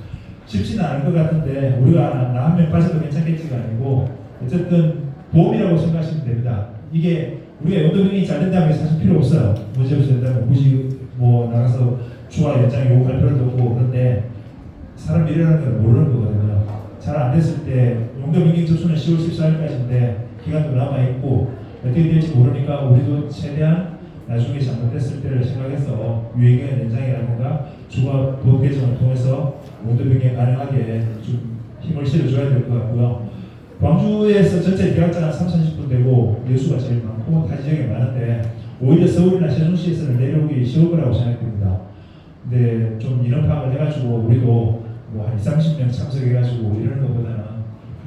쉽지는 않을 것 같은데 우리가 나 한 명 빠져도 괜찮겠지가 아니고 어쨌든 보험이라고 생각하시면 됩니다. 이게 우리가 연도병이 잘 된다면 사실 필요 없어요. 문제 없이 된다면 굳이 뭐 나가서 추가 연장 요구할 필요도 없고 그런데 사람 일이라는 걸 모르는 거거든요. 잘 안 됐을 때 용도민경 접수는 10월 14일까지인데 기간도 남아있고 어떻게 될지 모르니까 우리도 최대한 나중에 잘못됐을 때를 생각해서 유예기간 연장이라든가 주거 보호 개정을 통해서 용도병에 가능하게 좀 힘을 실어줘야 될 것 같고요. 광주에서 전체 계약자가 3,040분 되고 여수가 제일 많고 타 지역이 많은데 오히려 서울이나 세종시에서는 내려오기 쉬울 거라고 생각됩니다. 근데 좀 인원 파악을 해가지고 우리도 뭐 한 20-30명 참석해가지고 이러는 것보다는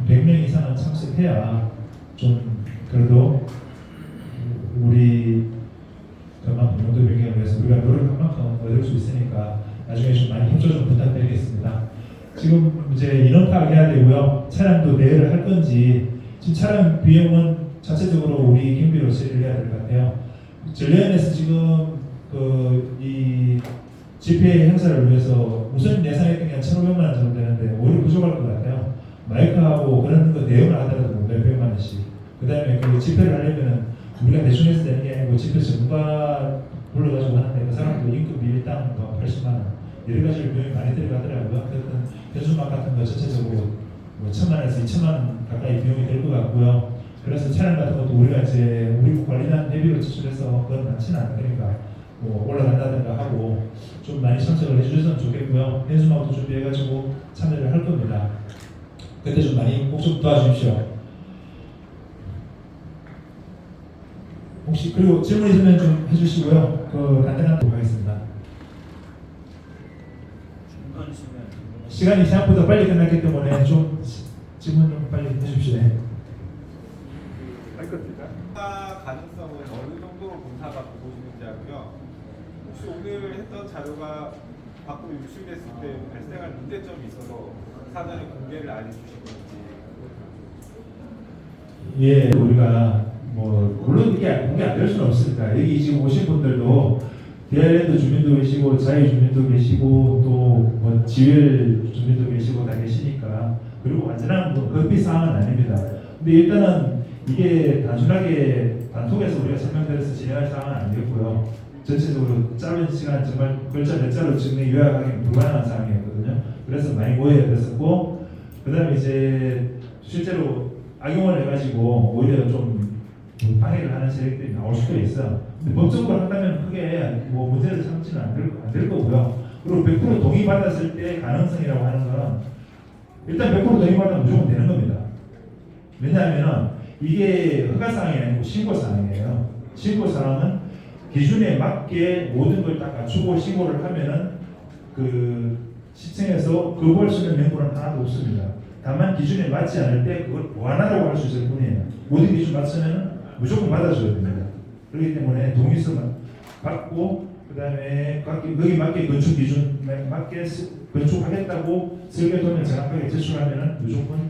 100명 이상은 참석해야 좀 그래도 우리 그만큼 용도병행을 위해서 우리가 노력한 만큼 얻을 수 있으니까 나중에 좀 많이 협조 좀 부탁드리겠습니다. 지금 이제 인원 파악해야 되고요. 차량도 대여를 할 건지 지금 차량 비용은 자체적으로 우리 경비로 처리를 해야 될 것 같아요. 전례원에서 지금 이 집회 행사를 위해서 우선 예상했던 게 한 1,500만 원 정도 되는데 오히려 부족할 것 같아요. 마이크하고 그런 거 대여를 하더라도 몇백만 원씩. 그 다음에 그 집회를 하려면 우리가 대충 해서 되는 게 아니고 집회 전문가 불러가지고 하는데 그 사람도 임금비 일당 80만 원 여러 가지 비용이 많이 들어가더라고요. 그랬던 현수막 같은 거 전체적으로 뭐 1,000만 원에서 2,000만 원 가까이 비용이 될 것 같고요. 그래서 차량 같은 것도 우리가 이제 우리 관리단 대비로 지출해서 그건 많지는 않으니까 뭐 올라간다든가 하고 좀 많이 참석을 해주셨으면 좋겠고요. 현수막도 준비해가지고 참여를 할 겁니다. 그때 좀 많이 꼭 좀 도와주십시오. 혹시 그리고 질문 있으면 좀 해주시고요. 간단한 거 하겠습니다. 시간이 생각보다 빨리 끝났기 때문에 좀 질문 좀 빨리 해주십시오. 가능성은 어느 정도로 공사가 보시는지 하고요. 혹시 오늘 했던 자료가 밖으로 유출됐을 때 발생할 문제점이 있어서 사전에 공개를 안 해주신 건지. 예, 우리가 뭐 물론 이게 공개 안 될 수는 없으니까 여기 지금 오신 분들도 디아일랜드 주민도 계시고 자유 주민도 계시고 또 뭐 지웰 주민도 계시고 다 계시니까 그리고 완전한 뭐 급비 사항은 아닙니다. 근데 일단은 이게 단순하게 단톡에서 우리가 설명드려서 진행할 사항은 아니겠고요. 전체적으로 짧은 시간 정말 글자 몇 자로 정리 요약하기 불가능한 사항이었거든요. 그래서 많이 오해가 됐었고 그 다음에 이제 실제로 악용을 해가지고 오히려 좀 방해를 하는 세력들이 나올 수도 있어요. 근데 법적으로 한다면 크게 뭐 문제를 삼지는 안 될 거고요. 그리고 100% 동의받았을 때 가능성이라고 하는 거는 일단 100% 동의받으면 무조건 되는 겁니다. 왜냐하면 이게 허가사항이 아니고 신고사항이에요. 신고사항은 기준에 맞게 모든 걸 딱 갖추고 신고를 하면은 그 시청에서 거부할 수 있는 명분은 하나도 없습니다. 다만 기준에 맞지 않을 때 그걸 보완하라고 할 수 있을 뿐이에요. 모든 기준 맞추면 무조건 받아줘야 됩니다. 그렇기 때문에 동의서만 받고 그 다음에 거기 맞게 건축 기준 맞게 건축하겠다고 설계도면 정확하게 제출하면은 무조건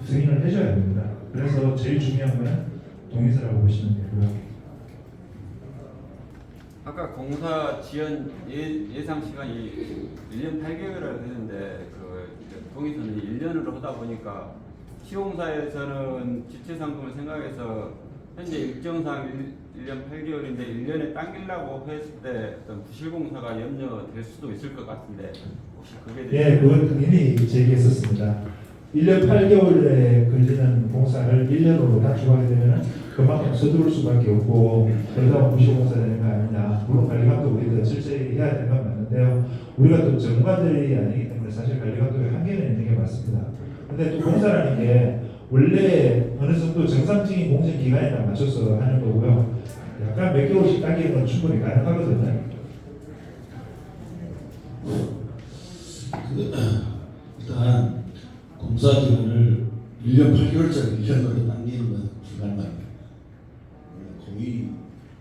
승인을 해줘야 됩니다. 그래서 제일 중요한 건 동의서라고 보시면 되고요. 아까 공사 지연 예상 시간이 1년 8개월이라고 했는데 동의서는 1년으로 하다 보니까 시공사에서는 지체상품을 생각해서 현재 일정상 1년 8개월인데 1년에 당기려고 했을 때 어떤 부실공사가 염려될 수도 있을 것 같은데 혹시 그게 예, 그건 당연히 제기했었습니다. 1년 8개월에 걸리는 공사를 1년으로 단축하게 되면 그만큼 서두를 수밖에 없고 그러다 보면 무시공사 되는 거 아니냐. 물론 관리감독 우리가 철저히 해야 되는 건 맞는데요. 우리가 또 전문가들이 아니기 때문에 사실 관리감독에 한계는 있는 게 맞습니다. 근데 또 공사라는 게 원래 어느 정도 정상적인 공정 기간에 맞춰서 하는 거고요. 약간 몇 개월씩 당기는 건 충분히 가능하거든요. 일단 공사 기간을 1년 8개월짜리 1년으로 당기는 건 불가능합니다. 거의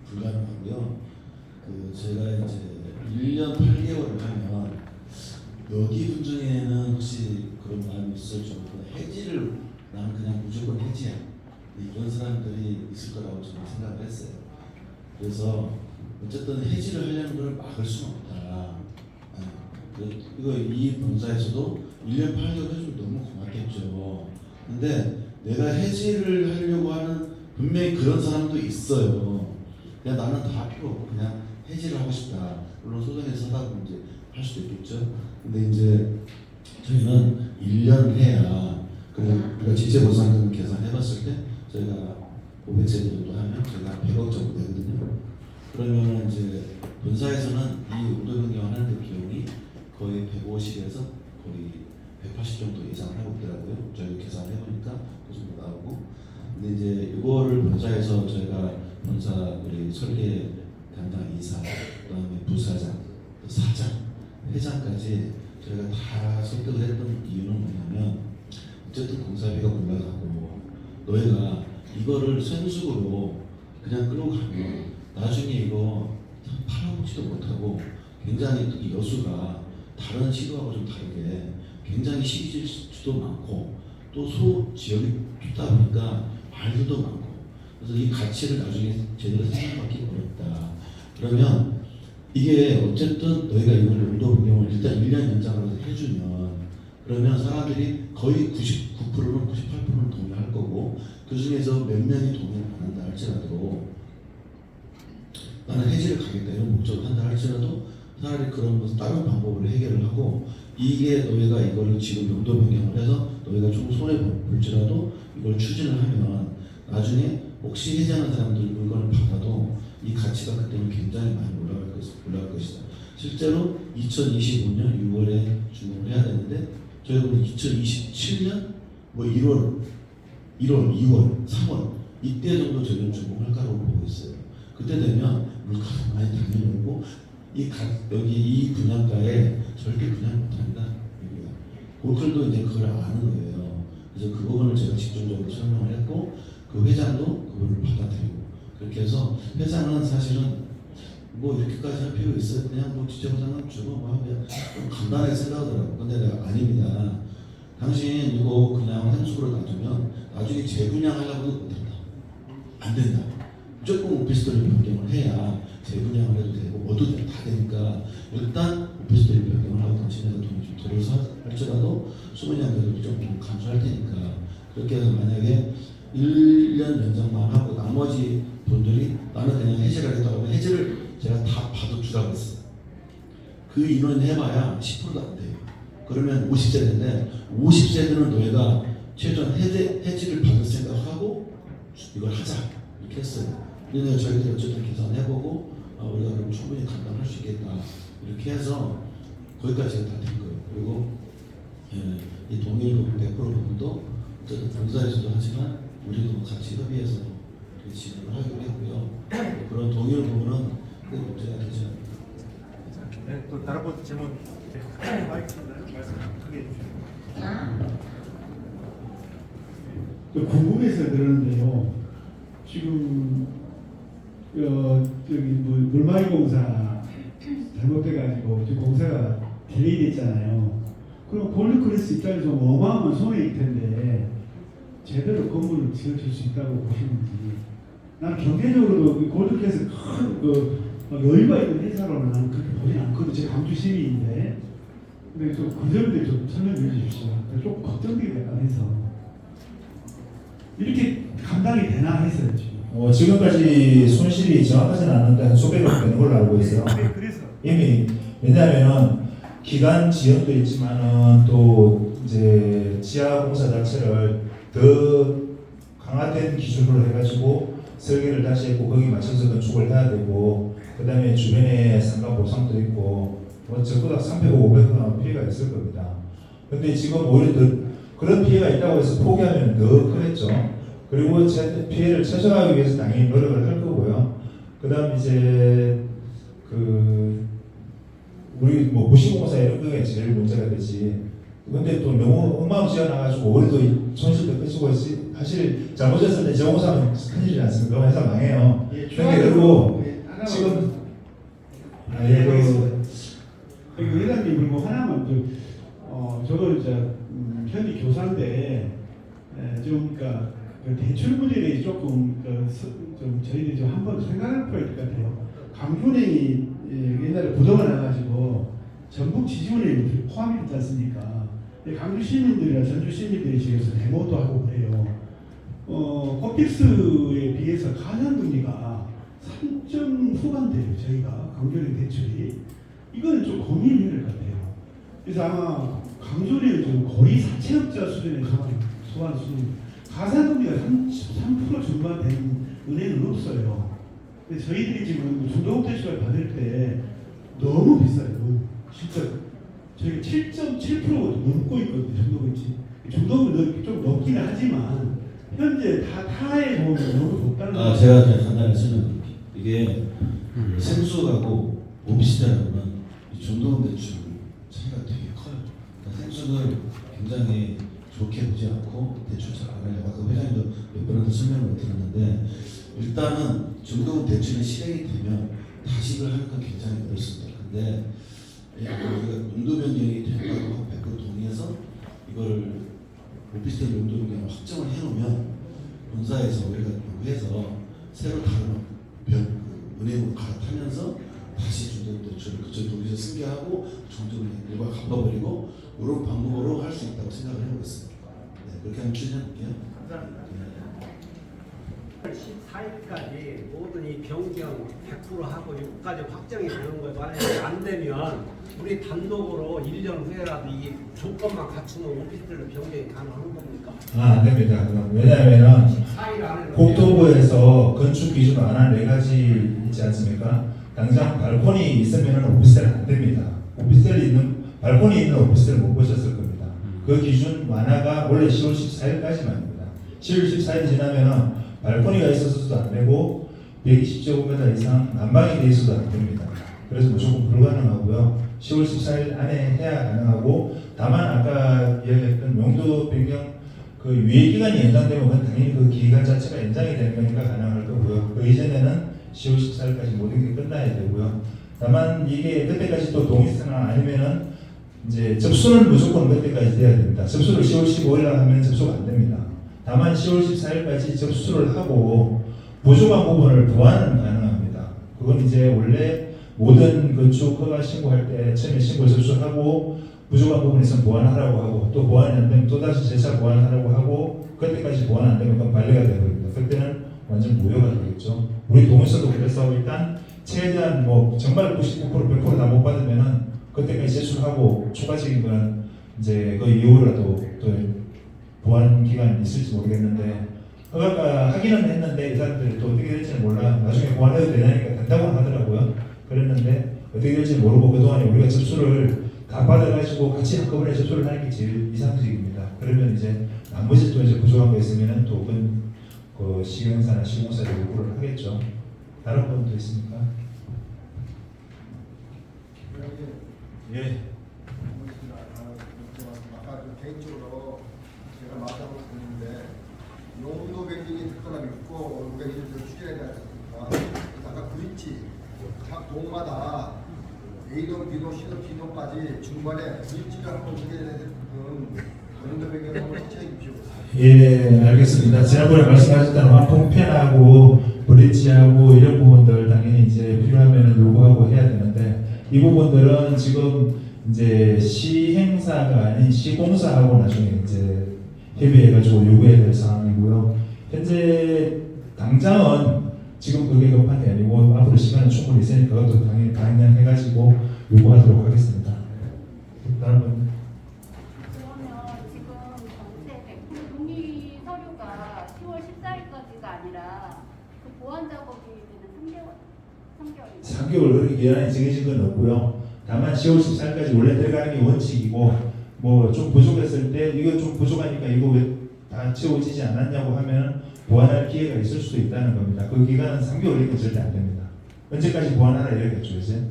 불가능하고요. 제가 이제 1년 8개월을 하면 여기 분 중에는 혹시 그런 마음이 있을 정도로 해지를 나는 그냥 무조건 해지야. 이런 사람들이 있을 거라고 저는 생각을 했어요. 그래서 어쨌든 해지를 하려는 걸 막을 수는 없다. 이거 이 본사에서도 1년 8개월 해주면 너무 고맙겠죠. 근데 내가 해지를 하려고 하는 분명히 그런 사람도 있어요. 그냥 나는 다 필요 없고 그냥 해지를 하고 싶다. 물론 소송에서 하다 보면 이제 할 수도 있겠죠. 근데 이제 저희는 1년 해야 우리가 지체보상금 계산해봤을 때 저희가 500세대 정도 하면 저희가 100억 정도 되거든요. 그러면 이제 본사에서는 이 용도 변경하는 데 비용이 거의 150에서 거의 180 정도 예상을 하고 있더라고요. 저희가 계산을 해보니까 그 정도 나오고. 근데 이제 이거를 본사에서 저희가 본사 우리 설계 담당 이사, 그다음에 부사장, 사장, 회장까지 저희가 다 설득을 했던 이유는 뭐냐면 어쨌든 공사비가 올라가고 너희가 이거를 생수로 그냥 끌고 가면 나중에 이거 팔아보지도 못하고 굉장히 이 여수가 다른 시도하고 좀 다르게 굉장히 시기질 수도 많고 또 소 지역이 좁다 보니까 말들도 많고 그래서 이 가치를 나중에 제대로 생각받기 어렵다. 그러면 이게 어쨌든 너희가 이걸 용도 변경을 일단 1년 연장을 해주면 그러면 사람들이 거의 99%는 98%는 동의할 거고 그 중에서 몇 명이 동의를 안 한다 할지라도 나는 해지를 가겠다 이런 목적을 한다 할지라도 차라리 그런 것은 다른 방법으로 해결을 하고 이게 너희가 이거를 지금 용도 변경을 해서 너희가 좀 손해 볼지라도 이걸 추진을 하면 나중에 혹시 해지하는 사람들 물건을 받아도 이 가치가 그때는 굉장히 많이 올라갈 것이다. 실제로 2025년 6월에 준공을 해야 되는데 저희가 2027년 뭐 1월, 2월, 3월 이때 정도 저희는 준공할 거라고 보고 있어요. 그때 되면 물가도 많이 당연히 오고 여기 이 분양가에 절대 분양 못합니다. 골클도 이제 그걸 아는 거예요. 그래서 그 부분을 제가 집중적으로 설명을 했고 그 회장도 그거를 받아들이고 그렇게 해서 회장은 사실은 뭐 이렇게까지 할 필요 있어요? 그냥 뭐 지체보상금 주고 뭐 그냥 좀 간단하게 생각하더라고. 근데 내가 아닙니다. 당신 이거 그냥 한수로 놔두면 나중에 재분양하려고 못한다. 안 된다. 무조건 오피스텔 변경을 해야 재분양을 해도 되고 뭐도 다 되니까 일단 오피스텔 변경을 하고 당신네가 돈이 좀 들어서 할지라도 수분양가도 좀 감소할 테니까 그렇게 해서 만약에 1년 연장만 하고 나머지 분들이 나는 그냥 해지를 하겠다고 하면 해지를 제가 다 받아주라고 했어요. 그 인원 해봐야 10%도 안 돼요. 그러면 50세대인데 50세대는 너희가 최소한 해지를 받을 생각하고 이걸 하자 이렇게 했어요. 그래서 저희들이 어쨌든 계산해보고 우리가 그럼 충분히 감당할 수 있겠다 이렇게 해서 거기까지가 다 된 거예요. 그리고 이 동일 부분 100% 부분도 어쨌든 본사에서도 하지만 우리도 같이 협의해서 진행을 하기로 했고요. 그런 동일 부분은 큰 문제가 되지 않습니다. 네, 또 다른 분 질문. 마이크 말씀 크게 해주세요. 궁금해서 그러는데요. 지금 저기 물마이 공사 잘못돼가지고 지금 공사가 딜레이됐잖아요. 그럼 골드크래스 입장에서 어마어마한 손해일 텐데 제대로 건물을 지어줄 수 있다고 보시는지. 나는 경제적으로도 골드크래스 큰 여유가 있는 회사로는 그렇게 보진 않거든요. 제가 광주 시민인데. 근데 좀 그 점들 좀 설명해 주십시오. 좀 걱정되게 약간 해서. 이렇게 감당이 되나 했어요, 지금. 지금까지 손실이 정확하지는 않는데 한 수백억 되는 걸로 알고 있어요. 네, 그래서. 이미 왜냐하면은 기간 지연도 있지만은 또 이제 지하 공사 자체를 더 강화된 기준으로 해가지고 설계를 다시 했고 거기 맞춰서 건축을 해야 되고 그다음에 주변에 상가 보상도 있고 뭐 적어도 300억, 500억 피해가 있을 겁니다. 근데 지금 오히려 더 그런 피해가 있다고 해서 포기하면 더 크겠죠. 그리고 피해를 최소화하기 위해서 당연히 노력을 할 거고요. 그다음 이제 우리 뭐 무시공사 이런 게 제일 문제가 되지. 근데 또 너무 엉망지어 나가지고 올해도 손실도 크시고 사실 잘못했을 때 재공사는 큰일이지 않습니까? 회사 망해요. 근데 그리고 지금 여기 회장님 그리고 하나만 저도 이제 현직 교사인데 좀 그러니까 그 대출 문제에 대해 조금 좀 저희들이 좀 한번 생각할 필요가 있을 것 같아요. 강준행이 옛날에 부도가 나가지고 전북 지지원에 포함이 됐지 않습니까? 강주 시민들이나 전주 시민들이 지금 데모도 하고 그래요. 코픽스에 비해서 가산금리가 3점 후반대예요. 저희가 강조령 대출이 이거는 좀 고민해야 될 것 같아요. 그래서 아마 강조령은 좀 거의 사채업자 수준의 소환 수준. 가산금리가 3% 중반 되는 은행은 없어요. 근데 저희들이 지금 중도금 대출을 받을 때 너무 비싸요. 진짜 저희가 7.7% 넘고 있거든요. 중도금이 좀 넘기는 하지만 현재 타에 보면 너무 높다는 거예요. 제가 그냥 간단히 설명드릴게요. 이게 생수하고 오피스텔하고는 이 중도금 대출 차이가 되게 커요. 그러니까 생수는 굉장히 좋게 보지 않고 대출 잘 안 하려고 아까 회장님도 몇 번이나 설명을 들었는데 일단은 중도금 대출이 실행이 되면 다시 이걸 하는 건 굉장히 어렵습니다. 근데 우리가 용도 변경이 된다고 100% 동의해서 이걸 오피스텔 용도 변경을 확정을 해놓으면 본사에서 우리가 요구해서 새로 다른 은행으로 갈아타면서 다시 중도금 대출을 그쪽 독일에서 승계하고 중도금 일반 갚아버리고 이런 방법으로 할 수 있다고 생각을 해보겠습니다. 네, 그렇게 한번 추진해볼게요. 감사합니다. 14일까지 모든 이 변경 100% 하고 여기까지 확정이 되는 거에 만약에 안 되면 우리 단독으로 1년 후에라도 이 조건만 갖추면 오피스텔로 변경이 가능한 겁니까? 안 됩니다. 왜냐하면 14일 안에 국토부에서 건축 기준 안 한 4가지 있지 않습니까? 당장 발코니 있으면 오피스텔 안 됩니다. 발코니 있는 오피스텔 못 보셨을 겁니다. 그 기준 완화가 원래 10월 14일까지만입니다. 10월 14일 지나면은 발코니가 있어서도 안 되고 120제곱미터 이상 난방이 돼 있어도 안 됩니다. 그래서 무조건 불가능하고요. 10월 14일 안에 해야 가능하고 다만 아까 이야기했던 용도 변경 그 유예 기간이 연장되면 그건 당연히 그 기간 자체가 연장이 되는 거니까 가능할 거고요. 그 이전에는 10월 14일까지 모든 게 끝나야 되고요. 다만 이게 그때까지 또 동의서나 아니면은 이제 접수는 무조건 그때까지 돼야 됩니다. 접수를 10월 15일 날 하면 접수가 안 됩니다. 다만 10월 14일까지 접수를 하고 부족한 부분을 보완은 가능합니다. 그건 이제 원래 모든 건축 허가 신고할 때 처음에 신고 접수하고 부족한 부분이 있으면 보완하라고 하고 또 보완이 안 되면 또다시 재차 보완하라고 하고 그때까지 보완 안 되면 그건 반려가 되거든요. 그때는 완전 무효가 되겠죠. 우리 동의서도 그래서 일단 최대한 뭐 정말 99% 100% 다 못 받으면은 그때까지 제출하고 추가적인 거는 이제 그 이후라도 또 보완 기간이 있을지 모르겠는데 허가가 하기는 했는데 이 사람들이 또 어떻게 될지는 몰라. 나중에 보완해도 되냐니까 된다고는 하더라고요. 그랬는데 어떻게 될지 모르고 그동안에 우리가 접수를 다 받아가지고 같이 한꺼번에 접수를 하는 게 제일 이상적입니다. 그러면 이제 나머지 또 이제 부족한 거 있으면은 또 그 시공사나 시공사에 요구를 하겠죠. 다른 분도 있습니까? 예. 아까 개인적으로 제가 마다하고 있는데 용도 변경이 듣거나 믿고 우리가 이제 추진해야 되니까 아까 브릿지 각 동마다 A동, B동, C동, D동까지 중간에 브릿지가 한번 소개되는 용도 변경을 한번 체크해 주십시오. 예, 알겠습니다. 지난번에 말씀하셨던 환풍팬하고 브릿지하고 이런 부분들 당연히 이제 필요하면 요구하고 해야 되는데 이 부분들은 지금 이제 시행사가 아닌 시공사하고 나중에 이제 협의해가지고 요구해야 될 상황이고요. 현재 당장은 지금 그게 급한 게 아니고 앞으로 시간은 충분히 있으니까 그것도 당연히 반영해가지고 요구하도록 하겠습니다. 다른 분. 그러면 지금 전체 동의 서류가 10월 14일까지가 아니라 그 보완 작업이 되는 3개월. 3개월 그렇게 기한이 정해진 건 없고요. 다만 10월 14일까지 원래 들어가는 게 원칙이고 뭐 좀 부족했을 때 이거 좀 부족하니까 이거 왜 다 채워지지 않았냐고 하면 보완할 기회가 있을 수도 있다는 겁니다. 그 기간은 3개월이면 절대 안 됩니다. 언제까지 보완하라 이러겠죠 이제.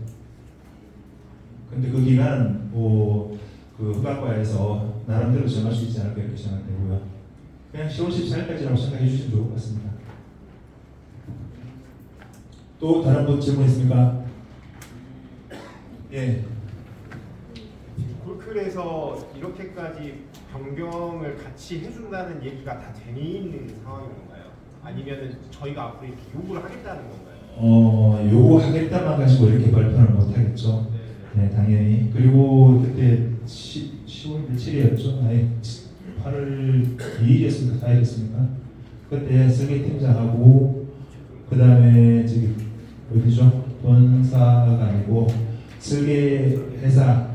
근데 그 기간은 그 후각과에서 나름대로 정할 수 있지 않을까 이렇게 생각되고요. 그냥 10월 14일까지라고 생각해 주시면 좋을 것 같습니다. 또 다른 분 질문 있습니까? 예. 굴클에서 이렇게까지 변경을 같이 해준다는 얘기가 다 되는 상황인 건가요? 아니면은 저희가 앞으로 이렇게 요구를 하겠다는 건가요? 요구하겠다만 가지고 이렇게 발표를 못 하겠죠. 네, 당연히. 그리고 그때 10월 며칠이었죠? 아니, 8월 2일이었습니까? 4일이었습니까? 그때 설계 팀장하고 그 다음에 저기 어디죠? 본사가 아니고 설계 회사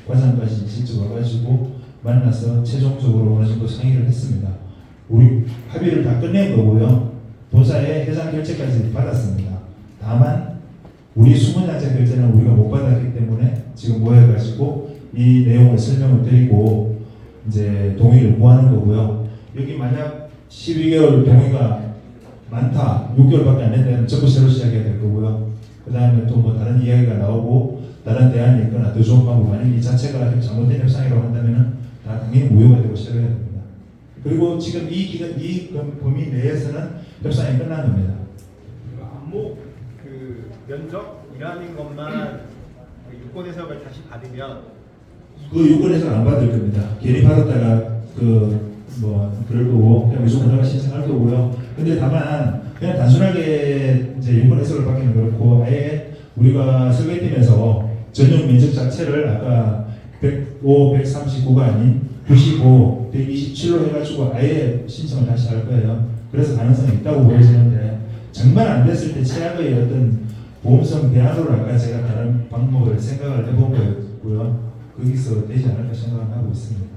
과장까지 직접 와가지고 만나서 최종적으로 어느 정도 상의를 했습니다. 우리 합의를 다 끝낸 거고요. 도사의 해상 결제까지 받았습니다. 다만 우리 수문양자 결제는 우리가 못 받았기 때문에 지금 모여가지고 이 내용을 설명을 드리고 이제 동의를 구하는 거고요. 여기 만약 12개월 동의가 많다, 6개월밖에 안 된다면 전부 새로 시작해야 될 거고요. 그 다음에 또 뭐 다른 이야기가 나오고 다른 대안이 있거나 더 좋은 방법, 만약 이 자체가 잘못된 협상이라고 한다면 다 당연히 무효가 되고 싫어야 됩니다. 그리고 지금 이 기간, 이 범위 내에서는 협상이 끝난 겁니다. 안목 면적이라는 것만 유권 해석을 다시 받으면 그 요건 해석 안 받을 겁니다. 괜히 받았다가 그럴 거고 그냥 무조건 신청할 거고요. 근데 다만 그냥 단순하게 이제 요건 해석을 받기는 그렇고 아예 우리가 설계팀에서 전용 면적 자체를 아까 105, 139가 아닌 95, 127로 해가지고 아예 신청을 다시 할 거예요. 그래서 가능성이 있다고 보여지는데 정말 안 됐을 때 최악의 어떤 보험성 대안으로 아까 제가 다른 방법을 생각을 해본 거였고요. 거기서 되지 않을까 생각을 하고 있습니다.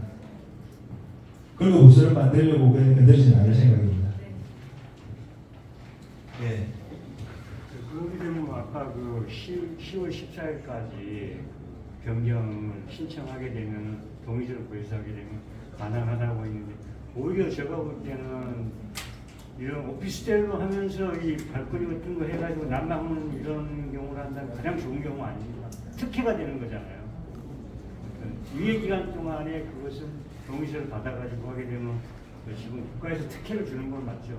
그리고 우선을 만들려고 건드리지는 않을 생각입니다. 네. 그렇게 되면 아까 10월 14일까지 변경을 신청하게 되면 동의서를 보여서하게 되면 가능하다고 했는데 오히려 제가 볼 때는 이런 오피스텔로 하면서 이 발코니 같은 거 해가지고 난방하는 이런 경우를 한다면 가장 좋은 경우 아닙니까? 특혜가 되는 거잖아요. 유예 기간 동안에 그것을 동의서를 받아가지고 하게 되면 지금 국가에서 특혜를 주는 건 맞죠?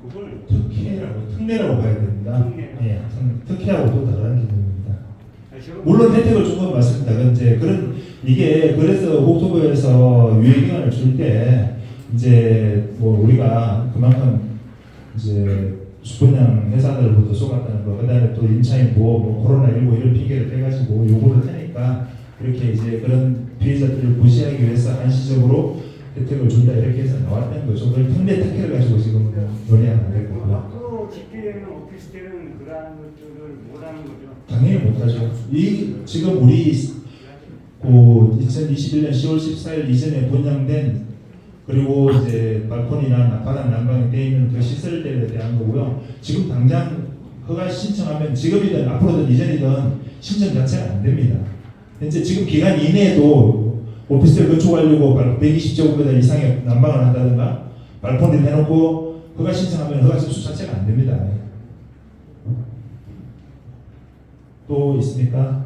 그걸 특례라고 봐야 됩니다. 특례. 예, 특혜하고 또 다른 개념입니다. 물론 혜택을 준 건 맞습니다. 근데 이게 그래서 옥토버에서 유예 기간을 줄 때 이제 뭐 우리가 그만큼 이제 수분양 회사들부터 쏘갔다는 거, 그다음에 또 임차인 뭐 코로나19 이런 핑계를 대가지고 요구를 하니까 이렇게 이제 그런 피해자들을 무시하기 위해서 한시적으로 혜택을 준다 이렇게 해서 나왔다는 거죠. 그걸 특례 특혜를 가지고 지금 논의하면 안 될 거고요. 앞으로 집계되는 오피스텔은 그러한 것들을 못하는 거죠. 당연히 못하죠. 지금 우리 2021년 10월 14일 이전에 분양된 그리고 이제 발코니나 바닥 난방이 되어 있는 그 시설들에 대한 거고요. 지금 당장 허가 신청하면 지금이든 앞으로든 이전이든 신청 자체가 안 됩니다. 현재 지금 기간 이내에도 오피스텔 건축하려고 120제곱미터 이상의 난방을 한다든가 발코니를 해놓고 허가 신청하면 허가 접수 자체가 안 됩니다. 또 있습니까?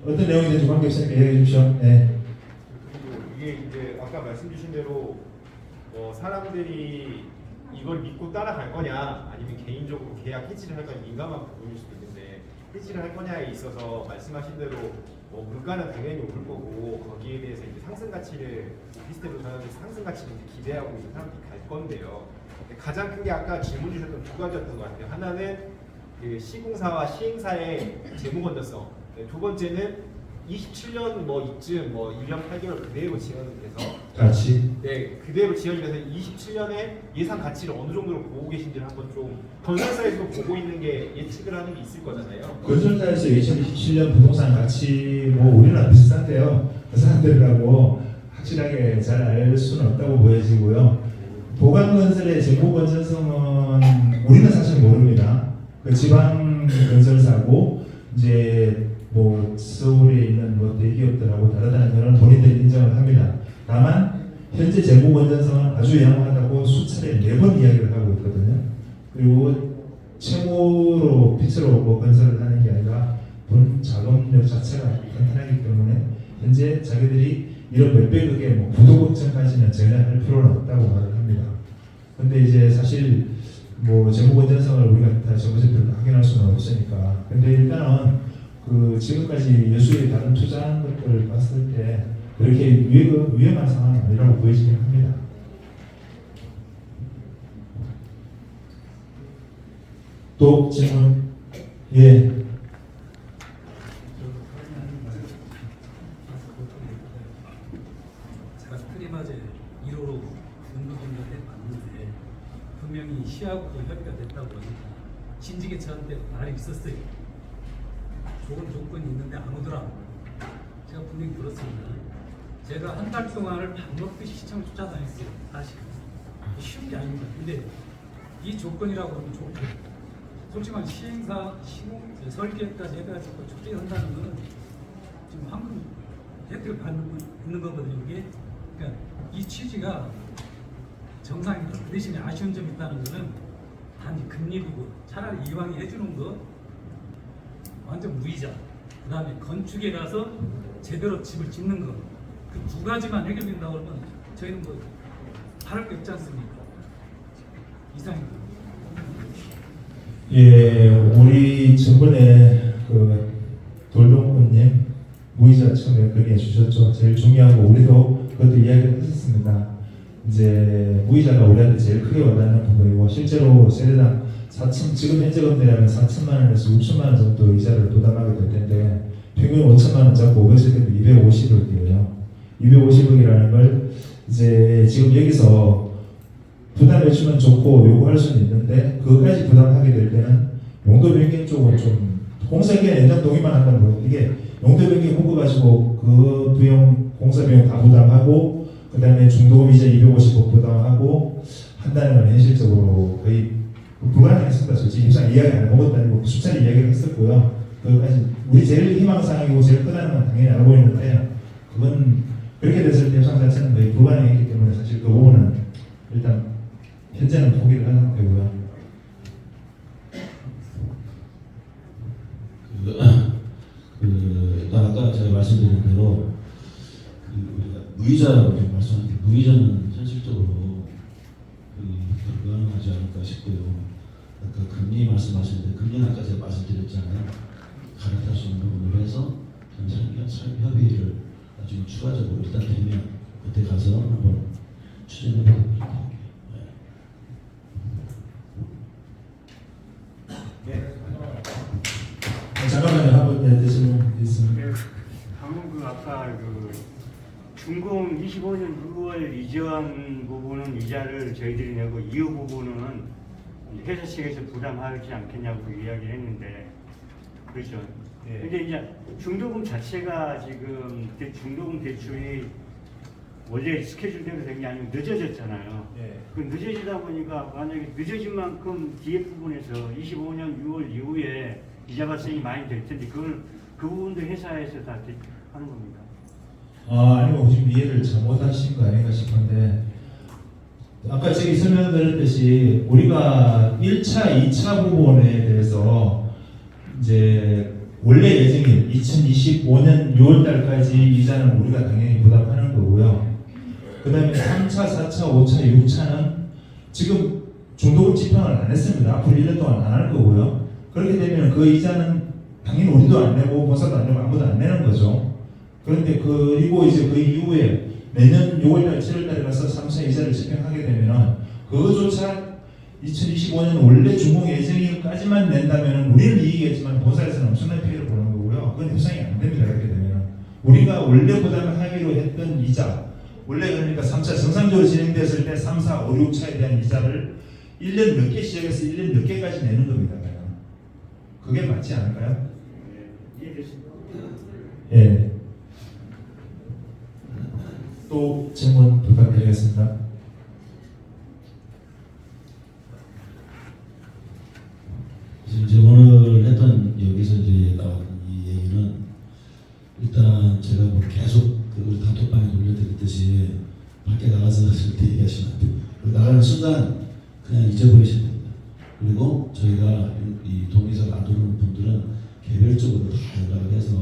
어떤 내용이 될지 관계없으니까 얘기해 주십시오. 네. 그리고 이게 이제 아까 말씀 주신 대로 사람들이 이걸 믿고 따라갈 거냐 아니면 개인적으로 계약 해지를 할 거냐 민감한 부분일 수도 있는데 해지를 할 거냐에 있어서 말씀하신 대로 물가는 당연히 오를 거고 거기에 대해서 이제 상승 가치를 오피스텔로 전환해서 상승 가치를 이제 기대하고 있는 사람들이 갈 건데요. 가장 큰 게 아까 질문 주셨던 두 가지였던 것 같아요. 하나는 그 시공사와 시행사의 재무 건전성. 두 번째는 27년 이쯤 1년 8개월 그대로 지연이 돼서 같이 그대로 지연이 돼서 27년에 예상 가치를 어느 정도로 보고 계신지를 한번 좀 건설사에서도 보고 있는 게 예측을 하는 게 있을 거잖아요. 건설사에서 2027년 부동산 가치 우리랑 비슷한데요. 그 사람들하고 확실하게 잘 알 수는 없다고 보여지고요. 보강건설의 재무 건전성은 우리는 사실 모릅니다. 그 지방 건설사고 이제 서울에 있는 대기업들하고 다르다는 것은 본인들이 인정을 합니다. 다만 현재 재무 건전성은 아주 양호하다고 수차례 4번 이야기를 하고 있거든요. 그리고 채무로 빚으로 건설을 하는 게 아니라 본 자금력 자체가 탄탄하기 때문에 현재 자기들이 이런 몇백억의 부도 걱정까지는 전혀 할 필요는 없다고 말을 합니다. 근데 이제 사실 재무 건전성을 우리가 다 정부제표로 확인할 수는 없으니까. 근데 일단은 지금까지 예수의 다른 투자한 것들을 봤을 때 그렇게 위험한 상황은 아니라고 보이지긴 합니다. 또 질문? 예. 제가 트리마제 1호로 공급공단에 봤는데 분명히 시하고도 협의가 됐다고 하니까 진지개차한테 말이 있었어요. 좋은 조건이 있는데 아무도 안 와요. 제가 분명히 들었습니다. 제가 한 달 동안을 밥 먹듯이 시청 쫓아다녔어요. 사실 쉬운 게 아닙니다. 근데 이 조건이라고 하면 좋고 솔직히 말해 시행사, 시공, 설계까지 해가지고 초대한다는 것은 지금 황금 혜택을 받는 거거든요. 이게 그러니까 이 취지가 정상입니다. 그 대신에 아쉬운 점이 있다는 것은 단지 금리고 차라리 이왕에 해주는 거 완전 무이자, 그 다음에 건축에 가서 제대로 집을 짓는 거, 그 두 가지만 해결된다고 하면 저희는 바랄 게 없지 않습니까? 이상입니다. 예, 우리 저번에 돌동군님 무이자 처음에 건의해 주셨죠. 제일 중요하고 우리도 그것도 이야기를 했었습니다. 이제 무이자가 우리한테 제일 크게 와닿는 부분이고 실제로 세대당 4천, 지금 현재 금리라면 4천만 원에서 6천만 원 정도 이자를 부담하게 될 텐데 평균 5천만 원 잡고 500세대도 250억이에요. 250억이라는 걸 이제 지금 여기서 부담해주면 좋고 요구할 수는 있는데 그것까지 부담하게 될 때는 용도 변경 쪽은 좀 공사기간 연장 동의만 한다는 거예요. 이게 용도 변경 묶어가지고 그 비용 공사 비용 다 부담하고 그 다음에 중도금 이자 250억 부담하고 한다는 건 현실적으로 거의 불가능했습니다. 솔직히 입장 이야기 안 해본 것도 아니고 수차례 이야기를 했었고요. 그까지 우리 제일 희망사항이고 제일 크다는 건 당연히 알고 있는데 그건 그렇게 됐을 때 협상 자체는 거의 불가능했기 때문에 사실 그 부분은 일단 현재는 포기를 한 상태고요. 일단 아까 제가 말씀드린 대로 우리가 무이자라고 말씀하셨는데 무이자는 현실적으로 불가능하지 않을까 싶고요. 아까 금리 말씀하셨는데 금리는 아까 제가 말씀드렸잖아요. 갈아탈 수 있는 부분을 해서 전산협 협의를 나중에 추가적으로 일단 되면 그때 가서 한번 추진해 보도록 할게요. 잠깐만요. 한번 되시는 있습니다. 방금 아까 준공 25년 6월 이전 부분은 이자를 저희들이 내고 이후 부분은 회사 측에서 부담하지 않겠냐고 이야기를 했는데 그렇죠. 네. 근데 이제 중도금 자체가 지금 중도금 대출이 원래 스케줄대로 된 게 아니고 늦어졌잖아요. 네. 그 늦어지다 보니까 만약에 늦어진 만큼 뒤에 부분에서 25년 6월 이후에 이자 발생이 많이 될 텐데 그 부분도 회사에서 다 하는 겁니다. 아니면 지금 이해를 잘못하신 거 아닌가 싶은데 아까 저기 설명드렸듯이 우리가 1차, 2차 부분에 대해서 이제 원래 예정인 2025년 6월달까지 이자는 우리가 당연히 부담하는 거고요. 그 다음에 3차, 4차, 5차, 6차는 지금 중도금 집행을 안 했습니다. 앞으로 1년 동안 안 할 거고요. 그렇게 되면 그 이자는 당연히 우리도 안 내고 본사도 안 내고 아무도 안 내는 거죠. 그런데 그리고 이제 그 이후에 내년 6월달 7월달에 가서 3차 이자를 집행하게 되면은 그조차 2025년 원래 준공 예정일까지만 낸다면 우리는 이익이겠지만 본사에서는 엄청난 피해를 보는 거고요. 그건 협상이 안 됩니다. 그렇게 되면 우리가 원래 부담하기로 했던 이자, 원래 그러니까 3차 정상적으로 진행됐을 때 3, 4, 5, 6차에 대한 이자를 1년 늦게 시작해서 1년 늦게까지 내는 겁니다. 그게 맞지 않을까요? 예. 또 질문 부탁드리겠습니다. 이제 오늘 했던 여기서 이제 나온 이 얘기는 일단 제가 뭐 계속 우리 단톡방에 올려드렸듯이 밖에 나가서 절대 얘기하시면 안 돼요. 나가는 순간 그냥 잊어버리시면 됩니다. 그리고 저희가 이 동의서를 안 들어오는 분들은 개별적으로 다 연락을 해서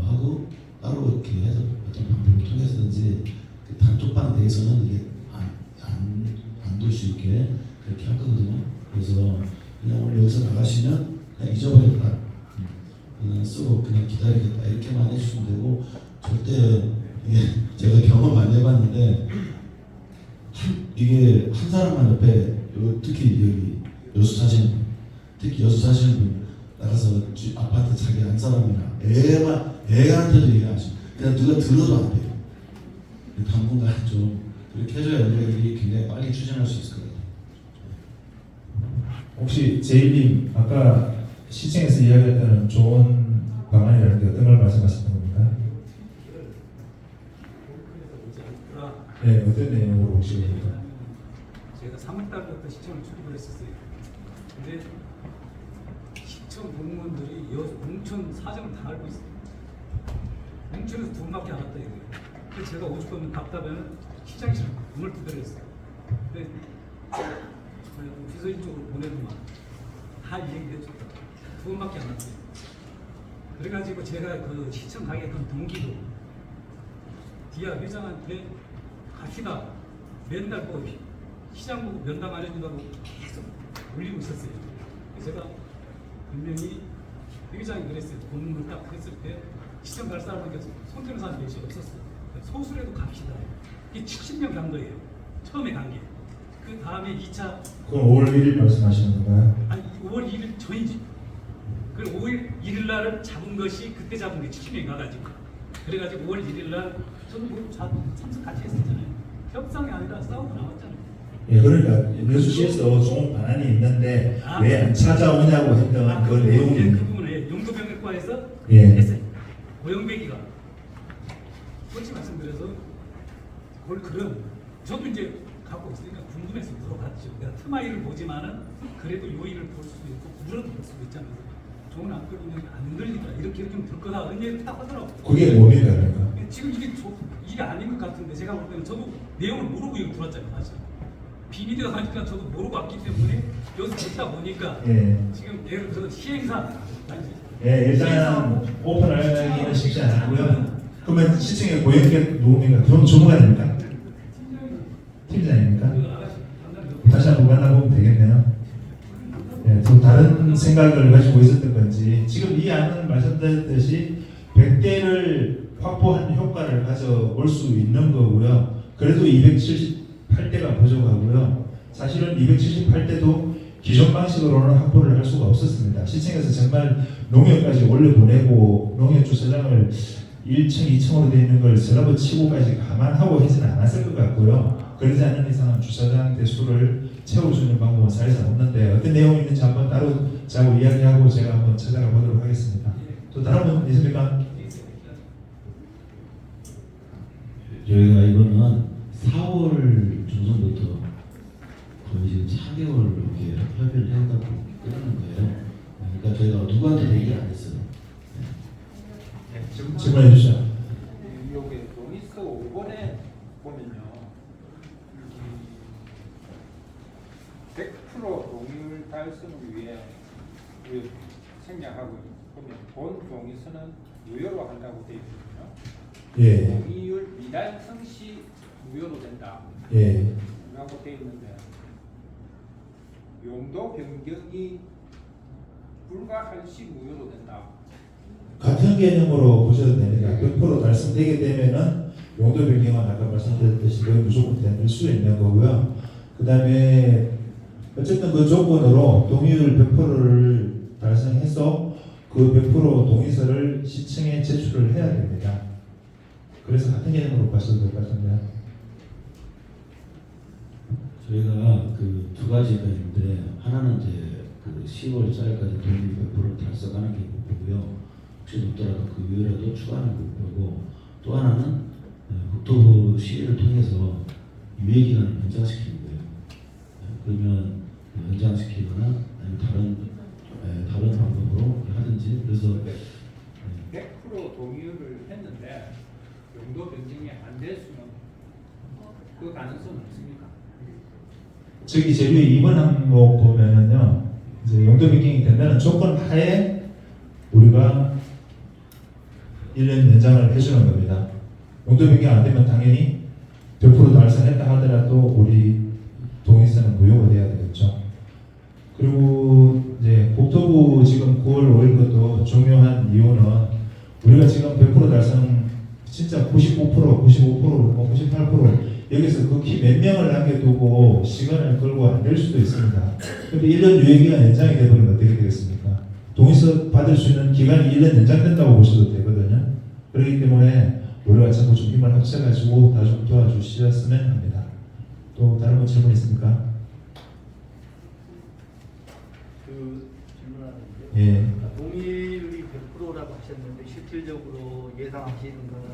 하고 따로 이렇게 해서 어떤 방법을 통해서든지 그 단톡방에 대해서는 이게 안 돌 수 있게 그렇게 할 거거든요. 그래서 그냥 오늘 여기서 나가시면 그냥 잊어버렸다. 그냥 쓰고 그냥 기다리겠다 이렇게만 해주시면 되고 절대 이게 제가 경험 많이 해봤는데 이게 한 사람만 옆에 특히 여기 여수 사시는 분, 특히 여수 사시는 분 나가서 아파트 자기 한 사람이나 애한테도 얘기 안 하시고 그냥 누가 들어도 안 돼요. 당분간 좀 그렇게 해줘야 연락이 굉장히 빨리 추진할 수 있을 것 같아요. 혹시 제일님 아까 시청에서 이야기했던 좋은 방안이라는데 어떤 걸 말씀하셨던 겁니까? 네, 어떤 내용으로 혹시 제가 3월달부터 시청을 출입을 했었어요. 근데 시청 공무원들이 농촌 사정을 다 알고 있어요. 농촌에서 두 분밖에 안 왔다 이거예요. 그래서 제가 오죽하면 답답하면 시장실을 문을 두드려 했어요. 근데 비서진 쪽으로 보내더만 다 얘기해 줬다. 두 분밖에 안 왔어요. 그래가지고 제가 그 시청 가게 된 동기도 디아 회장한테 갑시다. 맨날 뭐 시장 보고 면담 안 해준다고 계속 올리고 있었어요. 그래서 제가 분명히 회장이 그랬어요. 본문을 딱 했을 때 시청 갈 사람은 손대는 사람이 몇이 없었어요. 소수라도 갑시다. 이게 70명 간 거예요. 처음에 간 게. 그 다음에 2차. 그럼 5월 1일 말씀하시는 건가요? 아니 5월 1일 전이지. 그리고 5월 1일 날을 잡은 것이 그때 잡은 게 70명이 가가지고. 그래가지고 5월 1일 날 저도 뭐 참석 같이 했었잖아요. 협상이 아니라 싸우고 나왔잖아요. 예, 그러니까 여수시에서 좋은 방안이 있는데 왜 안 찾아오냐고 했던 그 내용이 그 부분에 용도병력과에서 예. 했어요. 고영배기가 솔직히 말씀드려서 그런 저도 이제 갖고 있으니까 궁금해서 물어봤죠. 내가 트마이를 보지만은 그래도 요일을 볼 수도 있고 구분을 볼 수도 있잖아요. 좋은 안건이면 안 들리더라. 이렇게 좀 들 거다. 이런 얘기를 딱 하더라고요. 그게 뭡니까? 그러니까? 지금 이게 아닌 것 같은데 제가 볼 때는 저도 내용을 모르고 이거 들어왔잖아요. 사실. 비밀이다 하니까 저도 모르고 왔기 때문에 여기서 듣다 보니까 예. 지금 예를 들어서 시행사 예, 일단 오픈하기는 쉽지 않고요. 그러면 시청에 고용객 누굽니까? 그럼 전문가입니까? 팀장입니까? 다시 한번 만나보면 되겠네요. 예, 또 다른 생각을 가지고 있었던 건지 지금 이 안은 말씀드렸듯이 100대를 확보한 효과를 가져올 수 있는 거고요. 그래도 278대가 부족하고요. 사실은 278대도 기존 방식으로는 확보를 할 수가 없었습니다. 시청에서 정말 농협까지 올려보내고 농협 주차장을 1층, 2층으로 되어 있는 걸 서랍을 치고까지 감안하고 하지는 않았을 것 같고요. 그러지 않는 이상은 주차장 대수를 채울 수 있는 방법은 사실상 없는데 어떤 내용이 있는지 한번 따로 자고 이야기하고 제가 한번 찾아가 보도록 하겠습니다. 또 다른 분 있습니까? 저희가 이거는 4월 중순부터 거의 지금 4개월 이렇게 협의를 해가지고 끝나는 거예요. 그러니까 저희가 누구한테 얘기 안 했어요. 질문해 주시죠. 여기 동의서 5번에 보면요. 100% 동의를 달성을 위해 우리 생략하고 보면 본 동의서는 무효로 한다고 되어 있거든요. 예. 동의율 미달성 시 무효로 된다. 예. 라고 되어 있는데 용도 변경이 불가한시 무효로 된다. 같은 개념으로 보셔도 됩니다. 100% 달성되게 되면은 용도 변경은 아까 말씀드렸듯이 거의 무조건 될 수 있는 거고요. 그 다음에 어쨌든 그 조건으로 동의율 100%를 달성해서 그 100% 동의서를 시청에 제출을 해야 됩니다. 그래서 같은 개념으로 봐셔도 될 것 같은데요. 저희가 그 두 가지가 있는데 하나는 이제 그 10월 4일까지 동의 100%를 달성하는 게 목표고요. 혹시 높더라도 그 이후라도 추가하는 목표고, 또 하나는 국토부 시의를 통해서 유예 기간을 연장시키는 거예요. 그러면 연장시키거나 아니면 다른 방법으로 하든지. 그래서 100% 동의를 했는데 용도 변경이 안 됐으면 그 가능성은 없습니까? 저기 제류의 2번 항목 보면은요, 이제 용도 변경이 된다는 조건 하에 우리가 1년 연장을 해주는 겁니다. 용도 변경 안 되면 당연히 100% 달성했다 하더라도 우리 동의서는 무효가 돼야 되겠죠. 그리고 이제 국토부 지금 9월 5일 것도 중요한 이유는 우리가 지금 100% 달성 진짜 95%, 98% 여기서 극히 몇 명을 남겨두고 시간을 끌고 안 될 수도 있습니다. 근데 1년 유예기간 연장이 되버리면 어떻게 되겠습니까? 동의서 받을 수 있는 기간이 1년 연장된다고 보셔도 되거든요. 그렇기 때문에 우리가 전부 좀 힘을 합쳐가지고 다 좀 도와주셨으면 합니다. 또 다른 분 질문 있습니까? 그 질문하는데요. 예. 동의율이 100%라고 하셨는데 실질적으로 예상하시는 거는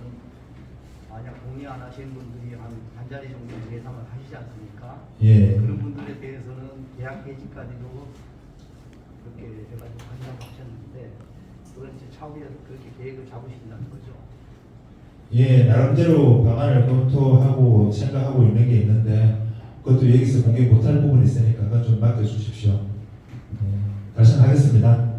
만약 동의 안 하시는 분들이 한 자리 정도 예상을 하시지 않습니까? 예. 그런 분들에 대해서는 계약 해지까지도 그렇게 해가지고 한다고 하셨는데 그런 이제 차후에서 그렇게 계획을 잡으신다는 거죠? 예, 나름대로 방안을 검토하고 생각하고 있는 게 있는데 그것도 여기서 공개 못할 부분이 있으니까 그건 좀 맡겨주십시오. 달성하겠습니다.